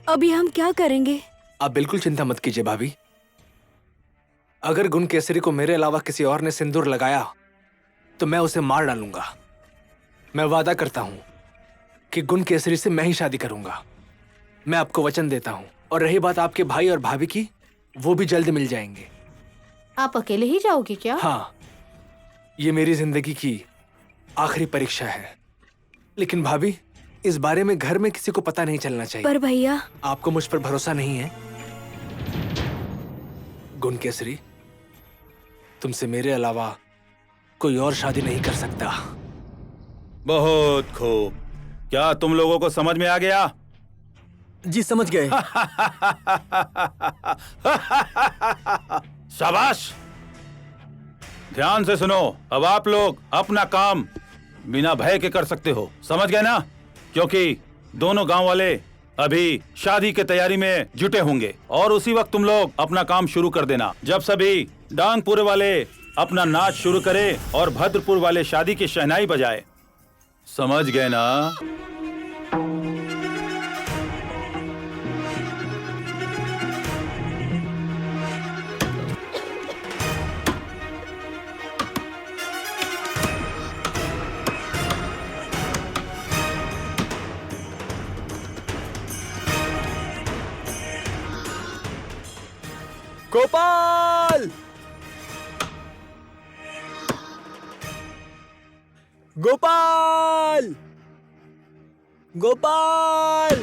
S2: अभी हम क्या करेंगे?
S10: आप बिल्कुल चिंता मत कीजिए भाभी। अगर गुण केसरी को मेरे अलावा किसी और ने सिंदूर लगाया तो मैं उसे मार डालूंगा। मैं वादा करता हूं कि गुण केसरी से मैं ही शादी करूंगा। मैं आपको वचन देता हूं। और रही बात आपके भाई और भाभी की, वो भी जल्द मिल जाएंगे।
S2: आप अकेले ही जाओगे क्या?
S10: हाँ, ये मेरी जिंदगी की आखिरी परीक्षा है। लेकिन भाभी, इस बारे में घर में किसी को पता नहीं चलना चाहिए।
S2: पर भैया,
S10: आपको मुझ पर भरोसा नहीं है? गुण केसरी, तुमसे मेरे अलावा कोई और शादी नहीं कर सकता।
S5: बहुत खूब। क्या तुम लोगों को समझ में आ गया?
S1: जी समझ गए।
S5: शाबाश। ध्यान से सुनो। अब आप लोग अपना काम बिना भय के कर सकते हो, समझ गए ना? क्योंकि दोनों गांव वाले अभी शादी के तैयारी में जुटे होंगे और उसी वक्त तुम लोग अपना काम शुरू कर देना। जब सभी डांगपुर वाले अपना नाच शुरू करें और भद्रपुर वाले शादी की शहनाई बजाए। समझ गए ना?
S11: गोपाल, गोपाल, गोपाल।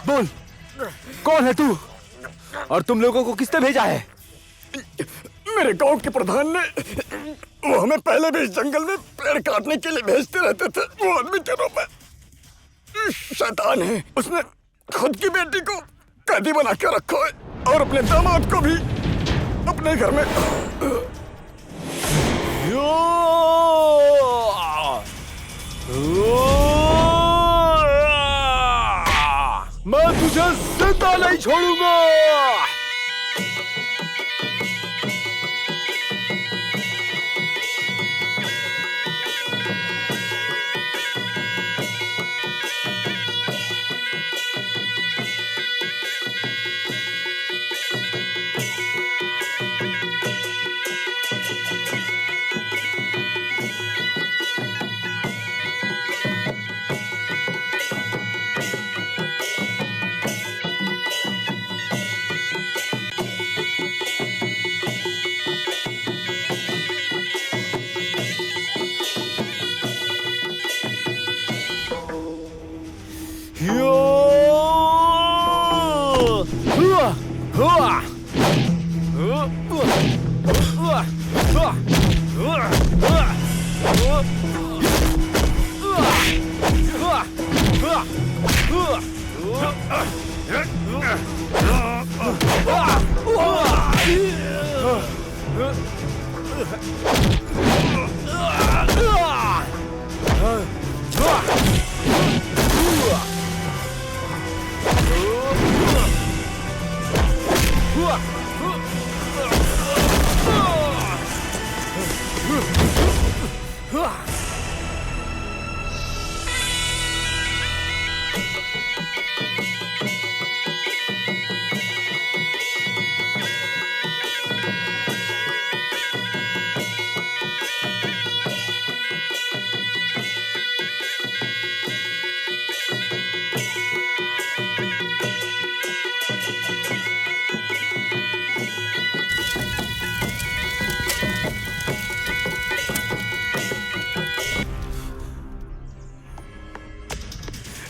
S11: बोल, कौन है तू और तुम लोगों को किसने भेजा है?
S1: मेरे गांव के प्रधान ने, वो हमें पहले भी इस जंगल में पेड़ काटने के लिए भेजते रहते थे। वो आदमी के रूप में शैतान है। उसने खुद की बेटी को कैदी बना के रखा है और अपने दामाद को भी अपने घर में।
S11: मैं तुझे जिंदा नहीं छोड़ूंगा।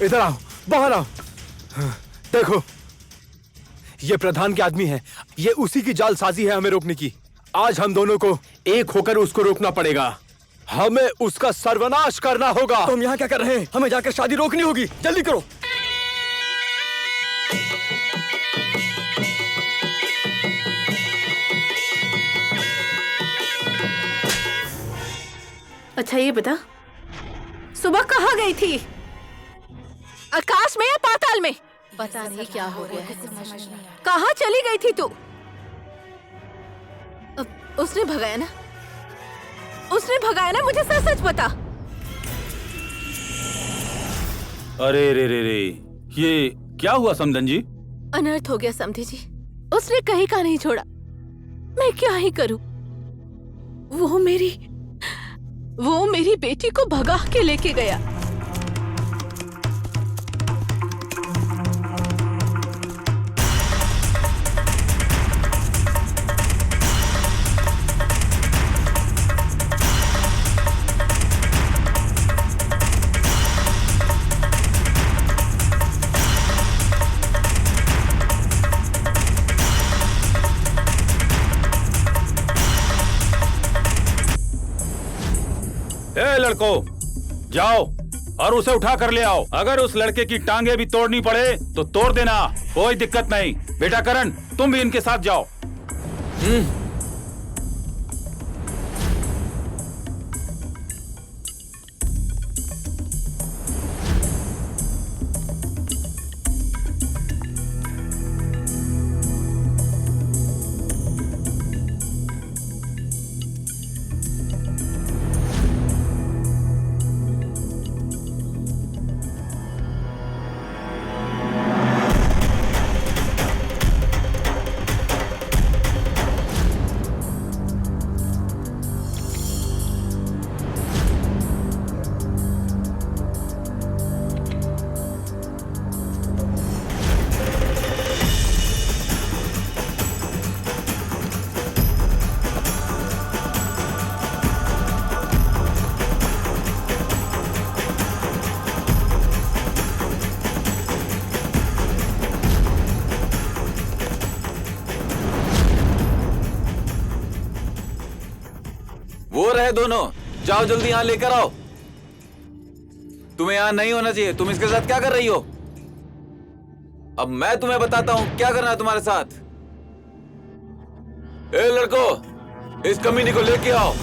S11: इधर आओ, बाहर आओ। देखो, ये प्रधान के आदमी है। ये उसी की जालसाजी है हमें रोकने की। आज हम दोनों को एक होकर उसको रोकना पड़ेगा। हमें उसका सर्वनाश करना होगा।
S1: तुम यहाँ क्या कर रहे हैं? हमें जाकर शादी रोकनी होगी। जल्दी करो।
S6: अच्छा ये बता, सुबह कहाँ गई थी? आकाश में या पाताल में?
S8: पता नहीं क्या हो गया है।
S6: कहाँ चली गई थी तू? उसने भगाया ना? उसने भगाया ना? मुझे सच सच बता।
S5: अरे रे रे रे, ये क्या हुआ समधन जी?
S6: अनर्थ हो गया समधी जी। उसने कहीं का नहीं छोड़ा। मैं क्या ही करूं? वो मेरी बेटी को भगा के लेके गया।
S5: ए लड़को, जाओ और उसे उठा कर ले आओ। अगर उस लड़के की टांगे भी तोड़नी पड़े तो तोड़ देना, कोई दिक्कत नहीं। बेटा करण, तुम भी इनके साथ जाओ।
S7: वो रहे दोनों, जाओ जल्दी यहाँ लेकर आओ। तुम्हें यहाँ नहीं होना चाहिए। तुम इसके साथ क्या कर रही हो? अब मैं तुम्हें बताता हूँ क्या करना है तुम्हारे साथ। ए लड़को, इस कमीनी को लेके आओ।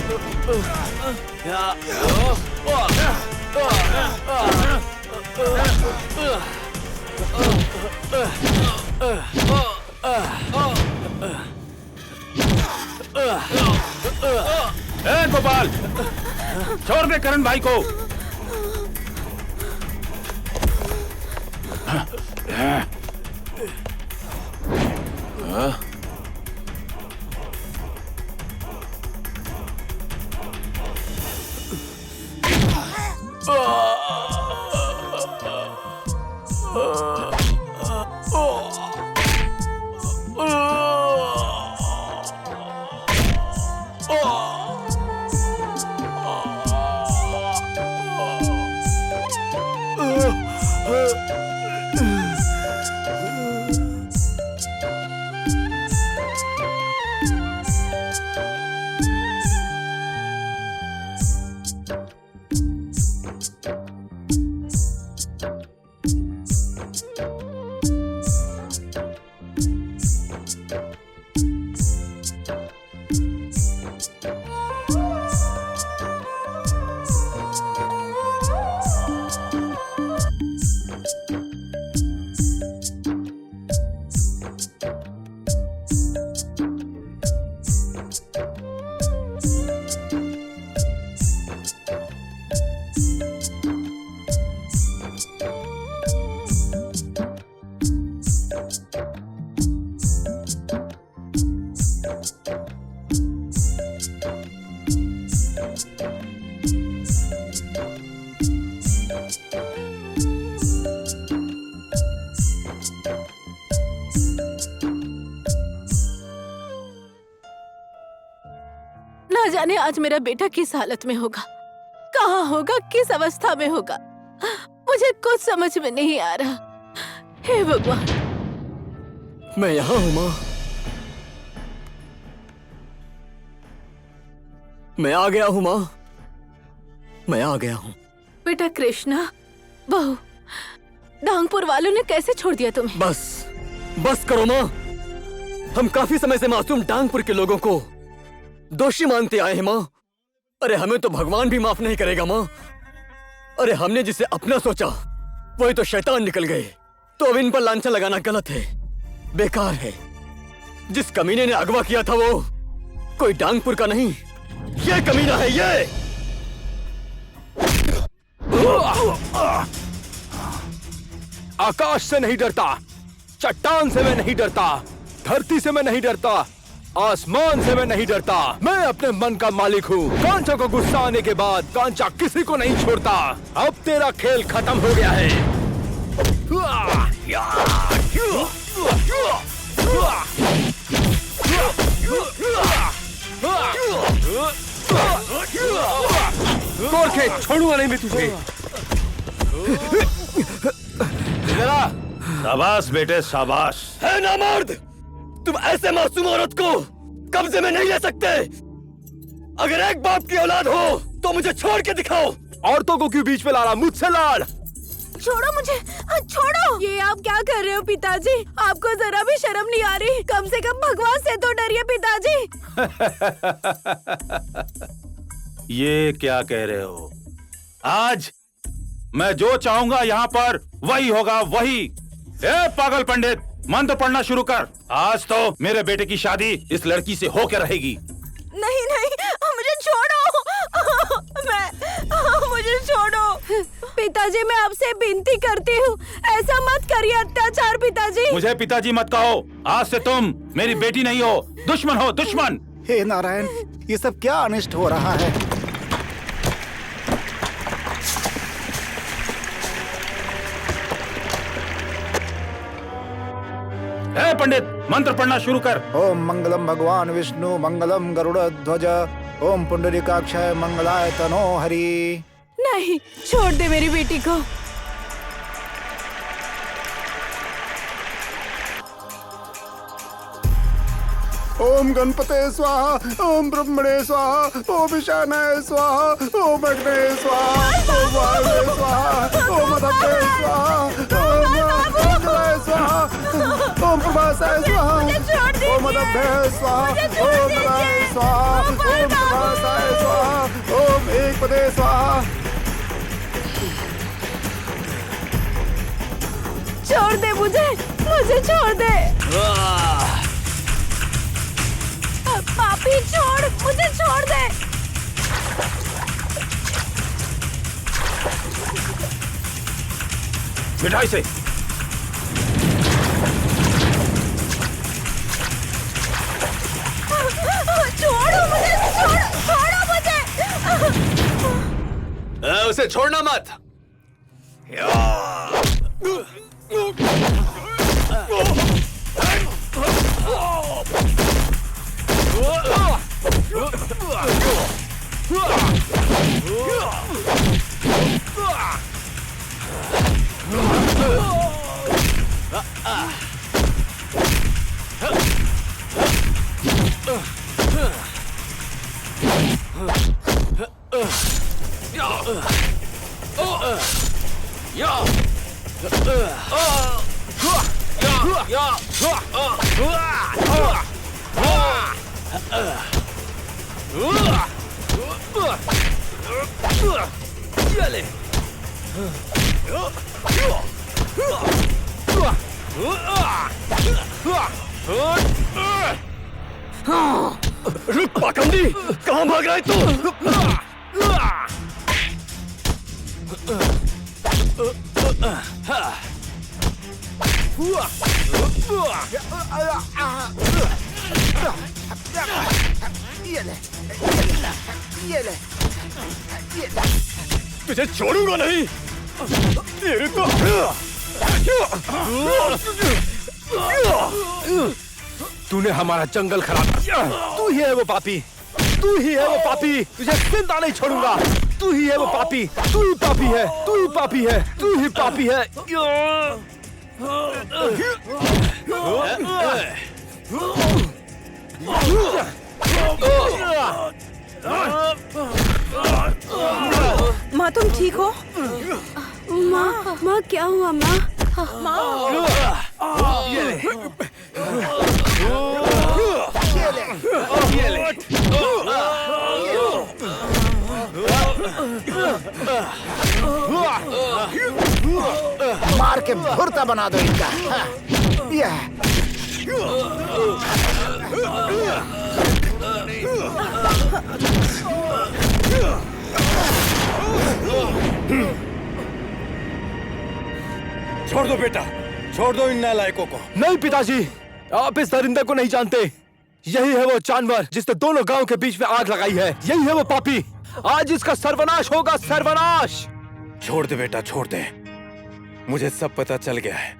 S5: ए गोपाल, छोड़ दे करण भाई को।
S6: ना जाने आज मेरा बेटा किस हालत में होगा, कहाँ होगा, किस अवस्था में होगा, मुझे कुछ समझ में नहीं आ रहा। हे भगवान।
S1: मैं यहाँ हूँ माँ, मैं आ गया हूँ माँ, मैं आ गया हूँ।
S6: बेटा कृष्णा, बहू, डांगपुर वालों ने कैसे छोड़ दिया तुम्हें?
S1: बस करो माँ। हम काफी समय से मासूम डांगपुर के लोगों को दोषी मानते आए हैं माँ। अरे हमें तो भगवान भी माफ नहीं करेगा माँ। अरे हमने जिसे अपना सोचा वही तो शैतान निकल गए। तो अब इन पर लांछन लगाना गलत है, बेकार है। जिस कमीने ने अगवा किया था वो कोई डांगपुर का नहीं, ये कमीना है ये।
S11: आकाश से नहीं डरता, चट्टान से मैं नहीं डरता, धरती से मैं नहीं डरता, आसमान से मैं नहीं डरता। मैं अपने मन का मालिक हूँ। कांचा को गुस्सा आने के बाद कांचा किसी को नहीं छोड़ता। अब तेरा खेल खत्म हो गया है। गोरखे, छोड़ूंगा नहीं मैं तुझे।
S5: शाबाश बेटे, शाबाश।
S1: है ना मर्द, तुम ऐसे मासूम औरत को कब्जे में नहीं ले सकते। अगर एक बाप की औलाद हो तो मुझे छोड़ के दिखाओ।
S11: औरतों को क्यों बीच में ला रहा, मुझसे लड़।
S6: छोड़ो मुझे, छोड़ो। ये आप क्या कर रहे हो पिताजी? आपको जरा भी शर्म नहीं आ रही? कम से कम भगवान से तो डरिए पिताजी।
S5: ये क्या कह रहे हो? आज मैं जो चाहूंगा यहाँ पर वही होगा, वही। ए पागल पंडित, मंत्र पढ़ना शुरू कर। आज तो मेरे बेटे की शादी इस लड़की से होकर रहेगी।
S6: नहीं नहीं, मुझे छोड़ो। मुझे छोड़ो पिताजी, मैं आपसे विनती करती हूँ, ऐसा मत करिए अत्याचार पिताजी।
S5: मुझे पिताजी मत कहो। आज से तुम मेरी बेटी नहीं हो, दुश्मन हो, दुश्मन।
S4: हे नारायण, ये सब क्या अनिष्ट हो रहा है?
S5: ए पंडित, मंत्र पढ़ना शुरू कर।
S4: ओम मंगलम भगवान विष्णु, मंगलम गरुड़ ध्वज, ओम पुंडरीकाक्षाय मंगलाय तनो हरि।
S6: नहीं, छोड़ दे मेरी बेटी को।
S4: ओम गणपते स्वाहा, ओम ब्रह्मणे स्वाहा, ओम ईशानाय स्वाहा, ओम अग्ने स्वाहा, ओम वायवे स्वाहा, ओम अदब्बे स्वाहा, ओम मंगलाय स्वाहा, ओम प्रभासाय स्वाहा, ओम अदब्बे स्वाहा, ओम राय स्वाहा, ओम प्रभासाय स्वाहा।
S6: छोड़ दे मुझे छोड़ दे। पापी छोड़, मुझे छोड़ दे।
S9: मिठाई से
S6: छोड़ो मुझे, छोड़ो मुझे।
S9: उसे छोड़ना मत। रुक पाखंडी, कहाँ भाग रहा है तू? तुझे छोड़ूंगा नहीं। तेरे को तूने हमारा जंगल खराब किया। तू ही है वो पापी, तू ही है वो पापी। तुझे जिंदा नहीं छोड़ूंगा। तू ही है वो पापी, तू ही पापी है, तू ही पापी है, तू ही पापी है।
S8: माँ तुम ठीक हो?
S6: माँ क्या हुआ माँ?
S4: मार के भुर्ता बना दो इनका।
S3: छोड़ दो बेटा, छोड़ दो इन नालायकों को।
S11: नहीं पिताजी, आप इस दरिंदे को नहीं जानते। यही है वो जानवर जिसने दोनों गांव के बीच में आग लगाई है। यही है वो पापी। आज इसका सर्वनाश होगा, सर्वनाश।
S3: छोड़ दे बेटा, छोड़ दे। मुझे सब पता चल गया है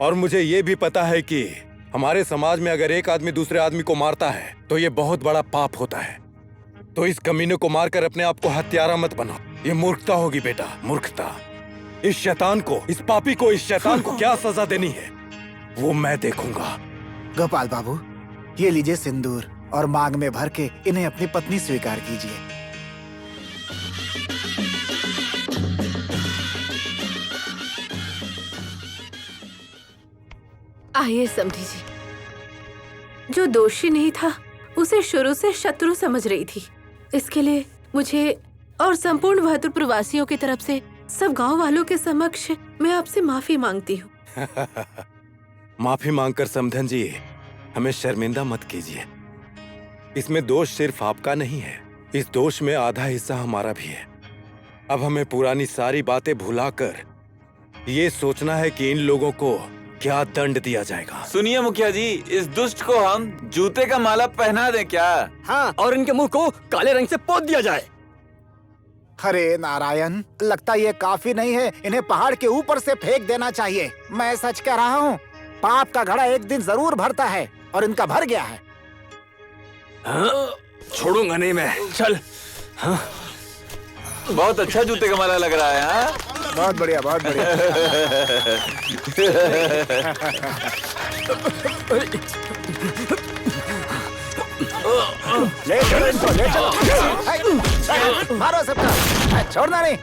S3: और मुझे ये भी पता है कि हमारे समाज में अगर एक आदमी दूसरे आदमी को मारता है तो ये बहुत बड़ा पाप होता है। तो इस कमीने को मारकर अपने आप को हत्यारा मत बनाओ। ये मूर्खता होगी बेटा, मूर्खता। इस शैतान को, इस पापी को, इस शैतान को क्या सजा देनी है वो मैं देखूंगा।
S4: गोपाल बाबू, ये लीजिए सिंदूर और मांग में भर के इन्हें अपनी पत्नी स्वीकार कीजिए।
S6: आइए समझी जी, जो दोषी नहीं था उसे शुरू से शत्रु समझ रही थी। इसके लिए मुझे और संपूर्ण भद्रपुर वासियों की तरफ से सब गांव वालों के समक्ष मैं आपसे माफी मांगती हूँ।
S3: माफी मांगकर समधन जी हमें शर्मिंदा मत कीजिए। इसमें दोष सिर्फ आपका नहीं है, इस दोष में आधा हिस्सा हमारा भी है। अब हमें पुरानी सारी बातें भुलाकर ये सोचना है कि इन लोगों को क्या दंड दिया जाएगा।
S7: सुनिए मुखिया जी, इस दुष्ट को हम जूते का माला पहना दें क्या?
S1: हाँ, और इनके मुंह को काले रंग से पोत दिया जाए।
S4: हरे नारायण, लगता ये काफी नहीं है। इन्हें पहाड़ के ऊपर से फेंक देना चाहिए। मैं सच कह रहा हूँ, पाप का घड़ा एक दिन जरूर भरता है और इनका भर गया है।
S9: छोड़ूंगा नहीं मैं। चल।
S7: बहुत अच्छा जूते का माला लग रहा है। हाँ?
S4: बहुत बढ़िया, बहुत बढ़िया। ले चलो इसको, ले चलो। मारो सबका, छोड़ना नहीं।